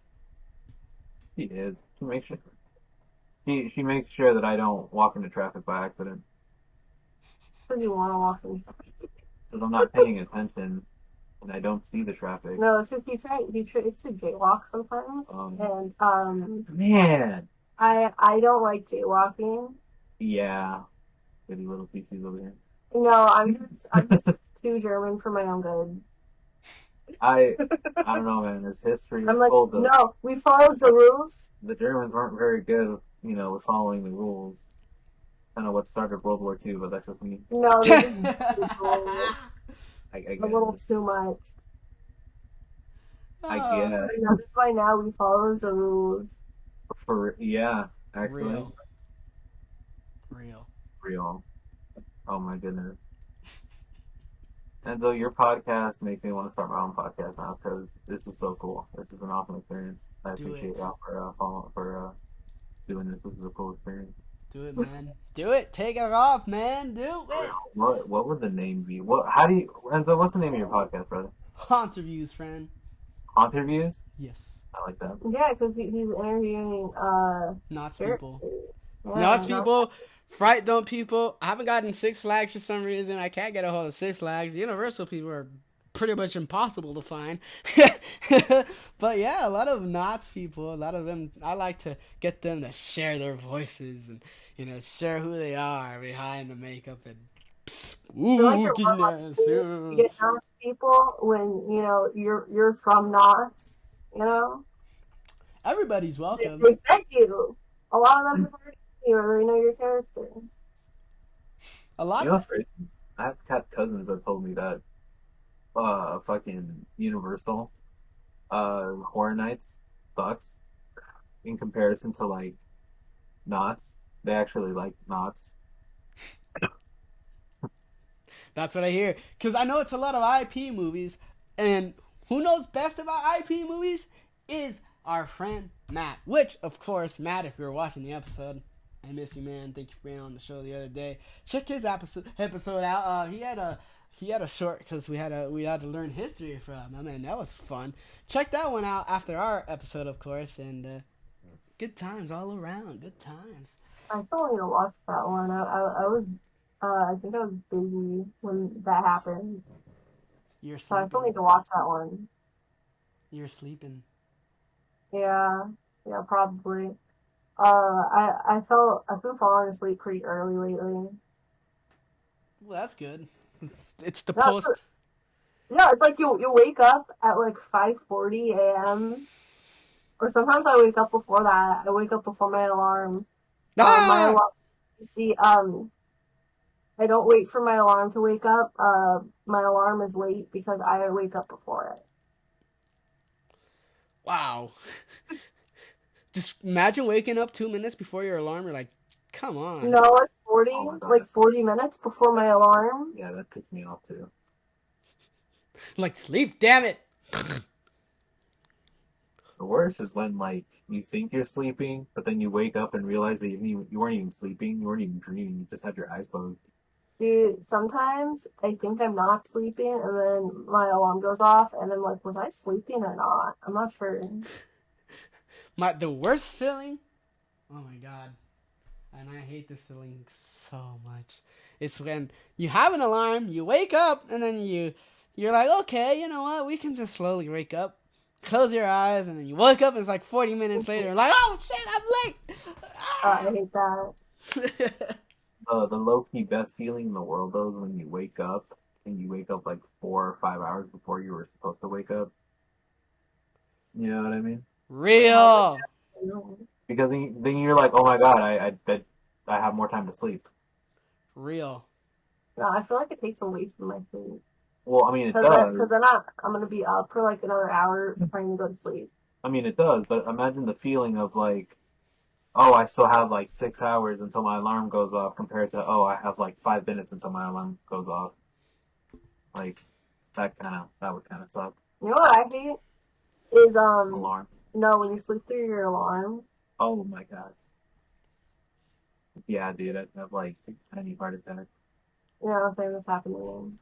C: She is. She makes sure. She makes sure that I don't walk into traffic by accident
B: Because you want to walk in.
C: because I'm not paying attention and I don't see the traffic.
B: No, it's just he tries to jaywalk sometimes, and
C: Man.
B: I don't like jaywalking.
C: Yeah. Pretty little pieces over here.
B: No, I'm just too German for my own good.
C: I don't know, man. This history is
B: I'm like,
C: full of
B: no, we follow the rules.
C: the Germans weren't very good, with following the rules. Kind of what started World War II, but that's just me.
B: No, they just the rules
C: I
B: a
C: guess.
B: little too much.
C: I guess.
B: That's why now we follow the rules.
C: Actually.
A: Real.
C: Real. Oh my goodness. And so your podcast makes me want to start my own podcast now because this is so cool. This is an awesome experience. I
A: Do it.
C: appreciate y'all for doing this. This is a cool experience.
A: Do it, man. Do it. Take it off, man. Do it.
C: What would the name be? What? How do you? Enzo, what's the name of your podcast, brother?
A: Haunterviews, friend.
C: Haunterviews?
A: Yes.
C: I like that.
B: Yeah, because he's interviewing
A: Knott's
B: characters.
A: people.
B: Yeah,
A: Knott's people. Frightful people. I haven't gotten Six Flags for some reason. I can't get a hold of Six Flags. Universal people are pretty much impossible to find. But yeah, a lot of Knott's people, a lot of them, I like to get them to share their voices and, share who they are behind the makeup and spookiness.
B: You get Knott's people when you're from Knott's.
A: Everybody's welcome.
B: They thank you. A lot of them have heard you or they know your character.
A: A lot
C: of crazy? I've had cousins that told me that fucking Universal Horror Nights sucks in comparison to like Knott's. They actually like Knott's.
A: That's what I hear. Because I know it's a lot of IP movies. And who knows best about IP movies is our friend Matt. Which, of course, Matt, if you're watching the episode, I miss you, man. Thank you for being on the show the other day. Check his episode out. He had a short because we had to learn history from him, and that was fun. Check that one out after our episode, of course. And good times all around. Good times.
B: I still need to watch that one. I think I was busy when that happened.
A: You're sleeping.
B: So I still need to watch that one.
A: You're sleeping.
B: Yeah, probably. I've been falling asleep pretty early lately.
A: Well, that's good. It's the post.
B: Yeah, it's like you wake up at like 5:40 a.m. Or sometimes I wake up before that. I wake up before my alarm. My alarm. See, I don't wait for my alarm to wake up. My alarm is late because I wake up before it.
A: Wow. Just imagine waking up 2 minutes before your alarm. You're like, come on.
B: No, like 40 minutes before my alarm.
C: Yeah, that pissed me off too.
A: Like, sleep, damn it.
C: The worst is when like you think you're sleeping, but then you wake up and realize that you weren't even sleeping, you weren't even dreaming, you just had your eyes closed.
B: Dude, sometimes I think I'm not sleeping, and then my alarm goes off, and I'm like, was I sleeping or not? I'm not sure.
A: The worst feeling? Oh my god. And I hate this feeling so much. It's when you have an alarm, you wake up, and then you're like, okay, you know what? We can just slowly wake up. Close your eyes, and then you wake up, and it's like 40 minutes later. Like, oh shit, I'm late!
B: I hate that.
C: The low-key best feeling in the world, though, is when you wake up, and you wake up like 4 or 5 hours before you were supposed to wake up. You know what I mean?
A: Real!
C: Because then you're like, oh my god, I have more time to sleep.
A: Real.
B: No, I feel like it takes away from my sleep.
C: Well, I mean, it does.
B: Because I'm going to be up for like another hour trying to go to sleep.
C: I mean, it does, but imagine the feeling of like, oh, I still have like 6 hours until my alarm goes off compared to, oh, I have like 5 minutes until my alarm goes off. Like, that would kind of suck.
B: You know what I hate? Is,
C: alarm.
B: No, when you sleep through your alarm.
C: Oh my god. Yeah, dude, I have like a tiny heart attack.
B: You know what I'm saying? That's happening.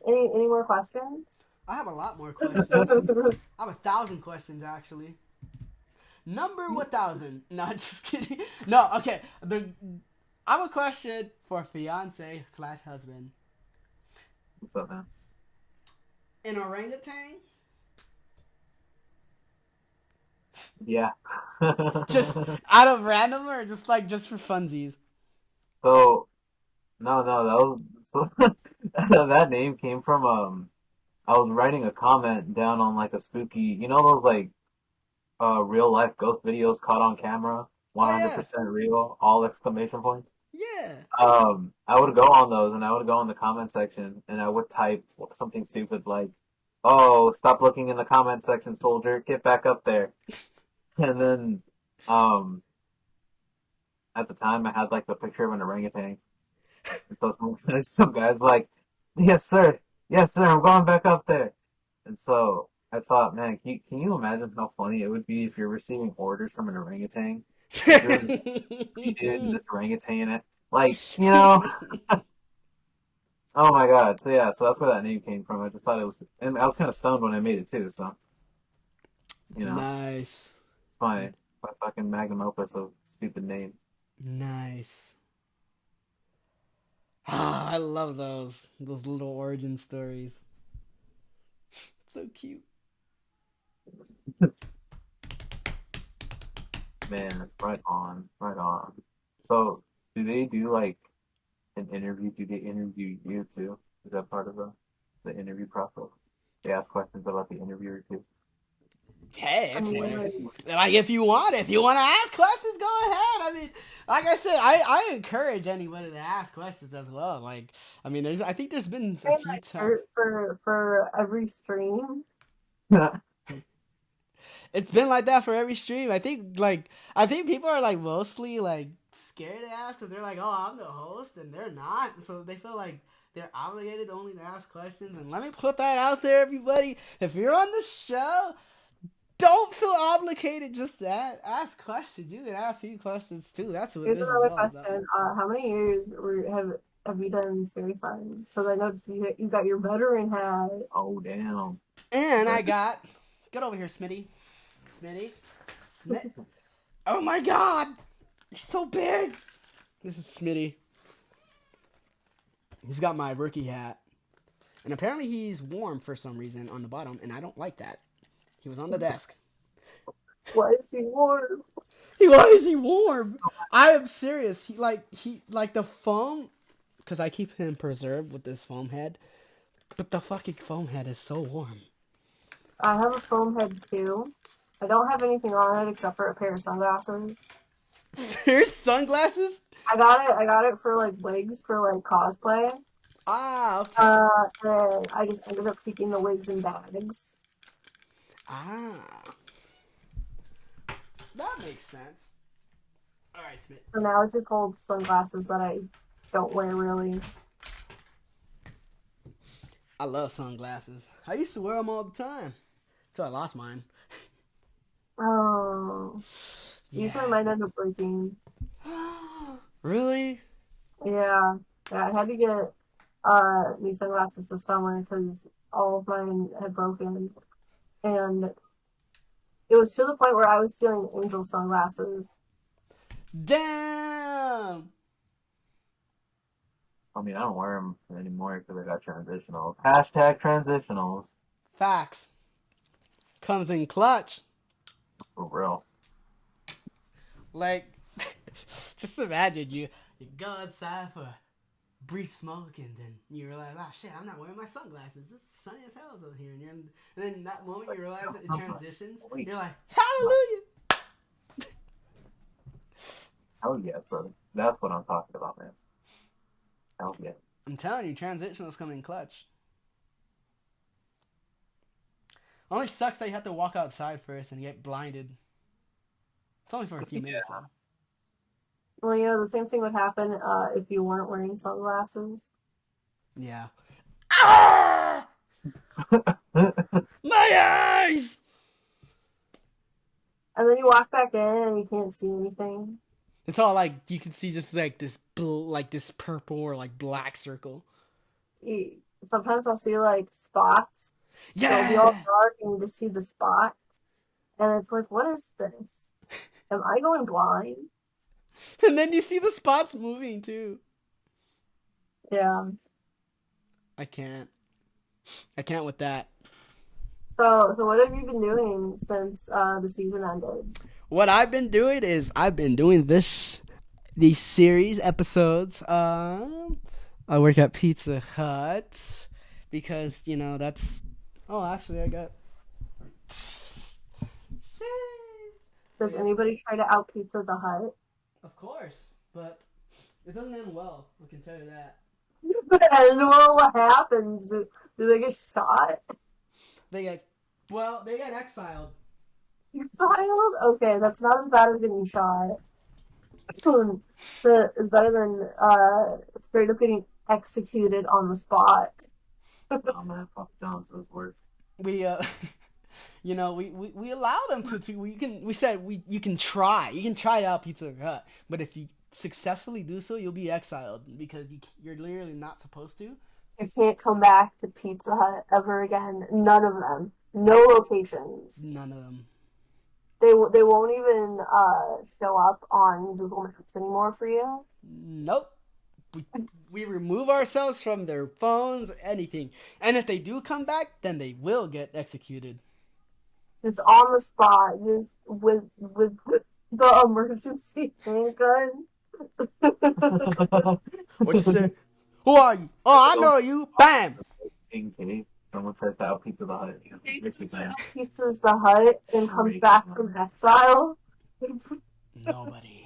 B: Any more questions?
A: I have a lot more questions. I have 1,000 questions, actually. Number 1,000. No, just kidding. No, okay. I have a question for fiance/husband.
C: What's up, man?
A: An orangutan?
C: Yeah.
A: Just out of random or just for funsies?
C: So, no, that was that name came from I was writing a comment down on like a spooky, you know those like real life ghost videos caught on camera, 100% real, all exclamation points.
A: Yeah.
C: I would go on those and I would go in the comment section and I would type something stupid like, "Oh, stop looking in the comment section, soldier. Get back up there." And then at the time I had like the picture of an orangutan. And so some guy's like, yes, sir, I'm going back up there. And so I thought, man, can you imagine how funny it would be if you're receiving orders from an orangutan? Like you're defeated and this orangutan it, like, oh my god. So yeah, so that's where that name came from. I just thought it was, and I was kind of stoned when I made it too. So you know,
A: Nice.
C: it's my fucking magnum opus of stupid names.
A: Nice. Ah, I love those little origin stories. So cute.
C: Man, right on, right on. So do they do like an interview? Do they interview you too? Is that part of the interview process? They ask questions about the interviewer too.
A: Hey,
B: I
A: it's
B: mean,
A: like if you want to ask questions, go ahead. I mean, like I said, I encourage anybody to ask questions as well. Like, I mean, I think there's been a few
B: like
A: times.
B: for every stream.
A: It's been like that for every stream. I think people are like mostly like scared to ask because they're like, oh, I'm the host, and they're not, so they feel like they're obligated only to ask questions. And let me put that out there, everybody. If you're on the show, don't feel obligated just to ask questions. You can ask me questions too. That's what
B: Here's
A: this is
B: another
A: all about.
B: question. How many years have you done Scary Fun? Because I noticed you got your veteran hat.
C: Oh damn.
A: And I get over here, Smitty. Smitty. Smith. Oh my god! He's so big! This is Smitty. He's got my rookie hat. And apparently he's warm for some reason on the bottom, and I don't like that. He was on the desk.
B: Why is he warm?
A: Why is he warm? I am serious. He like the foam, because I keep him preserved with this foam head. But the fucking foam head is so warm.
B: I have a foam head too. I don't have anything on it except for a pair of sunglasses.
A: Here's sunglasses?
B: I got it for like wigs for like cosplay.
A: Ah, okay.
B: And I just ended up keeping the wigs in bags.
A: Ah. That makes sense. Alright, Smith.
B: So now it just holds sunglasses that I don't wear really.
A: I love sunglasses. I used to wear them all the time. Until I lost mine.
B: Oh. Usually mine end up breaking.
A: Really?
B: Yeah. I had to get new sunglasses this summer because all of mine had broken. And it was to the point where I was stealing Angel sunglasses.
A: Damn!
C: I mean, I don't wear them anymore because I got transitionals. Hashtag transitionals.
A: Facts. Comes in clutch.
C: For real.
A: Like, just imagine you go outside for a brief smoke and then you realize, oh shit, I'm not wearing my sunglasses. It's sunny as hell over here. And then in that moment you realize that it transitions. You're like, hallelujah!
C: Hell yes, brother. That's what I'm talking about, man. Hell yeah.
A: I'm telling you, transitionals come in clutch. Only sucks that you have to walk outside first and get blinded. It's only for a few minutes though.
B: Well, the same thing would happen if you weren't wearing sunglasses.
A: Yeah. Ah! My eyes!
B: And then you walk back in and you can't see anything.
A: It's all like you can see just like this this purple or like black circle.
B: Sometimes I'll see like spots.
A: Yeah.
B: It'll be all dark and you just see the spots. And it's like, what is this? Am I going blind?
A: And then you see the spots moving too.
B: Yeah.
A: I can't with that.
B: So what have you been doing since the season ended?
A: What I've been doing is I've been doing these series episodes. I work at Pizza Hut because that's. Oh, actually, I got.
B: Does anybody try to out Pizza the Hut?
A: Of course, but it doesn't end well. I can tell you that.
B: And well, what happens? Do they get shot?
A: They get exiled.
B: Exiled? Okay, that's not as bad as getting shot. So it's better than straight up getting executed on the spot.
C: Oh man, Papa John's was worse.
A: We we allow them to we said you can try it out Pizza Hut, but if you successfully do so, you'll be exiled because you're literally not supposed to.
B: You can't come back to Pizza Hut ever again. None of them. No locations.
A: None of them.
B: They won't even show up on Google Maps anymore for you.
A: Nope. We remove ourselves from their phones or anything, and if they do come back, then they will get executed.
B: Just on the spot, just with the emergency handgun.
A: What you say? Who are you? Oh, I know you. Bam.
C: In case someone tries to out Pizza the Hut,
B: Pizza's the Hut and comes back from exile.
A: Nobody.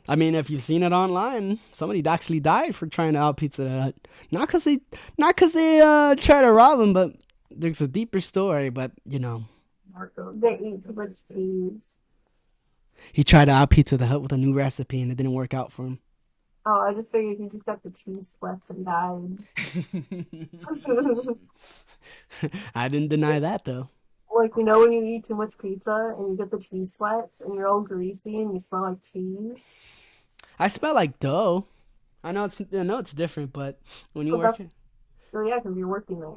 A: I mean, if you've seen it online, somebody actually died for trying to out Pizza Hut. Not because they try to rob him, but there's a deeper story. But
B: They eat too much cheese.
A: he tried to out Pizza the Hut with a new recipe, and it didn't work out for him.
B: Oh, I just figured he just got the cheese sweats and died.
A: I didn't deny that though.
B: Like, when you eat too much pizza and you get the cheese sweats and you're all greasy and you smell like cheese.
A: I smell like dough. I know it's different, but when you work,
B: Oh yeah, because you're working there.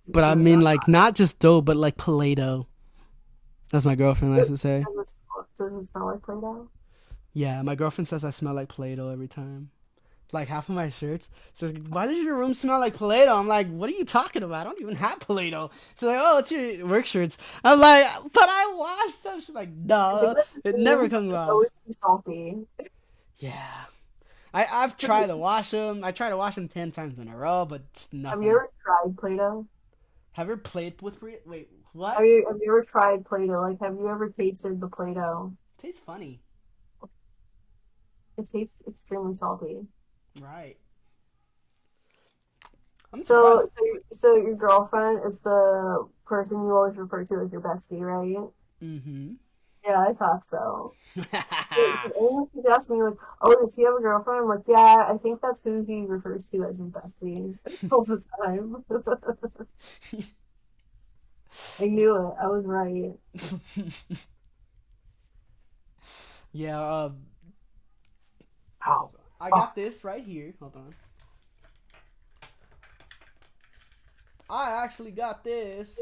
A: But I mean, like, not just dough, but like Play-Doh. That's my girlfriend likes to say.
B: Does it smell like Play-Doh?
A: Yeah, my girlfriend says I smell like Play-Doh every time. Like half of my shirts. She's like, why does your room smell like Play-Doh? I'm like, what are you talking about? I don't even have Play-Doh. She's like, oh, it's your work shirts. I'm like, but I washed them. She's like, no, it never comes off.
B: It's always too salty.
A: Yeah. I've tried to wash them. I try to wash them 10 times in a row, but it's nothing.
B: Have you ever tried Play-Doh?
A: Have you ever played with Wait, what?
B: Have you ever tried Play-Doh? Like, have you ever tasted the Play-Doh?
A: It tastes funny.
B: It tastes extremely salty.
A: Right.
B: So your girlfriend is the person you always refer to as your bestie, right?
A: Mm-hmm.
B: Yeah, I thought so. Anyone keeps asking me, like, oh, does he have a girlfriend? I'm like, yeah, I think that's who he refers to as his bestie all the time. I knew it. I was right.
A: Yeah,
C: Ow.
A: I got this right here. Hold on. I actually got this.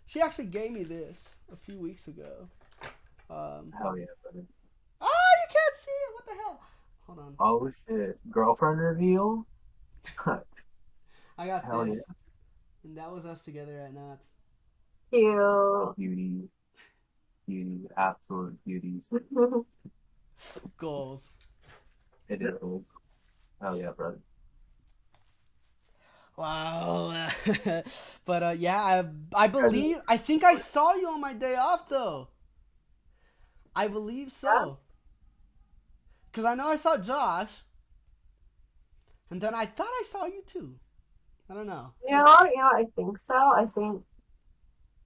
A: She actually gave me this a few weeks ago.
C: Hell yeah, brother.
A: Oh, you can't see it. What the hell? Hold on.
C: Oh shit. Girlfriend reveal?
A: I got
C: Hell
A: this.
C: yeah.
A: And that was us together at Knott's.
B: Cute.
C: Beauties. Absolute beauties.
A: Goals.
C: It is. Hell yeah, brother.
A: Wow. But yeah, I think I saw you on my day off though. I believe so. Because I know I saw Josh. And then I thought I saw you too. I don't know.
B: Yeah, I think so. I think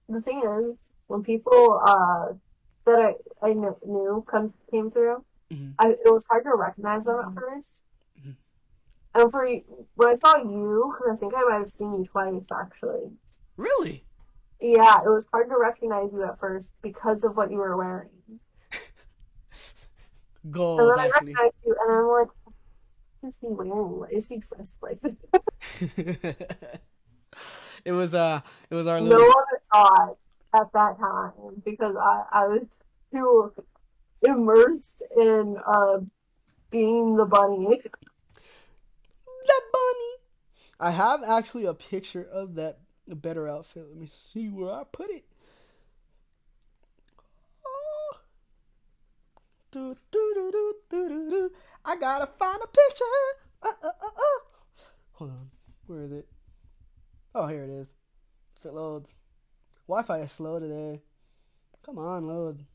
B: the thing is, when people that I knew came through,
A: Mhm.
B: it was hard to recognize them at first.
A: Mhm.
B: And when I saw you, I think I might have seen you twice actually.
A: Really?
B: Yeah, it was hard to recognize you at first because of what you were wearing. And
A: Goals,
B: then I
A: actually.
B: recognized you, and I'm like, what is he wearing? What is he dressed like?
A: It was our
B: No
A: little.
B: one thought at that time because I was too immersed in being the bunny.
A: That bunny. I have actually a picture of that better outfit. Let me see where I put it. Oh. Do, do, do, do, do, do, do. I gotta find a picture. Hold on. Where is it? Oh, here it is. If it loads. Wi-Fi is slow today. Come on, load.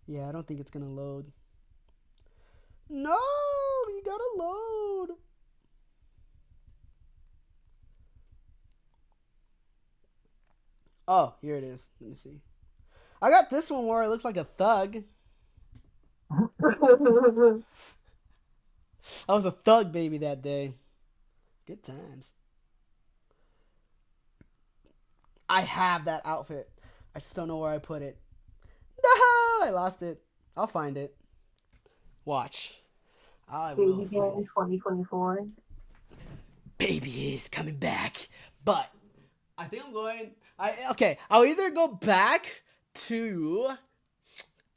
A: Yeah, I don't think it's gonna load. No, you gotta load. Oh, here it is. Let me see. I got this one where it looks like a thug. I was a thug baby that day. Good times. I have that outfit. I just don't know where I put it. No, I lost it. I'll find it. Watch. I will
B: Baby
A: find
B: Gang
A: it.
B: 2024.
A: Baby is coming back. But I think I'm going. I'll either go back to,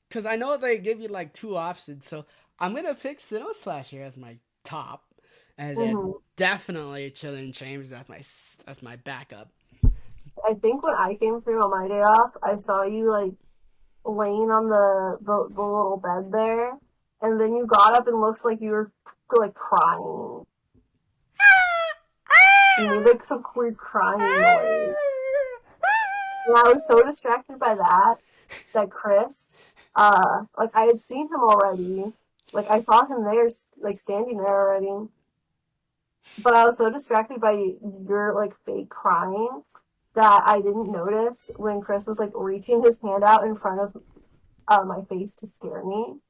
A: because I know they give you like two options. So I'm gonna pick Cinema Slasher as my top, and then definitely Chilling Chambers as my backup.
B: I think when I came through on my day off, I saw you like laying on the little bed there, and then you got up and looked like you were like crying. You made like some weird crying noise. And I was so distracted by that Chris, like I had seen him already. Like I saw him there, like standing there already. But I was so distracted by your like fake crying that I didn't notice when Chris was like reaching his hand out in front of my face to scare me.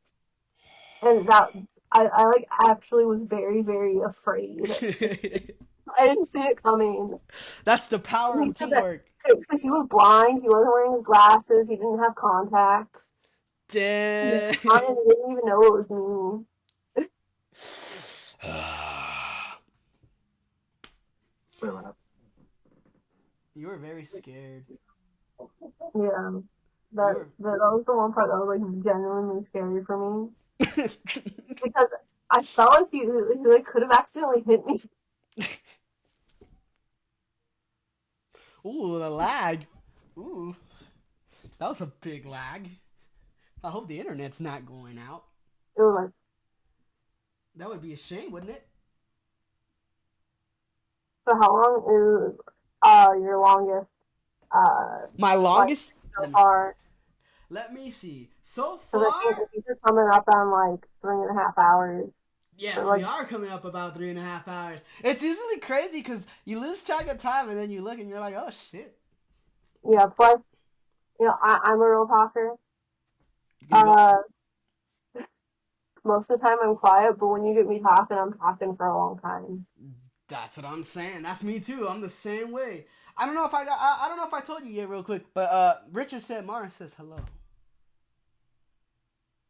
B: And that I like actually was very, very afraid. I didn't see it coming.
A: That's the power of teamwork.
B: Because he was blind, he wasn't wearing his glasses, he didn't have contacts.
A: Damn.
B: He didn't even know it was me.
A: You were very scared.
B: Yeah. That was the one part that was like genuinely scary for me. Because I felt like he like could have accidentally hit me.
A: Ooh, the lag. Ooh. That was a big lag. I hope the internet's not going out.
B: It was like,
A: that would be a shame, wouldn't it?
B: so how long is your longest
A: my longest
B: so far?
A: Let me see. So
B: far,
A: far,
B: I think you're coming up on like 3.5 hours.
A: Yes,
B: like,
A: we are coming up about 3.5 hours. It's usually crazy because you lose track of time and then you look and you're like, oh shit.
B: Yeah, plus, I'm a real talker. Most of the time I'm quiet, but when you get me talking, I'm talking for a long time.
A: That's what I'm saying. That's me too. I'm the same way. I don't know if I don't know if I told you yet real quick, but Richard said Mara says hello.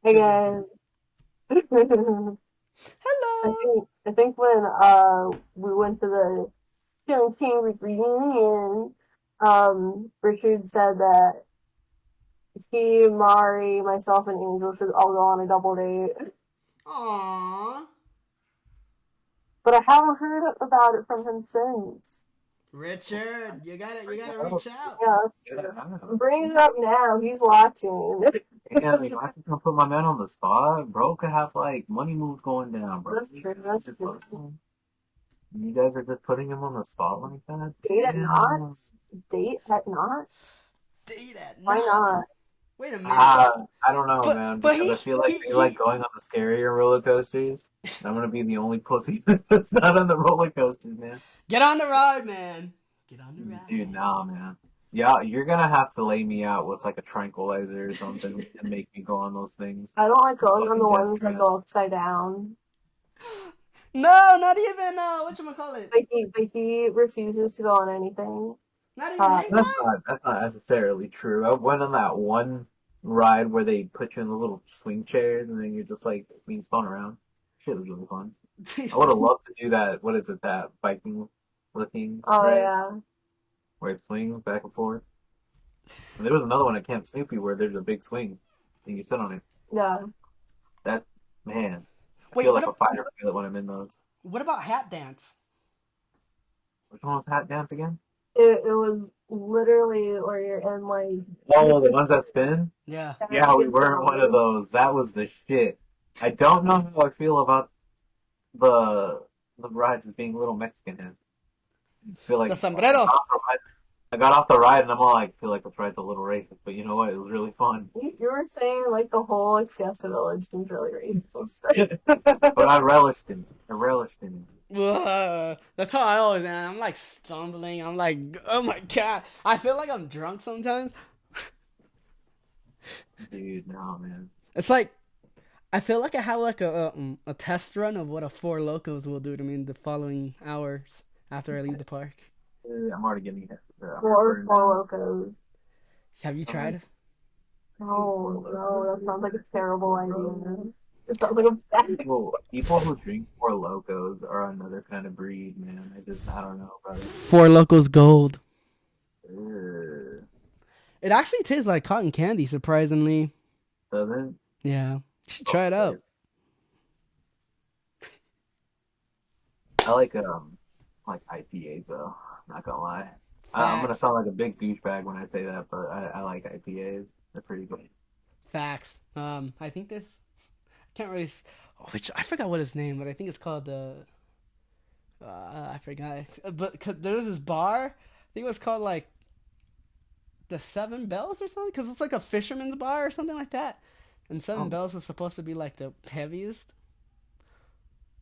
B: Hey guys.
A: Hello.
B: I think when we went to the Chilling Chambers reunion, Richard said that he, Mari, myself, and Angel should all go on a double date.
A: Aww.
B: But I haven't heard about it from him since.
A: Richard, you gotta reach out.
B: Yeah, that's true. Bring it up now. He's watching.
C: Yeah, I have to put my man on the spot. Bro could have like money moves going down, bro.
B: That's true. That's true.
C: You guys are just putting him on the spot like that?
B: Date at Knott? Date at Knott?
A: Date at Knott?
B: Why not?
A: Wait a minute.
C: I don't know, man. But I feel like they like going on the scarier roller coasters. I'm gonna be the only pussy that's not on the roller coasters, man.
A: Get on the ride, man. Get on the ride.
C: Dude, nah, man. Yeah, you're gonna have to lay me out with like a tranquilizer or something and make me go on those things.
B: I don't like going on the ones that go upside down.
A: No, not even whatchamacallit.
B: But he refuses to go on anything.
A: Not even
C: that's not necessarily true. I went on that one ride where they put you in those little swing chairs and then you're just like being spun around. Shit was really fun. I would have loved to do that. What is it? That Viking looking?
B: Oh
C: ride,
B: yeah.
C: where it swings back and forth. And there was another one at Camp Snoopy where there's a big swing and you sit on it.
B: Yeah.
C: That man. I
A: Wait,
C: feel like a fighter pilot when I'm in those.
A: What about hat dance?
C: Which one was hat dance again?
B: It was literally where you're in like.
C: Oh, the ones that spin?
A: Yeah.
C: Yeah, we were in one of those. That was the shit. I don't know how I feel about the ride just being a little Mexican head. I feel like
A: The sombreros.
C: I got off the ride and I'm all like, feel like this ride's a little racist, but you know what? It was really fun.
B: You were saying like the whole like Fiesta Village seems really racist.
C: But I relished in it.
A: That's how I always am. I'm like stumbling. I'm like, oh my god. I feel like I'm drunk sometimes.
C: Dude, no, man.
A: It's like I feel like I have like a test run of what a Four Locos will do to me in the following hours after I leave the park.
C: I'm already getting hit.
B: Four Locos.
A: Have you
C: I'm like,
A: tried?
B: No, no, that sounds like a terrible idea. It sounds like a bad.
C: People who drink Four Locos are another kind of breed, man. I don't know, brother.
A: Four Locos Gold.
C: Ugh.
A: It actually tastes like cotton candy, surprisingly.
C: Does it?
A: Yeah, you should try it out.
C: I like IPAs though. Not gonna lie. I'm gonna
A: Facts.
C: sound like a big douchebag when I say that, but I like IPAs. They're pretty good.
A: Facts. I think this can't really. Which I forgot what his name, but I think it's called the. I forgot, but cause there's this bar. I think it was called like the Seven Bells or something, because it's like a fisherman's bar or something like that. And Seven
C: Oh,
A: Bells was supposed to be like the heaviest.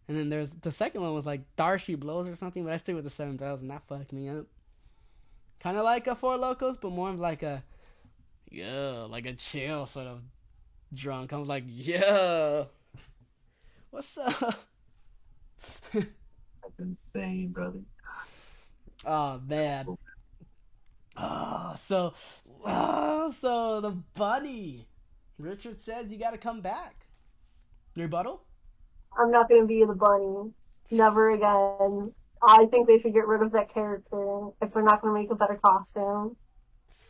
A: And then there's the second one was like Darcy Blows or something, but I stick with the Seven Bells, and that fucked me up. Kind of like a Four Locos, but more of like a like a chill sort of drunk. I was like, yeah, what's up?
C: that's insane, brother.
A: Oh man. So the bunny. Richard says you gotta come back. Rebuttal?
B: I'm not gonna be the bunny. Never again. I think they should get rid of that character if they're not gonna make a better costume.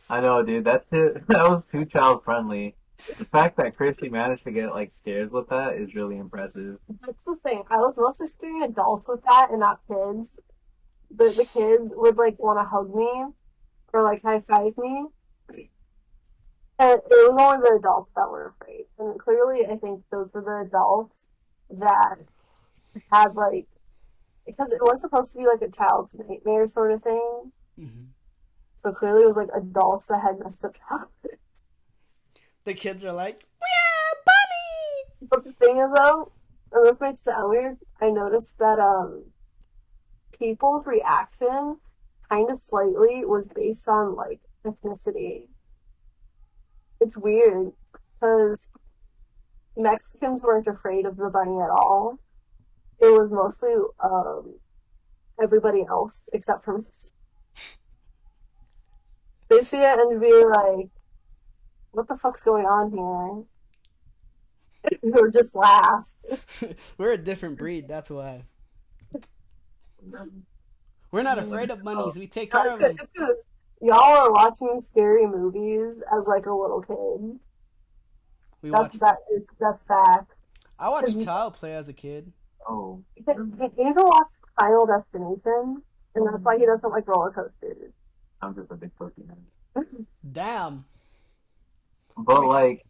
C: I know, dude. That's it. That was too child friendly. The fact that Christy managed to get like scared with that is really impressive.
B: That's the thing. I was mostly scaring adults with that and not kids. The kids would like want to hug me or like high five me. And it was only the adults that were afraid. And clearly, I think those were the adults that had like, because it was supposed to be like a child's nightmare sort of thing.
A: Mm-hmm.
B: So clearly, it was like adults that had messed up childhood.
A: The kids are like, yeah, bunny.
B: But the thing is, though, and this might sound weird, I noticed that people's reaction kind of slightly was based on like ethnicity. It's weird because Mexicans weren't afraid of the bunny at all. It was mostly everybody else except for Mexicans. They see it and be like, "What the fuck's going on here?" Or just laugh.
A: We're a different breed, that's why. We're not afraid of bunnies. We take care of them.
B: Y'all are watching scary movies as like a little kid.
A: We
B: That's
A: watch.
B: that's fact.
A: I watched Child Play as a kid.
C: Oh,
B: Angel watched Final Destination, and that's why he doesn't like roller coasters.
C: I'm just a big pussy man.
A: Damn.
C: But like,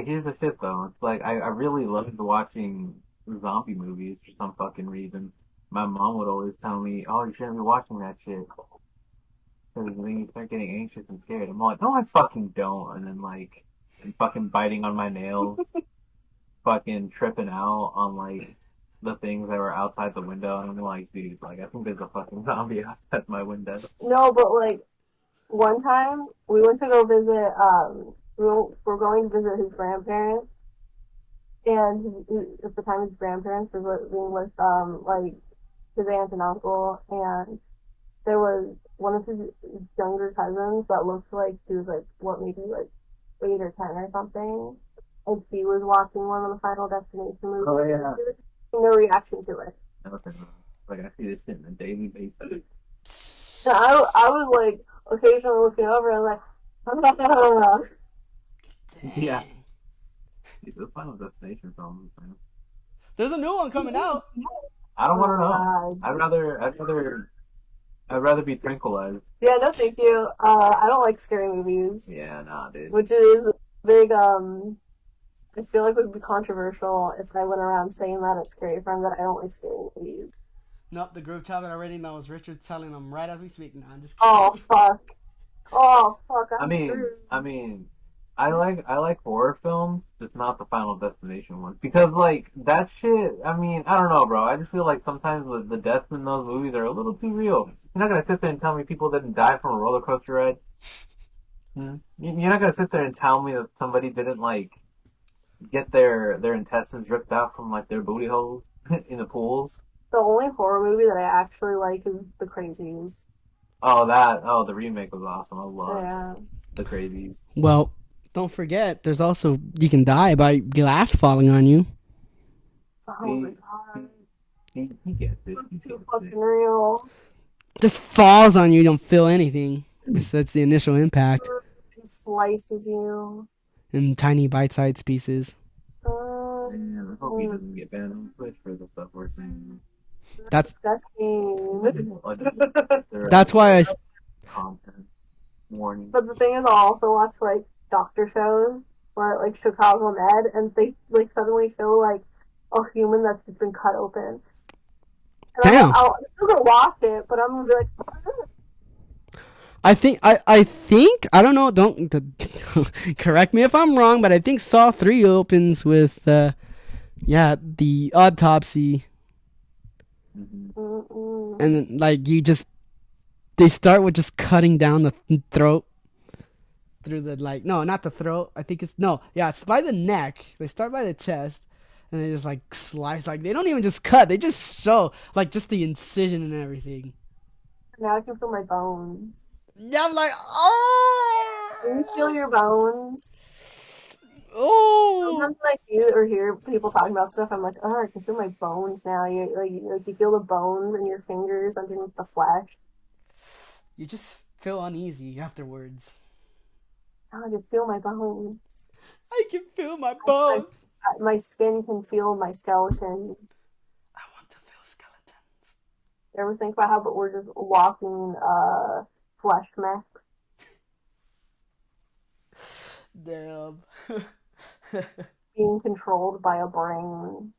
C: here's the shit though. It's like I really loved watching zombie movies for some fucking reason. My mom would always tell me, "Oh, you shouldn't be watching that shit." Because then you start getting anxious and scared. I'm like, no, I fucking don't. And then like, I'm fucking biting on my nails, fucking tripping out on like the things that were outside the window. And I'm like, dude, like I think there's a fucking zombie outside my window.
B: No, but like one time we went to go visit. We're going to visit his grandparents, and at the time his grandparents were living with like his aunt and uncle, and there was one of his younger cousins that looked like she was like maybe like 8 or 10 or something, and she was watching one of the Final Destination movies.
C: Oh yeah.
B: No reaction to it.
C: Like I see this shit on a daily basis.
B: And I was like occasionally looking over and like,
C: Yeah. These are Final Destination films, man.
A: There's a new one coming out.
C: I don't want to know. I'd rather be tranquilized.
B: Yeah, no, thank you. I don't like scary movies.
C: Yeah, nah, dude.
B: Which is big. I feel like it would be controversial if I went around saying that at Scary Friend that I don't like scary movies.
A: Nope, the group chat already knows. Richard's telling them right as we speak. Now I'm just kidding.
B: Oh fuck. Oh fuck.
C: I mean, I like horror films, just not the Final Destination ones, because like that shit. I mean, I don't know, bro. I just feel like sometimes the deaths in those movies are a little too real. You're not gonna sit there and tell me people didn't die from a roller coaster ride. You're not gonna sit there and tell me that somebody didn't like get their intestines ripped out from like their booty holes in the pools.
B: The only horror movie that I actually like is The Crazies.
C: Oh, the remake was awesome. I love
B: Yeah.
C: the Crazies.
A: Well, don't forget, there's also you can die by glass falling on you.
B: Oh my god.
C: He gets it. He
B: It's so
C: gets
B: fucking
C: it.
B: real.
A: Just falls on you, you don't feel anything. That's the initial impact
B: It slices you.
A: in tiny bite-sized pieces.
C: Man, I hope he doesn't get banned on Twitch for the stuff we're saying.
A: That's
B: disgusting.
A: that's why I
C: Content warning.
B: But the thing is, I'll also watch like doctor shows or like Chicago Med, and they like suddenly show like a human that's just been cut open. And
A: Damn.
B: I'm still gonna watch it, but I'm gonna be like,
A: I think I don't know, don't correct me if I'm wrong, but I think Saw 3 opens with the autopsy,
B: mm-mm.
A: and then like they start with just cutting down the throat through the like no, not the throat. I think it's by the neck. They start by the chest and they just like slice, like they don't even just cut, they just show like just the incision and everything.
B: Now I can feel my bones.
A: Yeah, I'm like, oh,
B: Can you feel your bones?
A: oh.
B: Sometimes when I see or hear people talking about stuff, I'm like, oh, I can feel my bones now. You feel the bones in your fingers underneath the flesh.
A: You just feel uneasy afterwards.
B: Oh, I just feel my bones.
A: I can feel my bones.
B: My skin can feel my skeleton.
A: I want to feel skeletons.
B: You ever think about how but we're just walking flesh mech?
A: Damn.
B: Being controlled by a brain.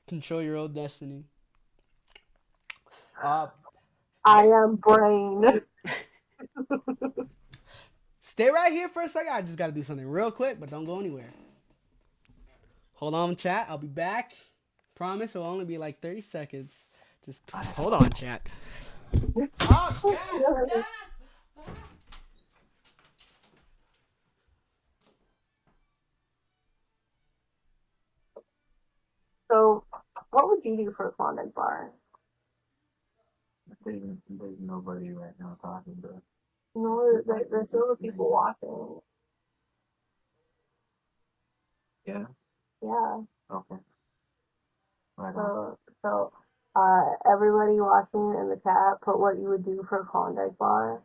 A: Control your own destiny.
B: I am brain.
A: Stay right here for a second. I just gotta do something real quick, but don't go anywhere. Hold on, chat. I'll be back. Promise it'll only be like 30 seconds. Just hold on, chat. Oh, God.
B: So, what would you do for a Klondike bar?
C: There's nobody right now talking to us.
B: No, there's still the people watching.
C: Yeah?
B: Yeah.
C: Okay. Right on.
B: So, everybody watching in the chat, put what you would do for a Klondike bar.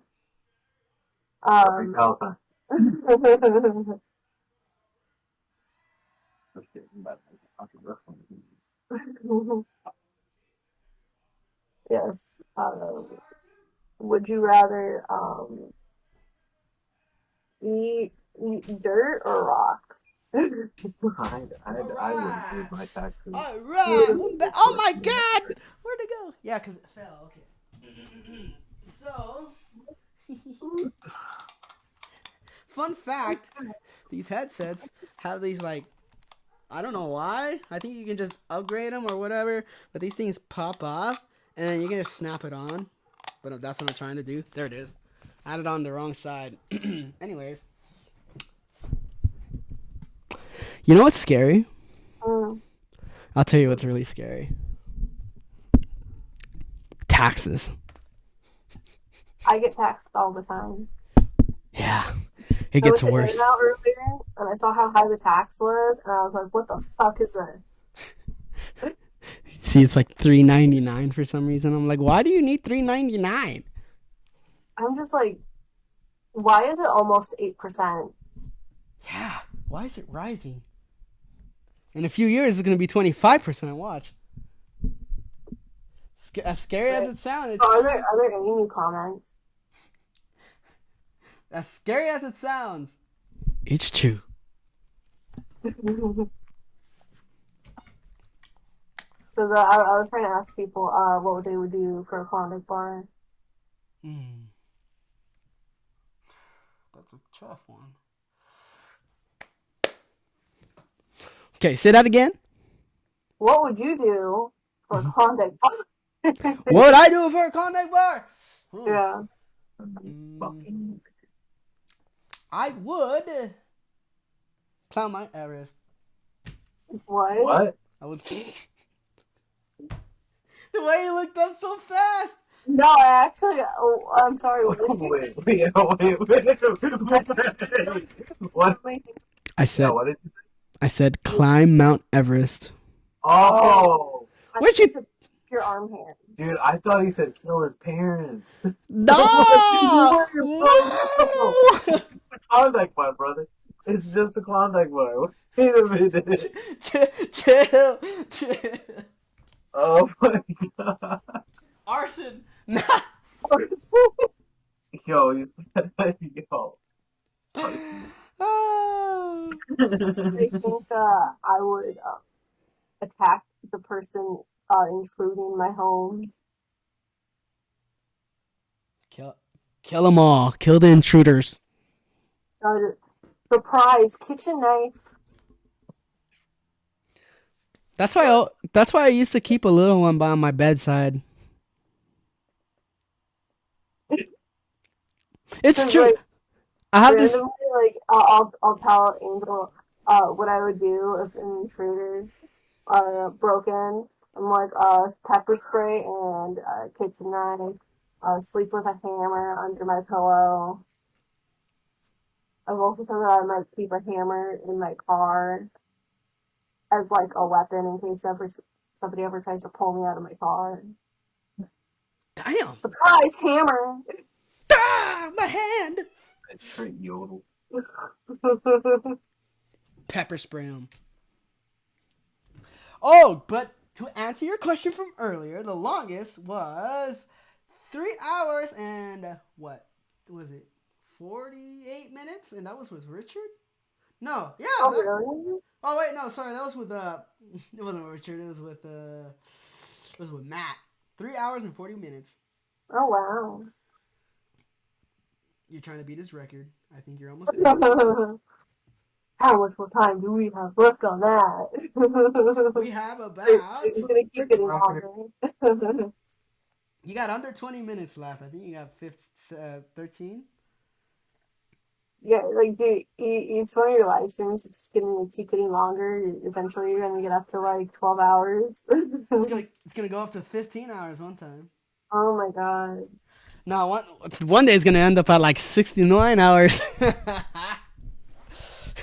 C: Alpha.
B: Yes. Would you rather eat dirt or rocks?
C: I would use my taxes.
A: All right. Oh my God. Where'd it go? Yeah, because it fell. Okay. So, fun fact: these headsets have these like, I don't know why. I think you can just upgrade them or whatever. But these things pop off, and then you can just snap it on. But that's what I'm trying to do. There it is. I had it on the wrong side. Anyways. You know what's scary? I'll tell you what's really scary. Taxes.
B: I get taxed all the time.
A: Yeah. It gets
B: I
A: worse.
B: out earlier, and I saw how high the tax was, and I was like, what the fuck is this?
A: See, it's like $3.99 for some reason. I'm like, why do you need $3.99?
B: I'm just like, why is it almost 8%?
A: Yeah. Why is it rising? In a few years, it's going to be 25%. Watch. As scary as it sounds.
B: Are there any new comments?
A: As scary as it sounds, it's true.
B: So I was trying to ask people what they would do for a Klondike bar.
A: That's a tough one. Okay, say that again.
B: What would you do for a Klondike bar?
A: What would I do for a Klondike bar?
B: Yeah.
A: I would climb Mount Everest.
B: What?
C: What?
A: I would. The way you looked up so fast.
B: No, I actually. Oh, I'm sorry. What did you say?
C: Wait. What?
A: I
C: No,
A: said.
C: what did you say?
A: I said climb Mount Everest.
C: Oh,
B: I
A: Where'd
B: think
A: you-
B: it's your arm hands.
C: dude, I thought he said kill his parents.
A: No! Whoa!
C: It's just the Klondike bar, brother. It's just the Klondike bar. Wait a minute.
A: Chill.
C: Oh my god.
A: Arson.
C: Yo, you said that, yo.
A: Oh.
B: I think I would attack the person intruding my home.
A: Kill them all. Kill the intruders.
B: Surprise kitchen knife.
A: That's why I used to keep a little one by my bedside. It's true.
B: Like,
A: I have this.
B: randomly, like I'll tell Angel what I would do if an intruder broke in. I'm like pepper spray and kitchen knife. Sleep with a hammer under my pillow. I've also said that I might keep a hammer in my car as like a weapon in case somebody ever tries to pull me out of my car.
A: Damn.
B: Surprise hammer!
A: Ah, my hand.
C: That's straight yodel.
A: Pepper spray 'em. Oh, but to answer your question from earlier, the longest was 3 hours and what was it? 48 minutes, and that was with Richard. No, yeah.
B: Oh, really?
A: Oh wait, no, sorry, that was with it wasn't with Richard. It was with Matt. 3 hours and 40 minutes.
B: Oh, wow.
A: You're trying to beat his record. I think you're almost there.
B: How much more time do we have left on that?
A: We have about.
B: It's gonna keep getting longer.
A: You got under 20 minutes left. I think you got 13.
B: Yeah, like, dude, each one of your live streams is just gonna keep getting longer. Eventually, you're gonna get up to like 12 hours.
A: It's gonna go up to 15 hours one time.
B: Oh my god.
A: No, one day it's gonna end up at like 69 hours.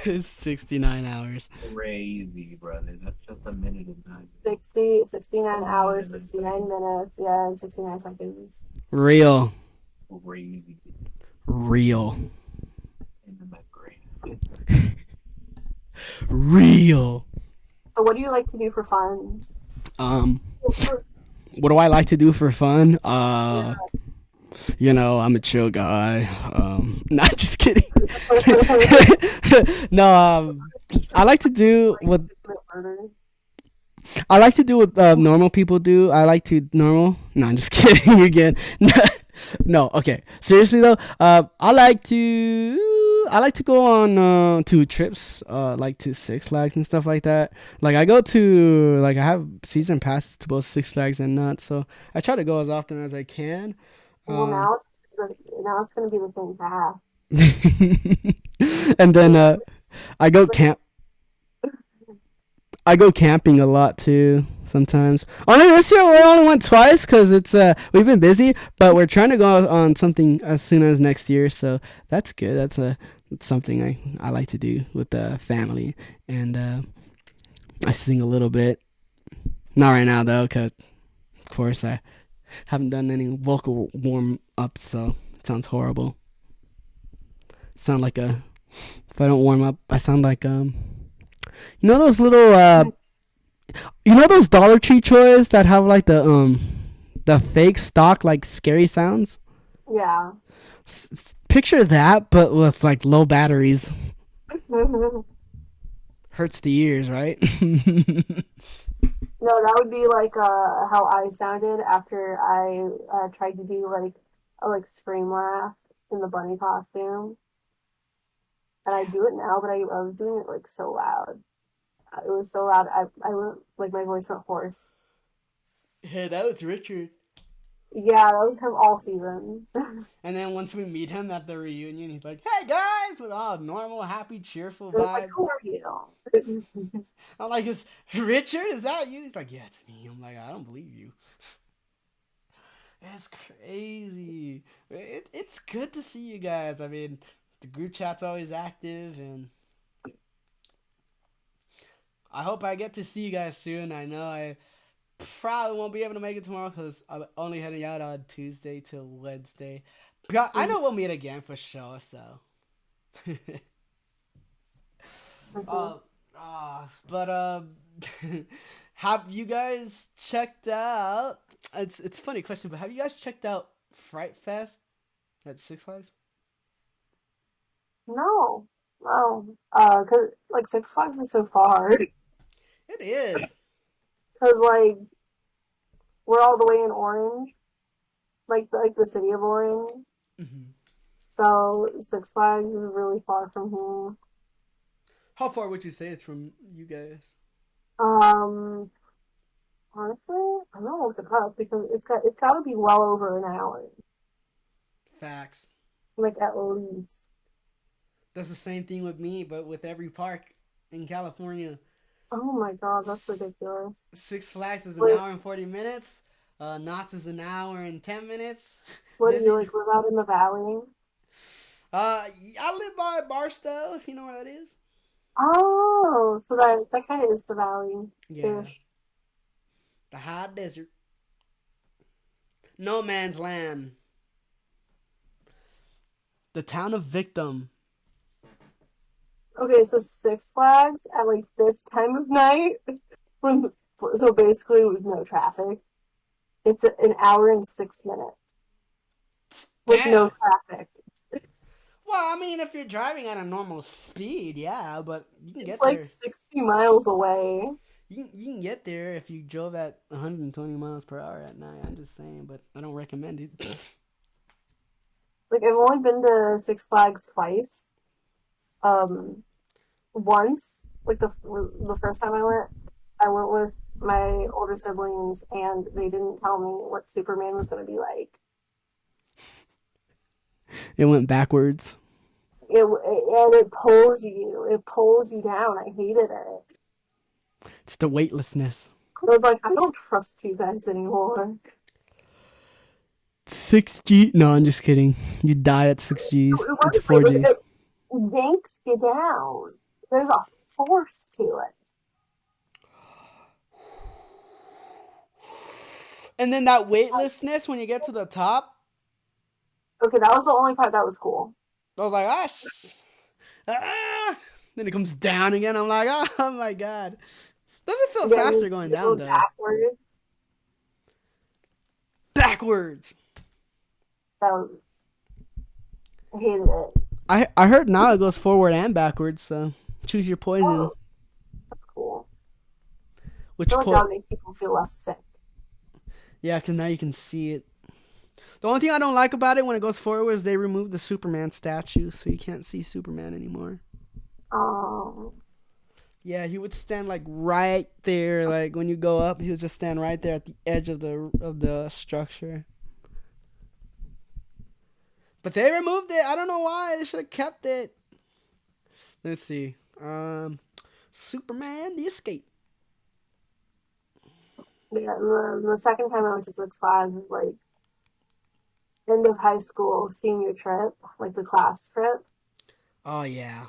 A: It's 69 hours.
C: Crazy, brother. That's just a minute of time.
B: 69 hours, 69 minutes, yeah, and 69 seconds.
A: Real.
C: Crazy.
A: Real.
C: Into my brain.
A: Real.
B: So what do you like to do for fun?
A: What do I like to do for fun? You know, I'm a chill guy. Not just kidding. No, I like to do what normal people do. I like to normal. No, I'm just kidding again. No, okay. Seriously though, I like to go on to trips, like to Six Flags and stuff like that. Like I have season passes to both Six Flags and Knott, so I try to go as often as I can.
B: Well, now it's going to be the same path.
A: And then I go camping a lot too sometimes. Only this year we only went twice because we've been busy, but we're trying to go on something as soon as next year, so that's good. That's something I like to do with the family, and I sing a little bit. Not right now though, because of course I haven't done any vocal warm up, so it sounds horrible. Sound like if I don't warm up, I sound like you know those little those Dollar Tree toys that have like the fake stock like scary sounds.
B: Yeah.
A: Picture that, but with like low batteries. Hurts the ears, right?
B: No, that would be like how I sounded after I tried to do like a scream laugh in the bunny costume. And I do it now, but I was doing it like so loud. It was so loud. I went like my voice went hoarse.
A: Hey, that was Richard.
B: Yeah, that was him all season.
A: And then once we meet him at the reunion, he's like, "Hey guys, Flags with all normal, happy, cheerful
B: They're like,
A: vibe.
B: who are you?
A: I'm like, is Richard? Is that you? He's like, yeah, it's me. I'm like, I don't believe you. It's crazy. It's good to see you guys. I mean, the group chat's always active, and I hope I get to see you guys soon. I know I probably won't be able to make it tomorrow because I'm only heading out on Tuesday till Wednesday. But I know we'll meet again for sure, so. But have you guys checked out? It's a funny question, but have you guys checked out Fright Fest at Six Flags?
B: No, no, cause like Six Flags is so far.
A: It is.
B: Cause like we're all the way in Orange, like the city of Orange.
A: Mm-hmm.
B: So Six Flags is really far from here.
A: How far would you say it's from you guys?
B: Um, Honestly, I'm gonna look it up because it's got to be well over an hour,
A: Facts.
B: like at least.
A: That's the same thing with me, but with every park in California.
B: Oh my god, that's ridiculous.
A: Six Flags is an
B: Like,
A: hour and 40 minutes. Knott's is an hour and 10 minutes.
B: what do you
A: Disney.
B: like live out in the valley?
A: I live by Barstow, if you know where that is.
B: Oh, so that kind of is the valley
A: Yeah.
B: ish.
A: The high desert. No man's land. The town of Victim.
B: Okay, so Six Flags at like this time of night, when so basically with no traffic, it's an hour and 6 minutes with no
A: Damn.
B: traffic.
A: Well, I mean, if you're driving at a normal speed, yeah, but you can
B: It's
A: get
B: like
A: there.
B: 60 miles away.
A: You can get there if you drove at 120 miles per hour at night. I'm just saying, but I don't recommend it.
B: Like I've only been to Six Flags twice. Once, like the first time I went with my older siblings, and they didn't tell me what Superman was going to be like.
A: It went backwards.
B: And it pulls you. It pulls you down. I hated it.
A: It's the weightlessness.
B: I was like, I don't trust you guys anymore.
A: 6G? No, I'm just kidding. You die at 6Gs. It's 4Gs.
B: It yanks you down. There's a force to it.
A: And then that weightlessness when you get to the top.
B: Okay, that was the only part that was cool.
A: I was like, Then it comes down again. I'm like, oh my god. Doesn't feel faster going down though. Backwards.
B: I hated it.
A: I heard now it goes forward and backwards, so choose your poison.
B: Oh, that's cool.
A: Which
B: I feel like that'll make people feel less sick.
A: Yeah, because now you can see it. The only thing I don't like about it when it goes forward is they removed the Superman statue, so you can't see Superman anymore.
B: Oh.
A: Yeah, he would stand like right there, like when you go up, he would just stand right there at the edge of the structure. But they removed it. I don't know why. They should have kept it. Let's see. Superman the Escape.
B: Yeah, the second time I went to Six Flags was like end of high school senior trip, like the class trip.
A: Oh yeah.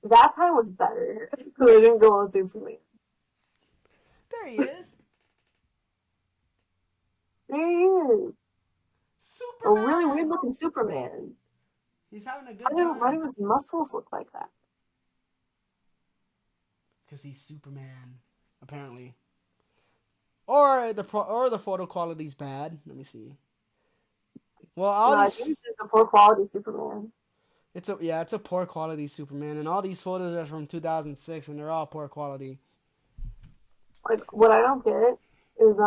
B: That time was better because I didn't go on Superman.
A: There he is.
B: There he is.
A: Superman.
B: A really weird looking Superman.
A: He's having a good time.
B: Why do his muscles look like that?
A: Because he's Superman, apparently. Or the photo quality's bad. Let me see. Well,
B: I think it's a poor quality Superman.
A: It's a poor quality Superman, and all these photos are from 2006, and they're all poor quality.
B: Like, what I don't get is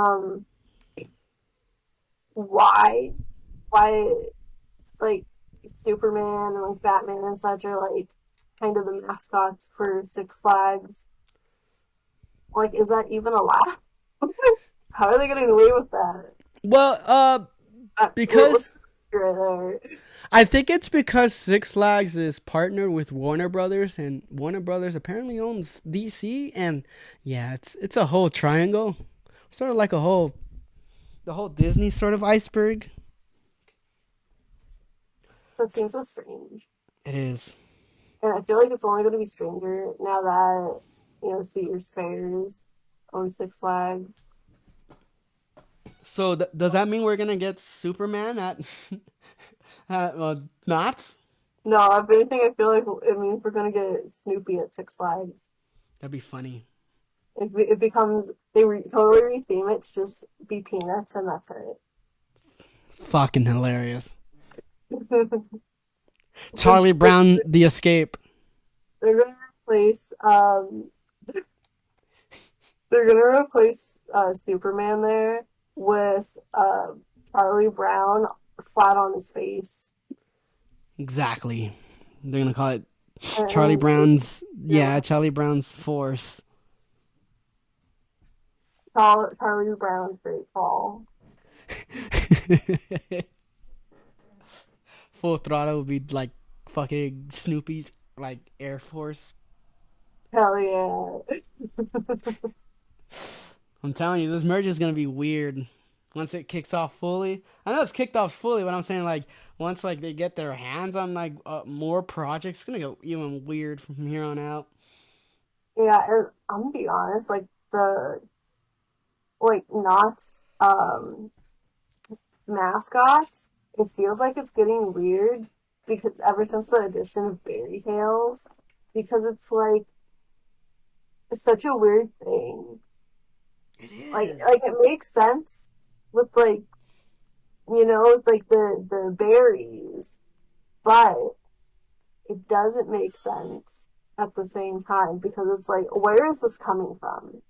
B: why like Superman and like Batman and such are like kind of the mascots for Six Flags. Like, is that even allowed? How are they getting away with that?
A: Well, because
B: right there.
A: I think it's because Six Flags is partnered with Warner Brothers, and Warner Brothers apparently owns DC, and yeah, it's a whole triangle, sort of like the whole Disney sort of iceberg.
B: That seems so strange.
A: It is.
B: And I feel like it's only going to be stranger now that, Cedar Fairs owns Six Flags.
A: So does that mean we're gonna get Superman at Knott's?
B: No, if anything, I feel like it means we're going to get Snoopy at Six Flags.
A: That'd be funny.
B: It becomes, totally retheme it to just be Peanuts, and that's it.
A: Fucking hilarious. Charlie Brown, The Escape.
B: They're gonna replace Superman there with Charlie Brown flat on his face.
A: Exactly. They're gonna call it
B: And
A: Charlie Brown's. Yeah, Charlie Brown's Force.
B: Charlie Brown's Frightful.
A: Full Throttle would be like fucking Snoopy's like Air Force.
B: Hell yeah.
A: I'm telling you, this merge is gonna be weird once it kicks off fully. I know it's kicked off fully, but I'm saying like once like they get their hands on like more projects, it's gonna go even weird from here on out.
B: Yeah, and I'm gonna be honest, like Knott's mascots, it feels like it's getting weird because ever since the addition of Fairy Tales, because it's like such a weird thing.
A: It is.
B: Like it makes sense with like like the berries, but it doesn't make sense at the same time because it's like, where is this coming from?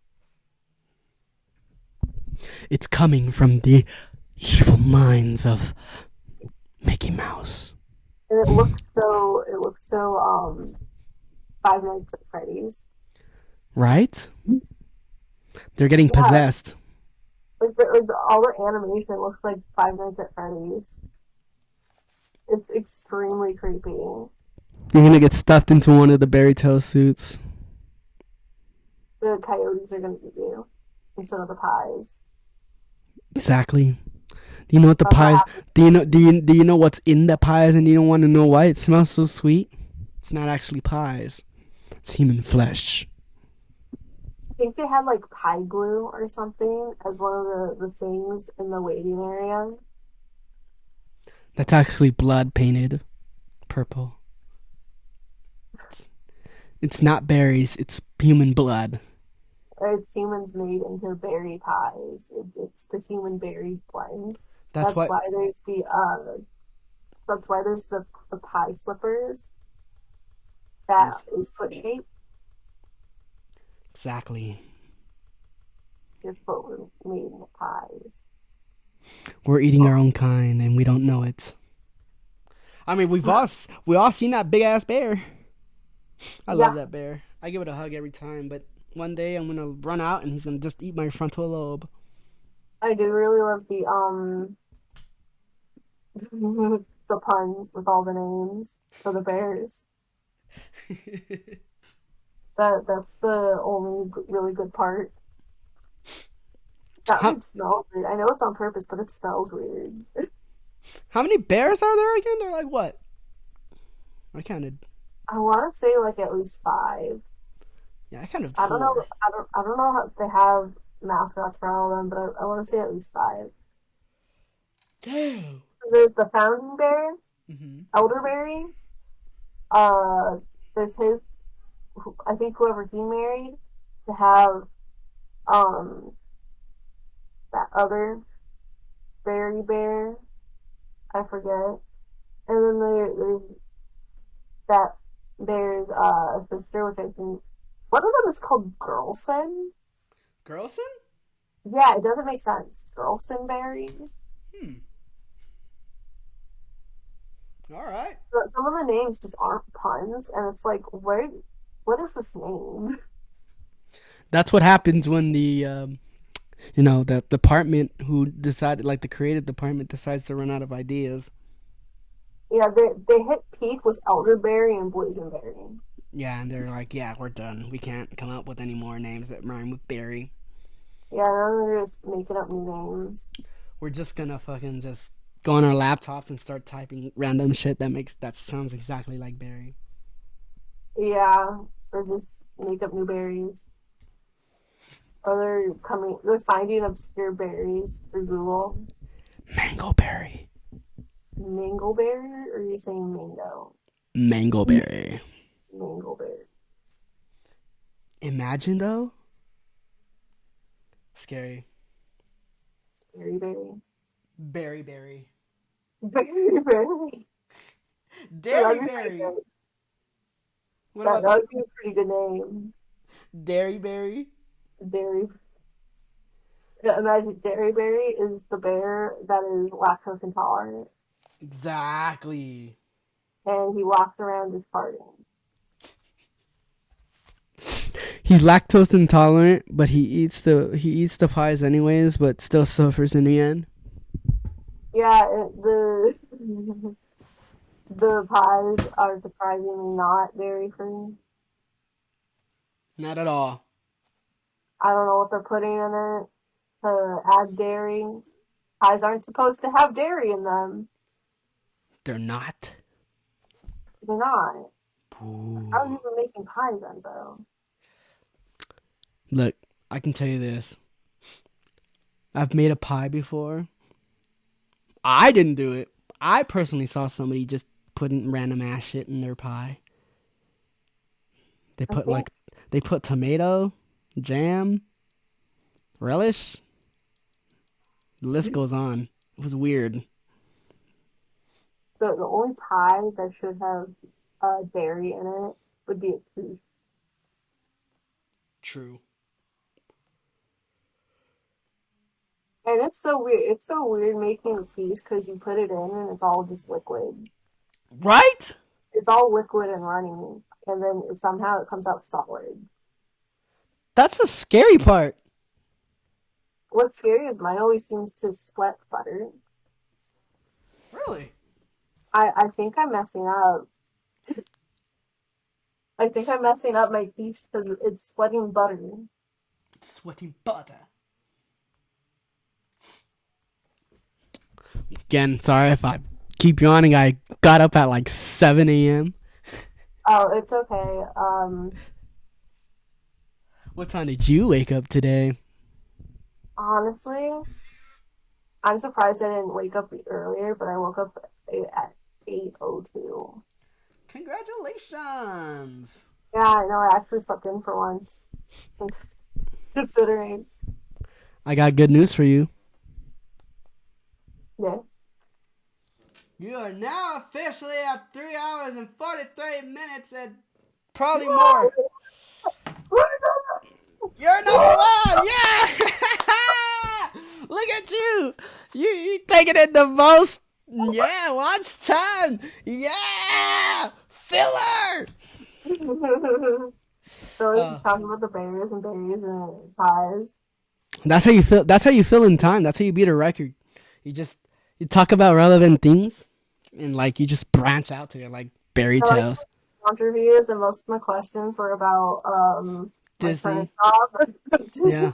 A: It's coming from the evil minds of Mickey Mouse.
B: And it looks so Five Nights at Freddy's.
A: Right? They're getting possessed.
B: All the animation looks like Five Nights at Freddy's. It's extremely creepy.
A: You're gonna get stuffed into one of the berry toe suits.
B: The coyotes are gonna eat you instead of the pies.
A: Exactly. Do you know what the pies? Do you know what's in the pies, and you don't want to know why it smells so sweet? It's not actually pies. It's human flesh.
B: I think they had like pie glue or something as one of the things in the waiting area.
A: That's actually blood painted purple. It's not berries. It's human blood.
B: It's humans made into berry pies. It's the human berry blend.
A: That's
B: why there's the pie slippers that is foot shaped.
A: Exactly.
B: Your foot was made into pies.
A: We're eating our own kind, and we don't know it. I mean, we all seen that big ass bear. I love that bear. I give it a hug every time, but one day I'm gonna run out and he's gonna just eat my frontal lobe.
B: I do really love the puns with all the names for the bears. That's the only really good part. That would smell weird. I know it's on purpose, but it smells weird.
A: How many bears are there again? They're like what? I counted.
B: I want to say like at least 5.
A: Yeah, I counted 4.
B: I don't know. I don't know if they have mascots for all of them, but I want to say at least 5.
A: Damn.
B: There's the founding bear,
A: Mm-hmm.
B: elderberry. There's his. I think whoever he married to have that other berry bear. I forget. And then there's that bear's sister, which I think one of them is called Girlson.
A: Girlson?
B: Yeah, it doesn't make sense. Girlson berry.
A: All right.
B: But some of the names just aren't puns, and it's like, what is this name?
A: That's what happens when the the department who decided, like the creative department, decides to run out of ideas.
B: Yeah, they hit peak with elderberry and boysenberry.
A: Yeah, and they're like, yeah, we're done. We can't come up with any more names that rhyme with berry.
B: Yeah, now they're just making up new names.
A: We're just gonna fucking just go on our laptops and start typing random shit that sounds exactly like berry.
B: Yeah, or just make up new berries. Or they're finding obscure berries through Google.
A: Mango berry.
B: Mangleberry, or are you saying mango?
A: Mango berry.
B: Mangleberry.
A: Imagine though. Scary.
B: Berry berry.
A: Berry berry.
B: Berry berry.
A: Dairy berry. What
B: That
A: about the
B: would be a pretty good name.
A: dairy berry?
B: Dairy. Yeah, imagine Dairy Berry is the bear that is lactose intolerant,
A: Exactly.
B: and he walks around just farting.
A: He's lactose intolerant, but he eats the pies anyways, but still suffers in the end.
B: Yeah, the pies are surprisingly not dairy free.
A: Not at all.
B: I don't know what they're putting in it to add dairy. Pies aren't supposed to have dairy in them.
A: They're not.
B: They're not. How are
A: Ooh.
B: you even making pies, Enzo?
A: Look, I can tell you this. I've made a pie before. I didn't do it. I personally saw somebody just putting random ass shit in their pie. They
B: I
A: put
B: think
A: like they put tomato, jam, relish. The list goes on. It was weird.
B: the only pie that should have dairy in it would be a quiche.
A: True.
B: And it's so weird. It's so weird making a quiche because you put it in and it's all just liquid.
A: Right?
B: It's all liquid and running, and then somehow it comes out solid.
A: That's the scary part.
B: What's scary is mine always seems to sweat butter.
A: Really?
B: I think I'm messing up. I think I'm messing up my quiche because it's sweating butter.
A: Sweaty butter. Again, sorry if I keep yawning. I got up at like 7 a.m.
B: Oh, it's okay.
A: What time did you wake up today?
B: Honestly, I'm surprised I didn't wake up earlier, but I woke up at 8:02.
A: Congratulations.
B: Yeah, I know. I actually slept in for once, considering.
A: I got good news for you.
B: Yeah.
A: You are now officially at 3 hours and 43 minutes and probably more. You're number one! Yeah! Look at you! You taking it the most. Yeah, watch time! Yeah! Filler!
B: So we're talking about the bears and berries and pies.
A: That's how you feel. That's how you feel in time. That's how you beat a record. You talk about relevant things, and like you just branch out to it like berry
B: I like
A: tales.
B: Haunterviews, and most of my questions were about my
A: Disney.
B: current job.
A: Yeah,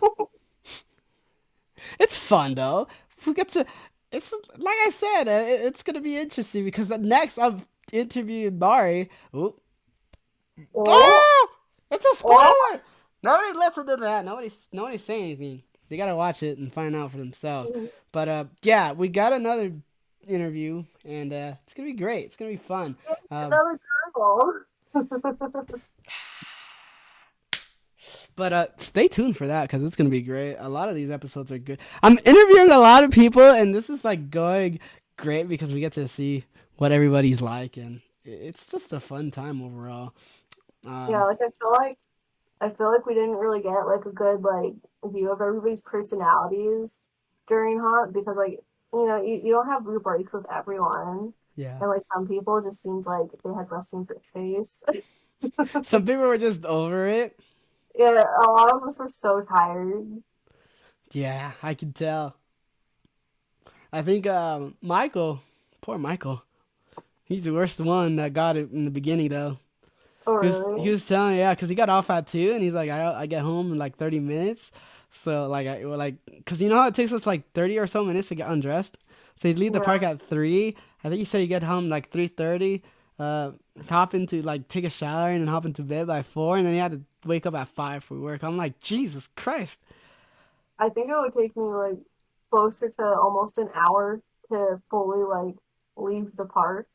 A: it's fun though. We get to. It's like I said. It's gonna be interesting because next I'm interviewing Mari. Ooh.
B: Oh,
A: Oh, it's a
B: oh,
A: spoiler. Nobody listen to that. Nobody's saying anything. They gotta watch it and find out for themselves. But yeah, we got another interview, and it's gonna be great. It's gonna be fun.
B: another girl.
A: But stay tuned for that because it's gonna be great. A lot of these episodes are good. I'm interviewing a lot of people, and this is like going great because we get to see what everybody's like, and it's just a fun time overall.
B: Yeah, like I feel like we didn't really get like a good like view of everybody's personalities during Haunt because like you don't have group breaks with everyone,
A: Yeah.
B: and like some people just seems like they had resting bitch face.
A: Some people were just over it.
B: Yeah, a lot of us were so tired.
A: Yeah, I can tell. I think Michael, poor Michael, He's the worst one that got it in the beginning, though.
B: Oh,
A: He
B: really?
A: was telling, yeah, because he got off at 2, and he's like, I get home in like 30 minutes. So, because you know how it takes us like 30 or so minutes to get undressed? So he'd leave the
B: Yeah.
A: park at 3. I think he said you get home like 3:30, uh, hop into, like, take a shower and then hop into bed by 4, and then he had to wake up at 5 for work. I'm like, Jesus Christ.
B: I think it would take me like closer to almost an hour to fully like leave the park.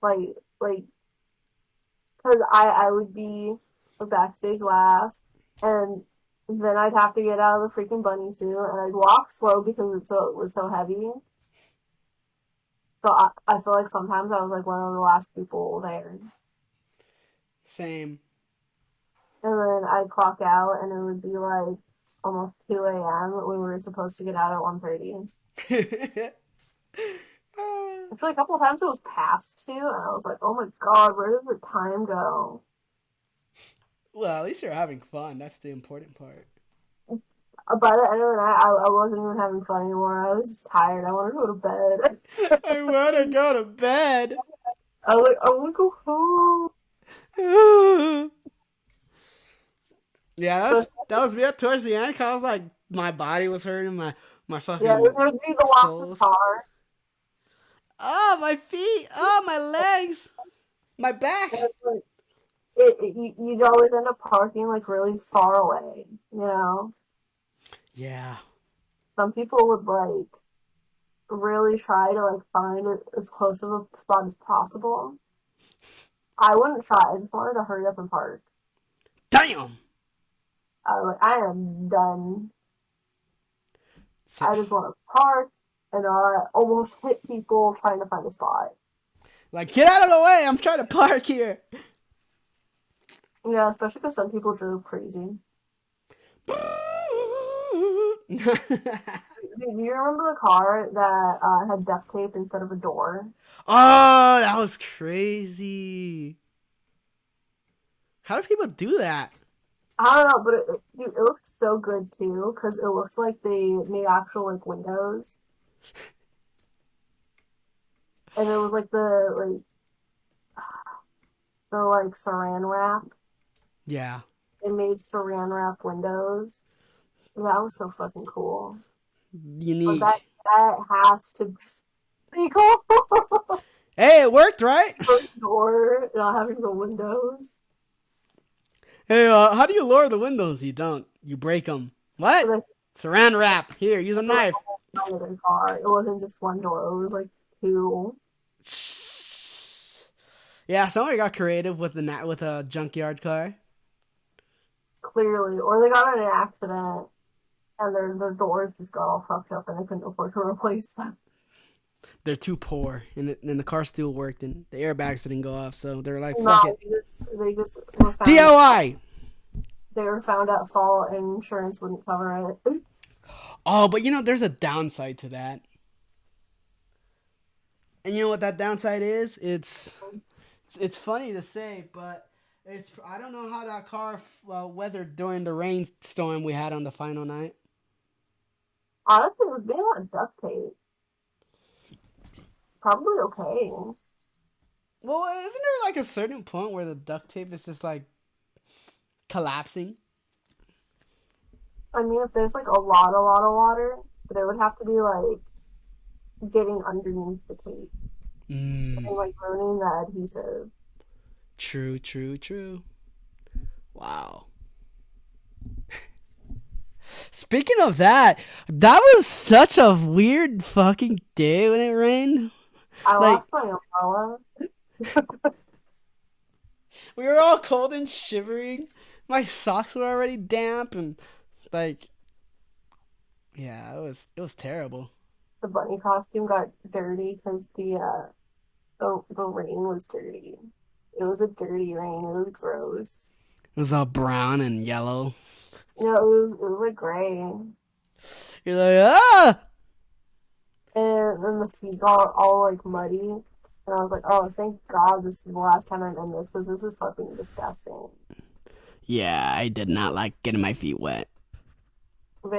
B: Like, because I would be a backstage last, and then I'd have to get out of the freaking bunny suit, and I'd walk slow because it was so heavy. So I feel like sometimes I was like one of the last people there.
A: Same.
B: And then I'd clock out, and it would be like almost 2 a.m. when we were supposed to get out at 1:30. I feel like a couple of times it was past 2, and I was like, oh my god, where did the time go?
A: Well, at least you're having fun. That's the important part.
B: By the end of the night, I wasn't even having fun anymore. I was just tired. I wanted to go to bed.
A: I want to go to bed.
B: I was like, I want to go home.
A: Yeah,
B: But
A: that was me towards the end. 'Cause I was like, my body was hurting, my
B: yeah, it
A: fucking
B: would be the walk to the
A: souls.
B: car.
A: Oh, my feet. Oh, my legs. My
B: And
A: back.
B: it's like, you'd always end up parking like really far away. You know,
A: Yeah.
B: some people would like really try to like find it as close of a spot as possible. I wouldn't try. I just wanted to hurry up and park.
A: Damn.
B: I was like, I am done.
A: So,
B: I just want to park, and I almost hit people trying to find a spot.
A: like, get out of the way. I'm trying to park here.
B: Yeah, especially because some people drove crazy. Do you remember the car that had duct tape instead of a door?
A: Oh, that was crazy. How do people do that?
B: I don't know, but it looked so good too because it looked like they made actual like windows, and it was like the saran wrap.
A: Yeah.
B: It made saran wrap windows. That was so fucking cool. But
A: Unique.
B: that has to be cool.
A: Hey, it worked, right?
B: First door, not having the windows.
A: Hey, how do you lower the windows? You don't. You break them. What?
B: But
A: Saran wrap. Here, use a
B: I feel like
A: knife.
B: I had a car. It wasn't just one door. It was like two.
A: Yeah, somebody got creative with a junkyard car.
B: Clearly, or they got in an accident and their doors just got all fucked up and they couldn't afford to replace them.
A: They're too poor, and the car still worked, and the airbags didn't go off, so they're like,
B: No,
A: fuck it.
B: they just were found.
A: DIY.
B: They were found at fault and insurance wouldn't cover it.
A: Oh, but there's a downside to that. And you know what that downside is? It's funny to say, but I don't know how that car weathered during the rainstorm we had on the final night.
B: Honestly, it was being on duct tape. Probably okay.
A: Well, isn't there like a certain point where the duct tape is just like collapsing?
B: I mean, if there's like a lot of water, but it would have to be like getting underneath the tape and like ruining the adhesive.
A: True, true, true. Wow. Speaking of that was such a weird fucking day when it rained.
B: I
A: Like,
B: lost my umbrella.
A: we were all cold and shivering. My socks were already damp, and like, yeah, it was terrible.
B: The bunny costume got dirty because the rain was dirty. It was a dirty rain. It was gross.
A: It was all brown and yellow.
B: You know, it was like gray.
A: You're like, ah!
B: And then the feet got all like muddy. And I was like, oh, thank God this is the last time I'm in this because this is fucking disgusting.
A: Yeah, I did not like getting my feet wet.
B: But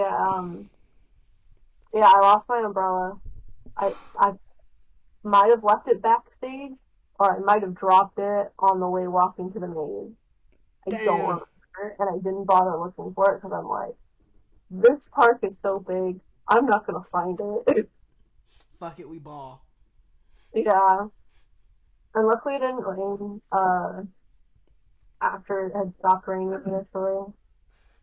B: yeah, I lost my umbrella. I might have left it backstage, or I might have dropped it on the way walking to the maze. I don't
A: Damn.
B: remember, and I didn't bother looking for it because I'm like, this park is so big, I'm not gonna find it.
A: Fuck it, we ball.
B: Yeah, and luckily it didn't rain. After it had stopped raining initially,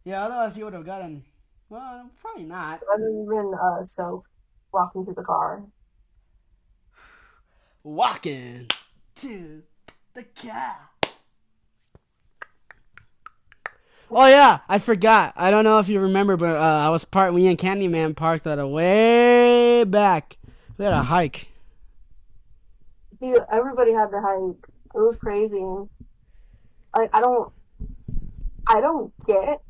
A: Yeah, otherwise you would have gotten. Well, probably not.
B: I didn't even soaked walking to the car.
A: Walking to the car. Oh yeah, I forgot. I don't know if you remember, but I was me and Candyman parked at a way back. We had a hike.
B: Dude, everybody had to hike. It was crazy. Like I don't get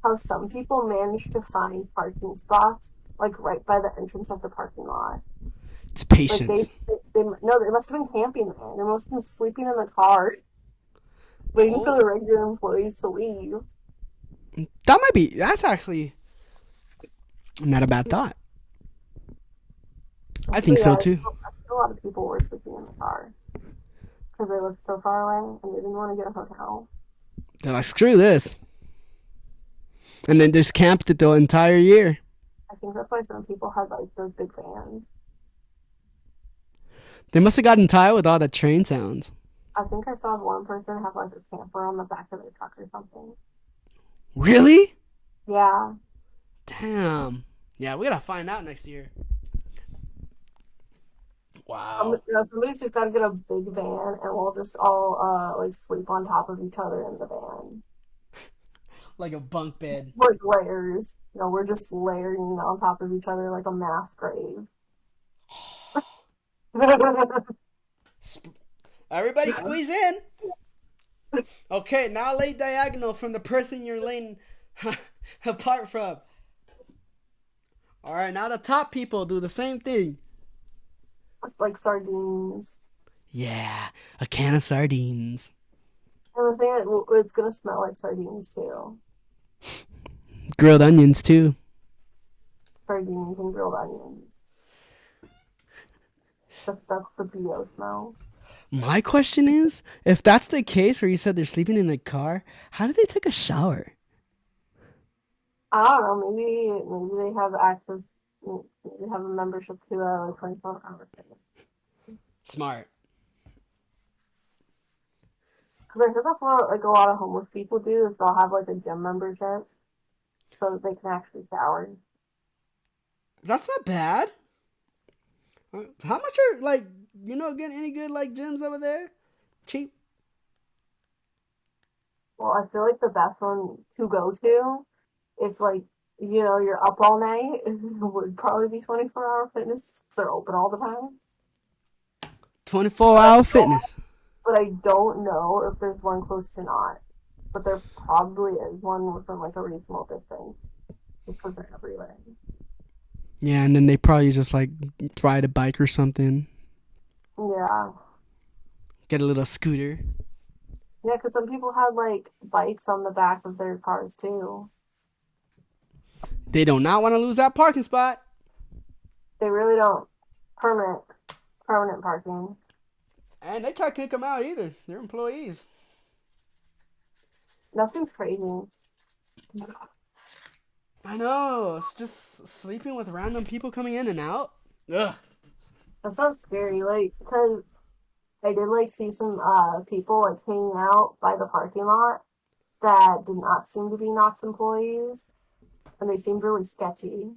B: how some people manage to find parking spots like right by the entrance of the parking lot.
A: It's
B: Like
A: patience.
B: they no, they must have been camping there. They must have been sleeping in the car, waiting for
A: Oh,
B: the regular employees to leave.
A: that might be. That's actually not a bad thought. I
B: But
A: think
B: yeah,
A: so too.
B: I think a lot of people were sleeping in the car because they lived so far away and they didn't want to get a hotel.
A: They're like, screw this, and then just camped it the entire year.
B: I think that's why some people had like those big vans.
A: They must have gotten tired with all the train sounds.
B: I think I saw one person have like a camper on the back of their truck or something.
A: Really?
B: Yeah.
A: Damn. Yeah, we gotta find out next year. Wow.
B: Somebody's just gotta get a big van and we'll just all like sleep on top of each other in the van.
A: Like a bunk bed.
B: Like layers. We're just layering on top of each other like a mass grave.
A: Everybody squeeze in. Okay, now lay diagonal from the person you're laying apart from. Alright, now the top people do the same thing.
B: It's like sardines.
A: Yeah, a can of sardines.
B: And the thing it's gonna smell like sardines too.
A: Grilled onions too.
B: Sardines and grilled onions. That's the BO smell.
A: My question is, if that's the case where you said they're sleeping in the car, how do they take a shower?
B: I don't know, maybe they have access, maybe they have a membership to a 24-hour fitness.
A: Smart.
B: Because I heard that's what like a lot of homeless people do is they'll have like a gym membership so that they can actually shower.
A: That's not bad. How much are like getting any good like gyms over there? Cheap.
B: Well, I feel like the best one to go to if like you're up all night would probably be 24-hour fitness. They're open all the time.
A: 24-hour fitness.
B: But I don't know if there's one close to Knott. But there probably is one within like a reasonable distance because they're everywhere.
A: Yeah, and then they probably just like ride a bike or something.
B: Yeah.
A: Get a little scooter.
B: Yeah, because some people had like bikes on the back of their cars too.
A: They do not want to lose that parking spot.
B: They really don't. Permanent parking.
A: And they can't kick them out either. They're employees.
B: Nothing's crazy.
A: I know. It's just sleeping with random people coming in and out. Ugh.
B: That's so scary. Like, because I did like see some people like hanging out by the parking lot that did not seem to be Knott's employees, and they seemed really sketchy.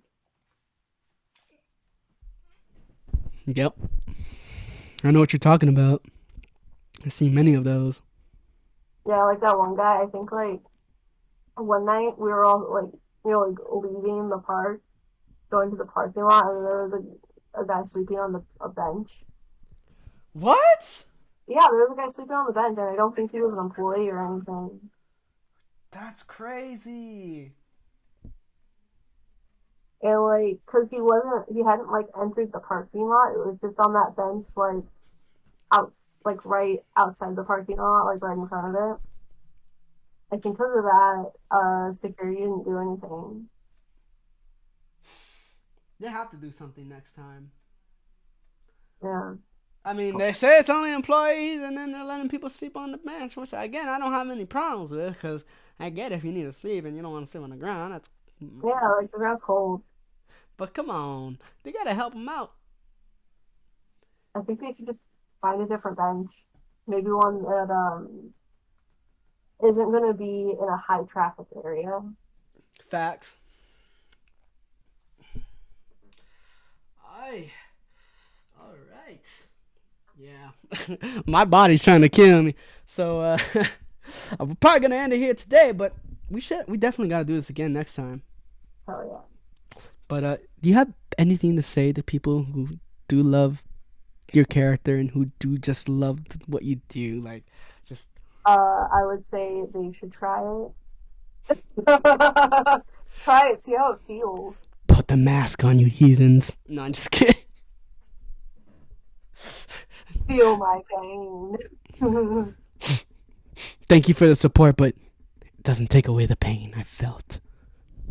A: Yep. I know what you're talking about. I've seen many of those.
B: Yeah, like that one guy. I think like one night we were all like like leaving the park, going to the parking lot, and there was a guy sleeping on a bench.
A: What?
B: Yeah, there was a guy sleeping on the bench, and I don't think he was an employee or anything.
A: That's crazy.
B: And like, cause he hadn't like entered the parking lot. It was just on that bench, like like right outside the parking lot, like right in front of it. I think because of that, security didn't do anything.
A: They have to do something next time.
B: Yeah.
A: I mean, they say it's only employees, and then they're letting people sleep on the bench. Which, again, I don't have any problems with, because I get if you need to sleep and you don't want to sleep on the ground. That's.
B: Yeah, like the ground's cold.
A: But come on, they gotta help them out.
B: I think they should just find a different bench. Maybe one that isn't going to be in a high traffic area.
A: Facts. Aye. All right. Yeah. My body's trying to kill me. So we're probably gonna end it here today, but we definitely gotta do this again next time.
B: Oh yeah.
A: But do you have anything to say to people who do love your character and who do just love what you do? Like, just.
B: I would say they should try it. Try it, see how it feels.
A: Put the mask on, you heathens. No, I'm just kidding.
B: Feel my pain.
A: Thank you for the support, but it doesn't take away the pain I felt.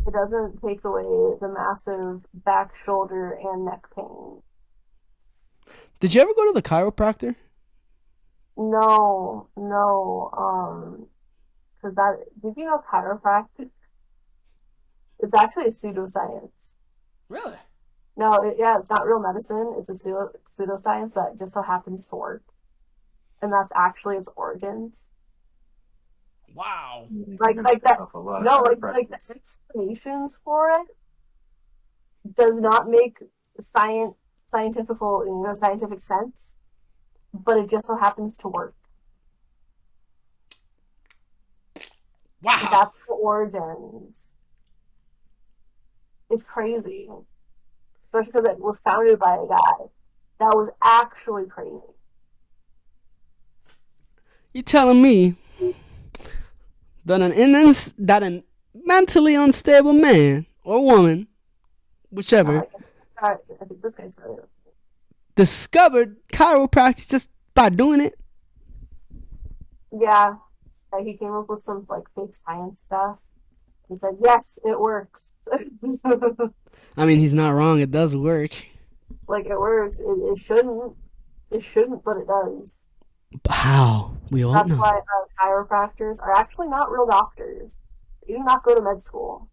B: It doesn't take away the massive back, shoulder, and neck pain.
A: Did you ever go to the chiropractor?
B: No. Because did you know chiropractic? It's actually a pseudoscience.
A: Really?
B: No, it's not real medicine. It's a pseudoscience that just so happens to work. And that's actually its origins.
A: Wow.
B: Like that. No, like the explanations for it does not make scientific sense, but it just so happens to work.
A: Wow.
B: That's the origins. It's crazy. Especially because it was founded by a guy that was actually crazy.
A: You telling me that a mentally unstable man or woman, whichever,
B: I think this guy's right.
A: discovered chiropractic just by doing it?
B: Yeah. He came up with some like fake science stuff. He said, yes, it works.
A: I mean, he's not wrong. It does work.
B: Like, it works. It shouldn't. It shouldn't, but it does.
A: But how? We all
B: That's
A: know.
B: why chiropractors are actually not real doctors. They do not go to med school.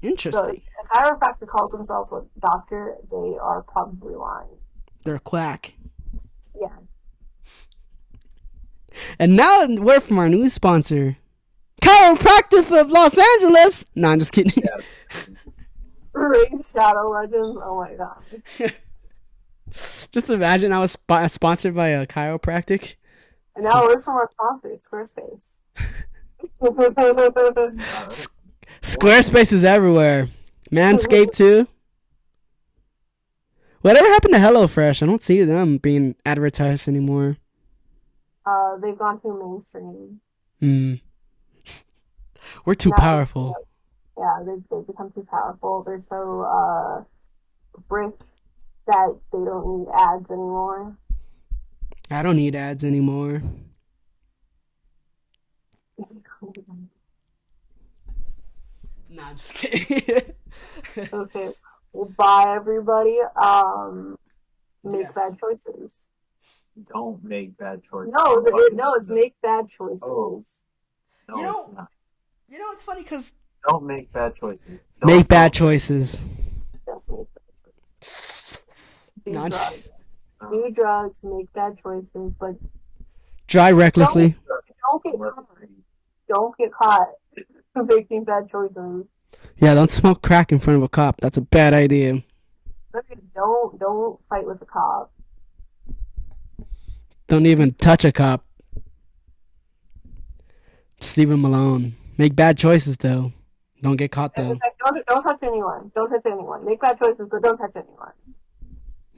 A: Interesting.
B: So if a chiropractor calls themselves a doctor, they are probably lying.
A: They're a quack.
B: Yeah.
A: And now a word from our new sponsor, Chiropractic of Los Angeles. No, I'm just kidding.
C: Yeah.
B: Rain Shadow Legends. Oh my god.
A: Just imagine I was sponsored by a chiropractic.
B: And now a word from our sponsor, Squarespace.
A: Squarespace is everywhere. Manscaped too. Whatever happened to HelloFresh? I don't see them being advertised anymore.
B: They've gone too mainstream.
A: We're too powerful.
B: Yeah, they've become too powerful. They're so rich that they don't need ads anymore.
A: I don't need ads anymore. Nah, I'm just kidding.
B: Okay. Well, bye, everybody. Make
A: Yes.
B: bad choices.
C: Don't make bad choices.
B: No, it's make bad choices.
C: Oh. No,
A: You know-
C: it's not.
A: You know, it's funny because
C: Don't make bad choices.
A: make bad choices.
B: Just make bad choices. Do
A: No, I'm just-
B: drugs. Do drugs, make bad choices, but
A: Drive recklessly.
B: don't get caught making bad choices.
A: Yeah, don't smoke crack in front of a cop. That's a bad idea.
B: Don't fight with the cop.
A: Don't even touch a cop. Just leave him alone. Make bad choices though. Don't get caught though.
B: In fact, don't touch anyone. Don't touch anyone. Make bad choices, but don't touch anyone.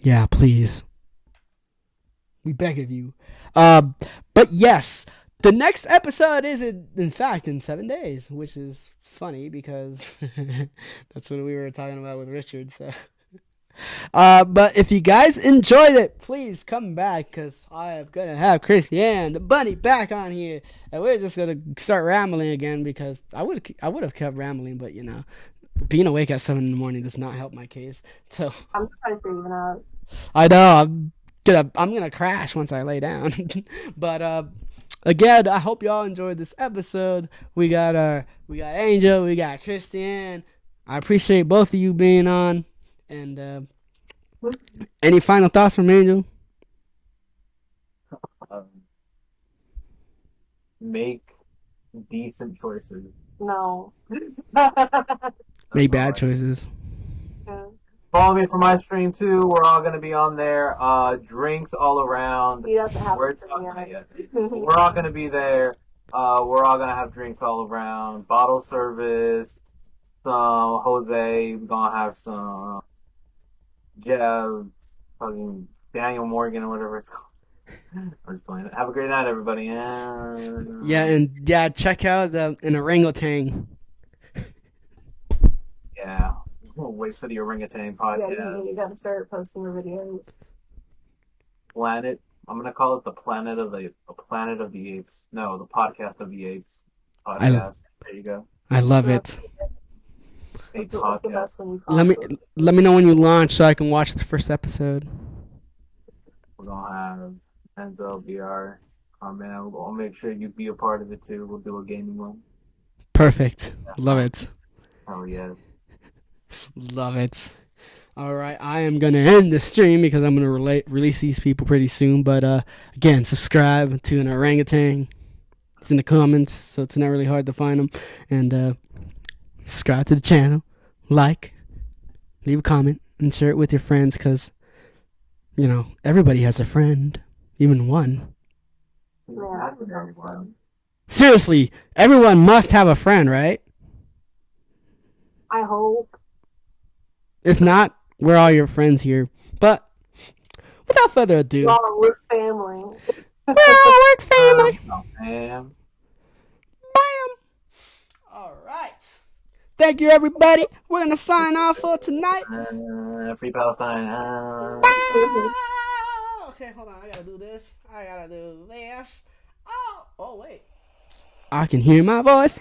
A: Yeah, please. We beg of you. But yes, the next episode is in fact in 7 days, which is funny because that's what we were talking about with Richard. So, but if you guys enjoyed it, please come back because I am gonna have Christiane the bunny back on here, and we're just gonna start rambling again because I would have kept rambling, but you know, being awake at 7 in the morning does not help my case. So
B: I'm surprised you're even out.
A: I know. I'm gonna crash once I lay down. But again, I hope y'all enjoyed this episode. We got Angel, we got Christian. I appreciate both of you being on. And any final thoughts from Angel?
C: Make decent choices.
B: No.
A: Make bad choices.
B: Yeah.
C: Follow me for my stream too. We're all gonna be on there. Drinks all around.
B: He doesn't have
C: We're
B: it
C: yet. We're all gonna be there. We're all gonna have drinks all around. Bottle service. Some Jose. We're gonna have some Jeff, fucking Daniel Morgan or whatever it's called. I'm just playing it. Have a great night, everybody.
A: Yeah, check out an orangutan.
C: Yeah. We'll wait for the orangutan podcast.
B: Yeah, you gotta start posting your videos.
C: Planet. I'm gonna call it the Planet of the Apes. No, the Podcast of the Apes podcast. There you go.
A: I love it.
C: Apes
B: What's the
C: podcast.
B: best one you
A: Let me know when you launch so I can watch the first episode.
C: We're gonna have Enzo, BR, man. I'll make sure you be a part of it too. We'll do a gaming one.
A: Perfect. Love it.
C: Oh yeah.
A: Love it. All right, I am gonna end the stream because I'm gonna release these people pretty soon. But again, subscribe to an orangutan. It's in the comments, so it's not really hard to find them. And subscribe to the channel, like, leave a comment, and share it with your friends. Cause everybody has a friend, even one.
B: Yeah.
A: Seriously, everyone must have a friend, right?
B: I hope.
A: If not, we're all your friends here. But without further ado,
B: We're family.
A: we're all work family.
C: Bam.
A: Bam. All right. Thank you, everybody. We're gonna sign off for tonight.
C: Free Palestine.
A: Okay, hold on. I gotta do this. Oh, wait. I can hear my voice.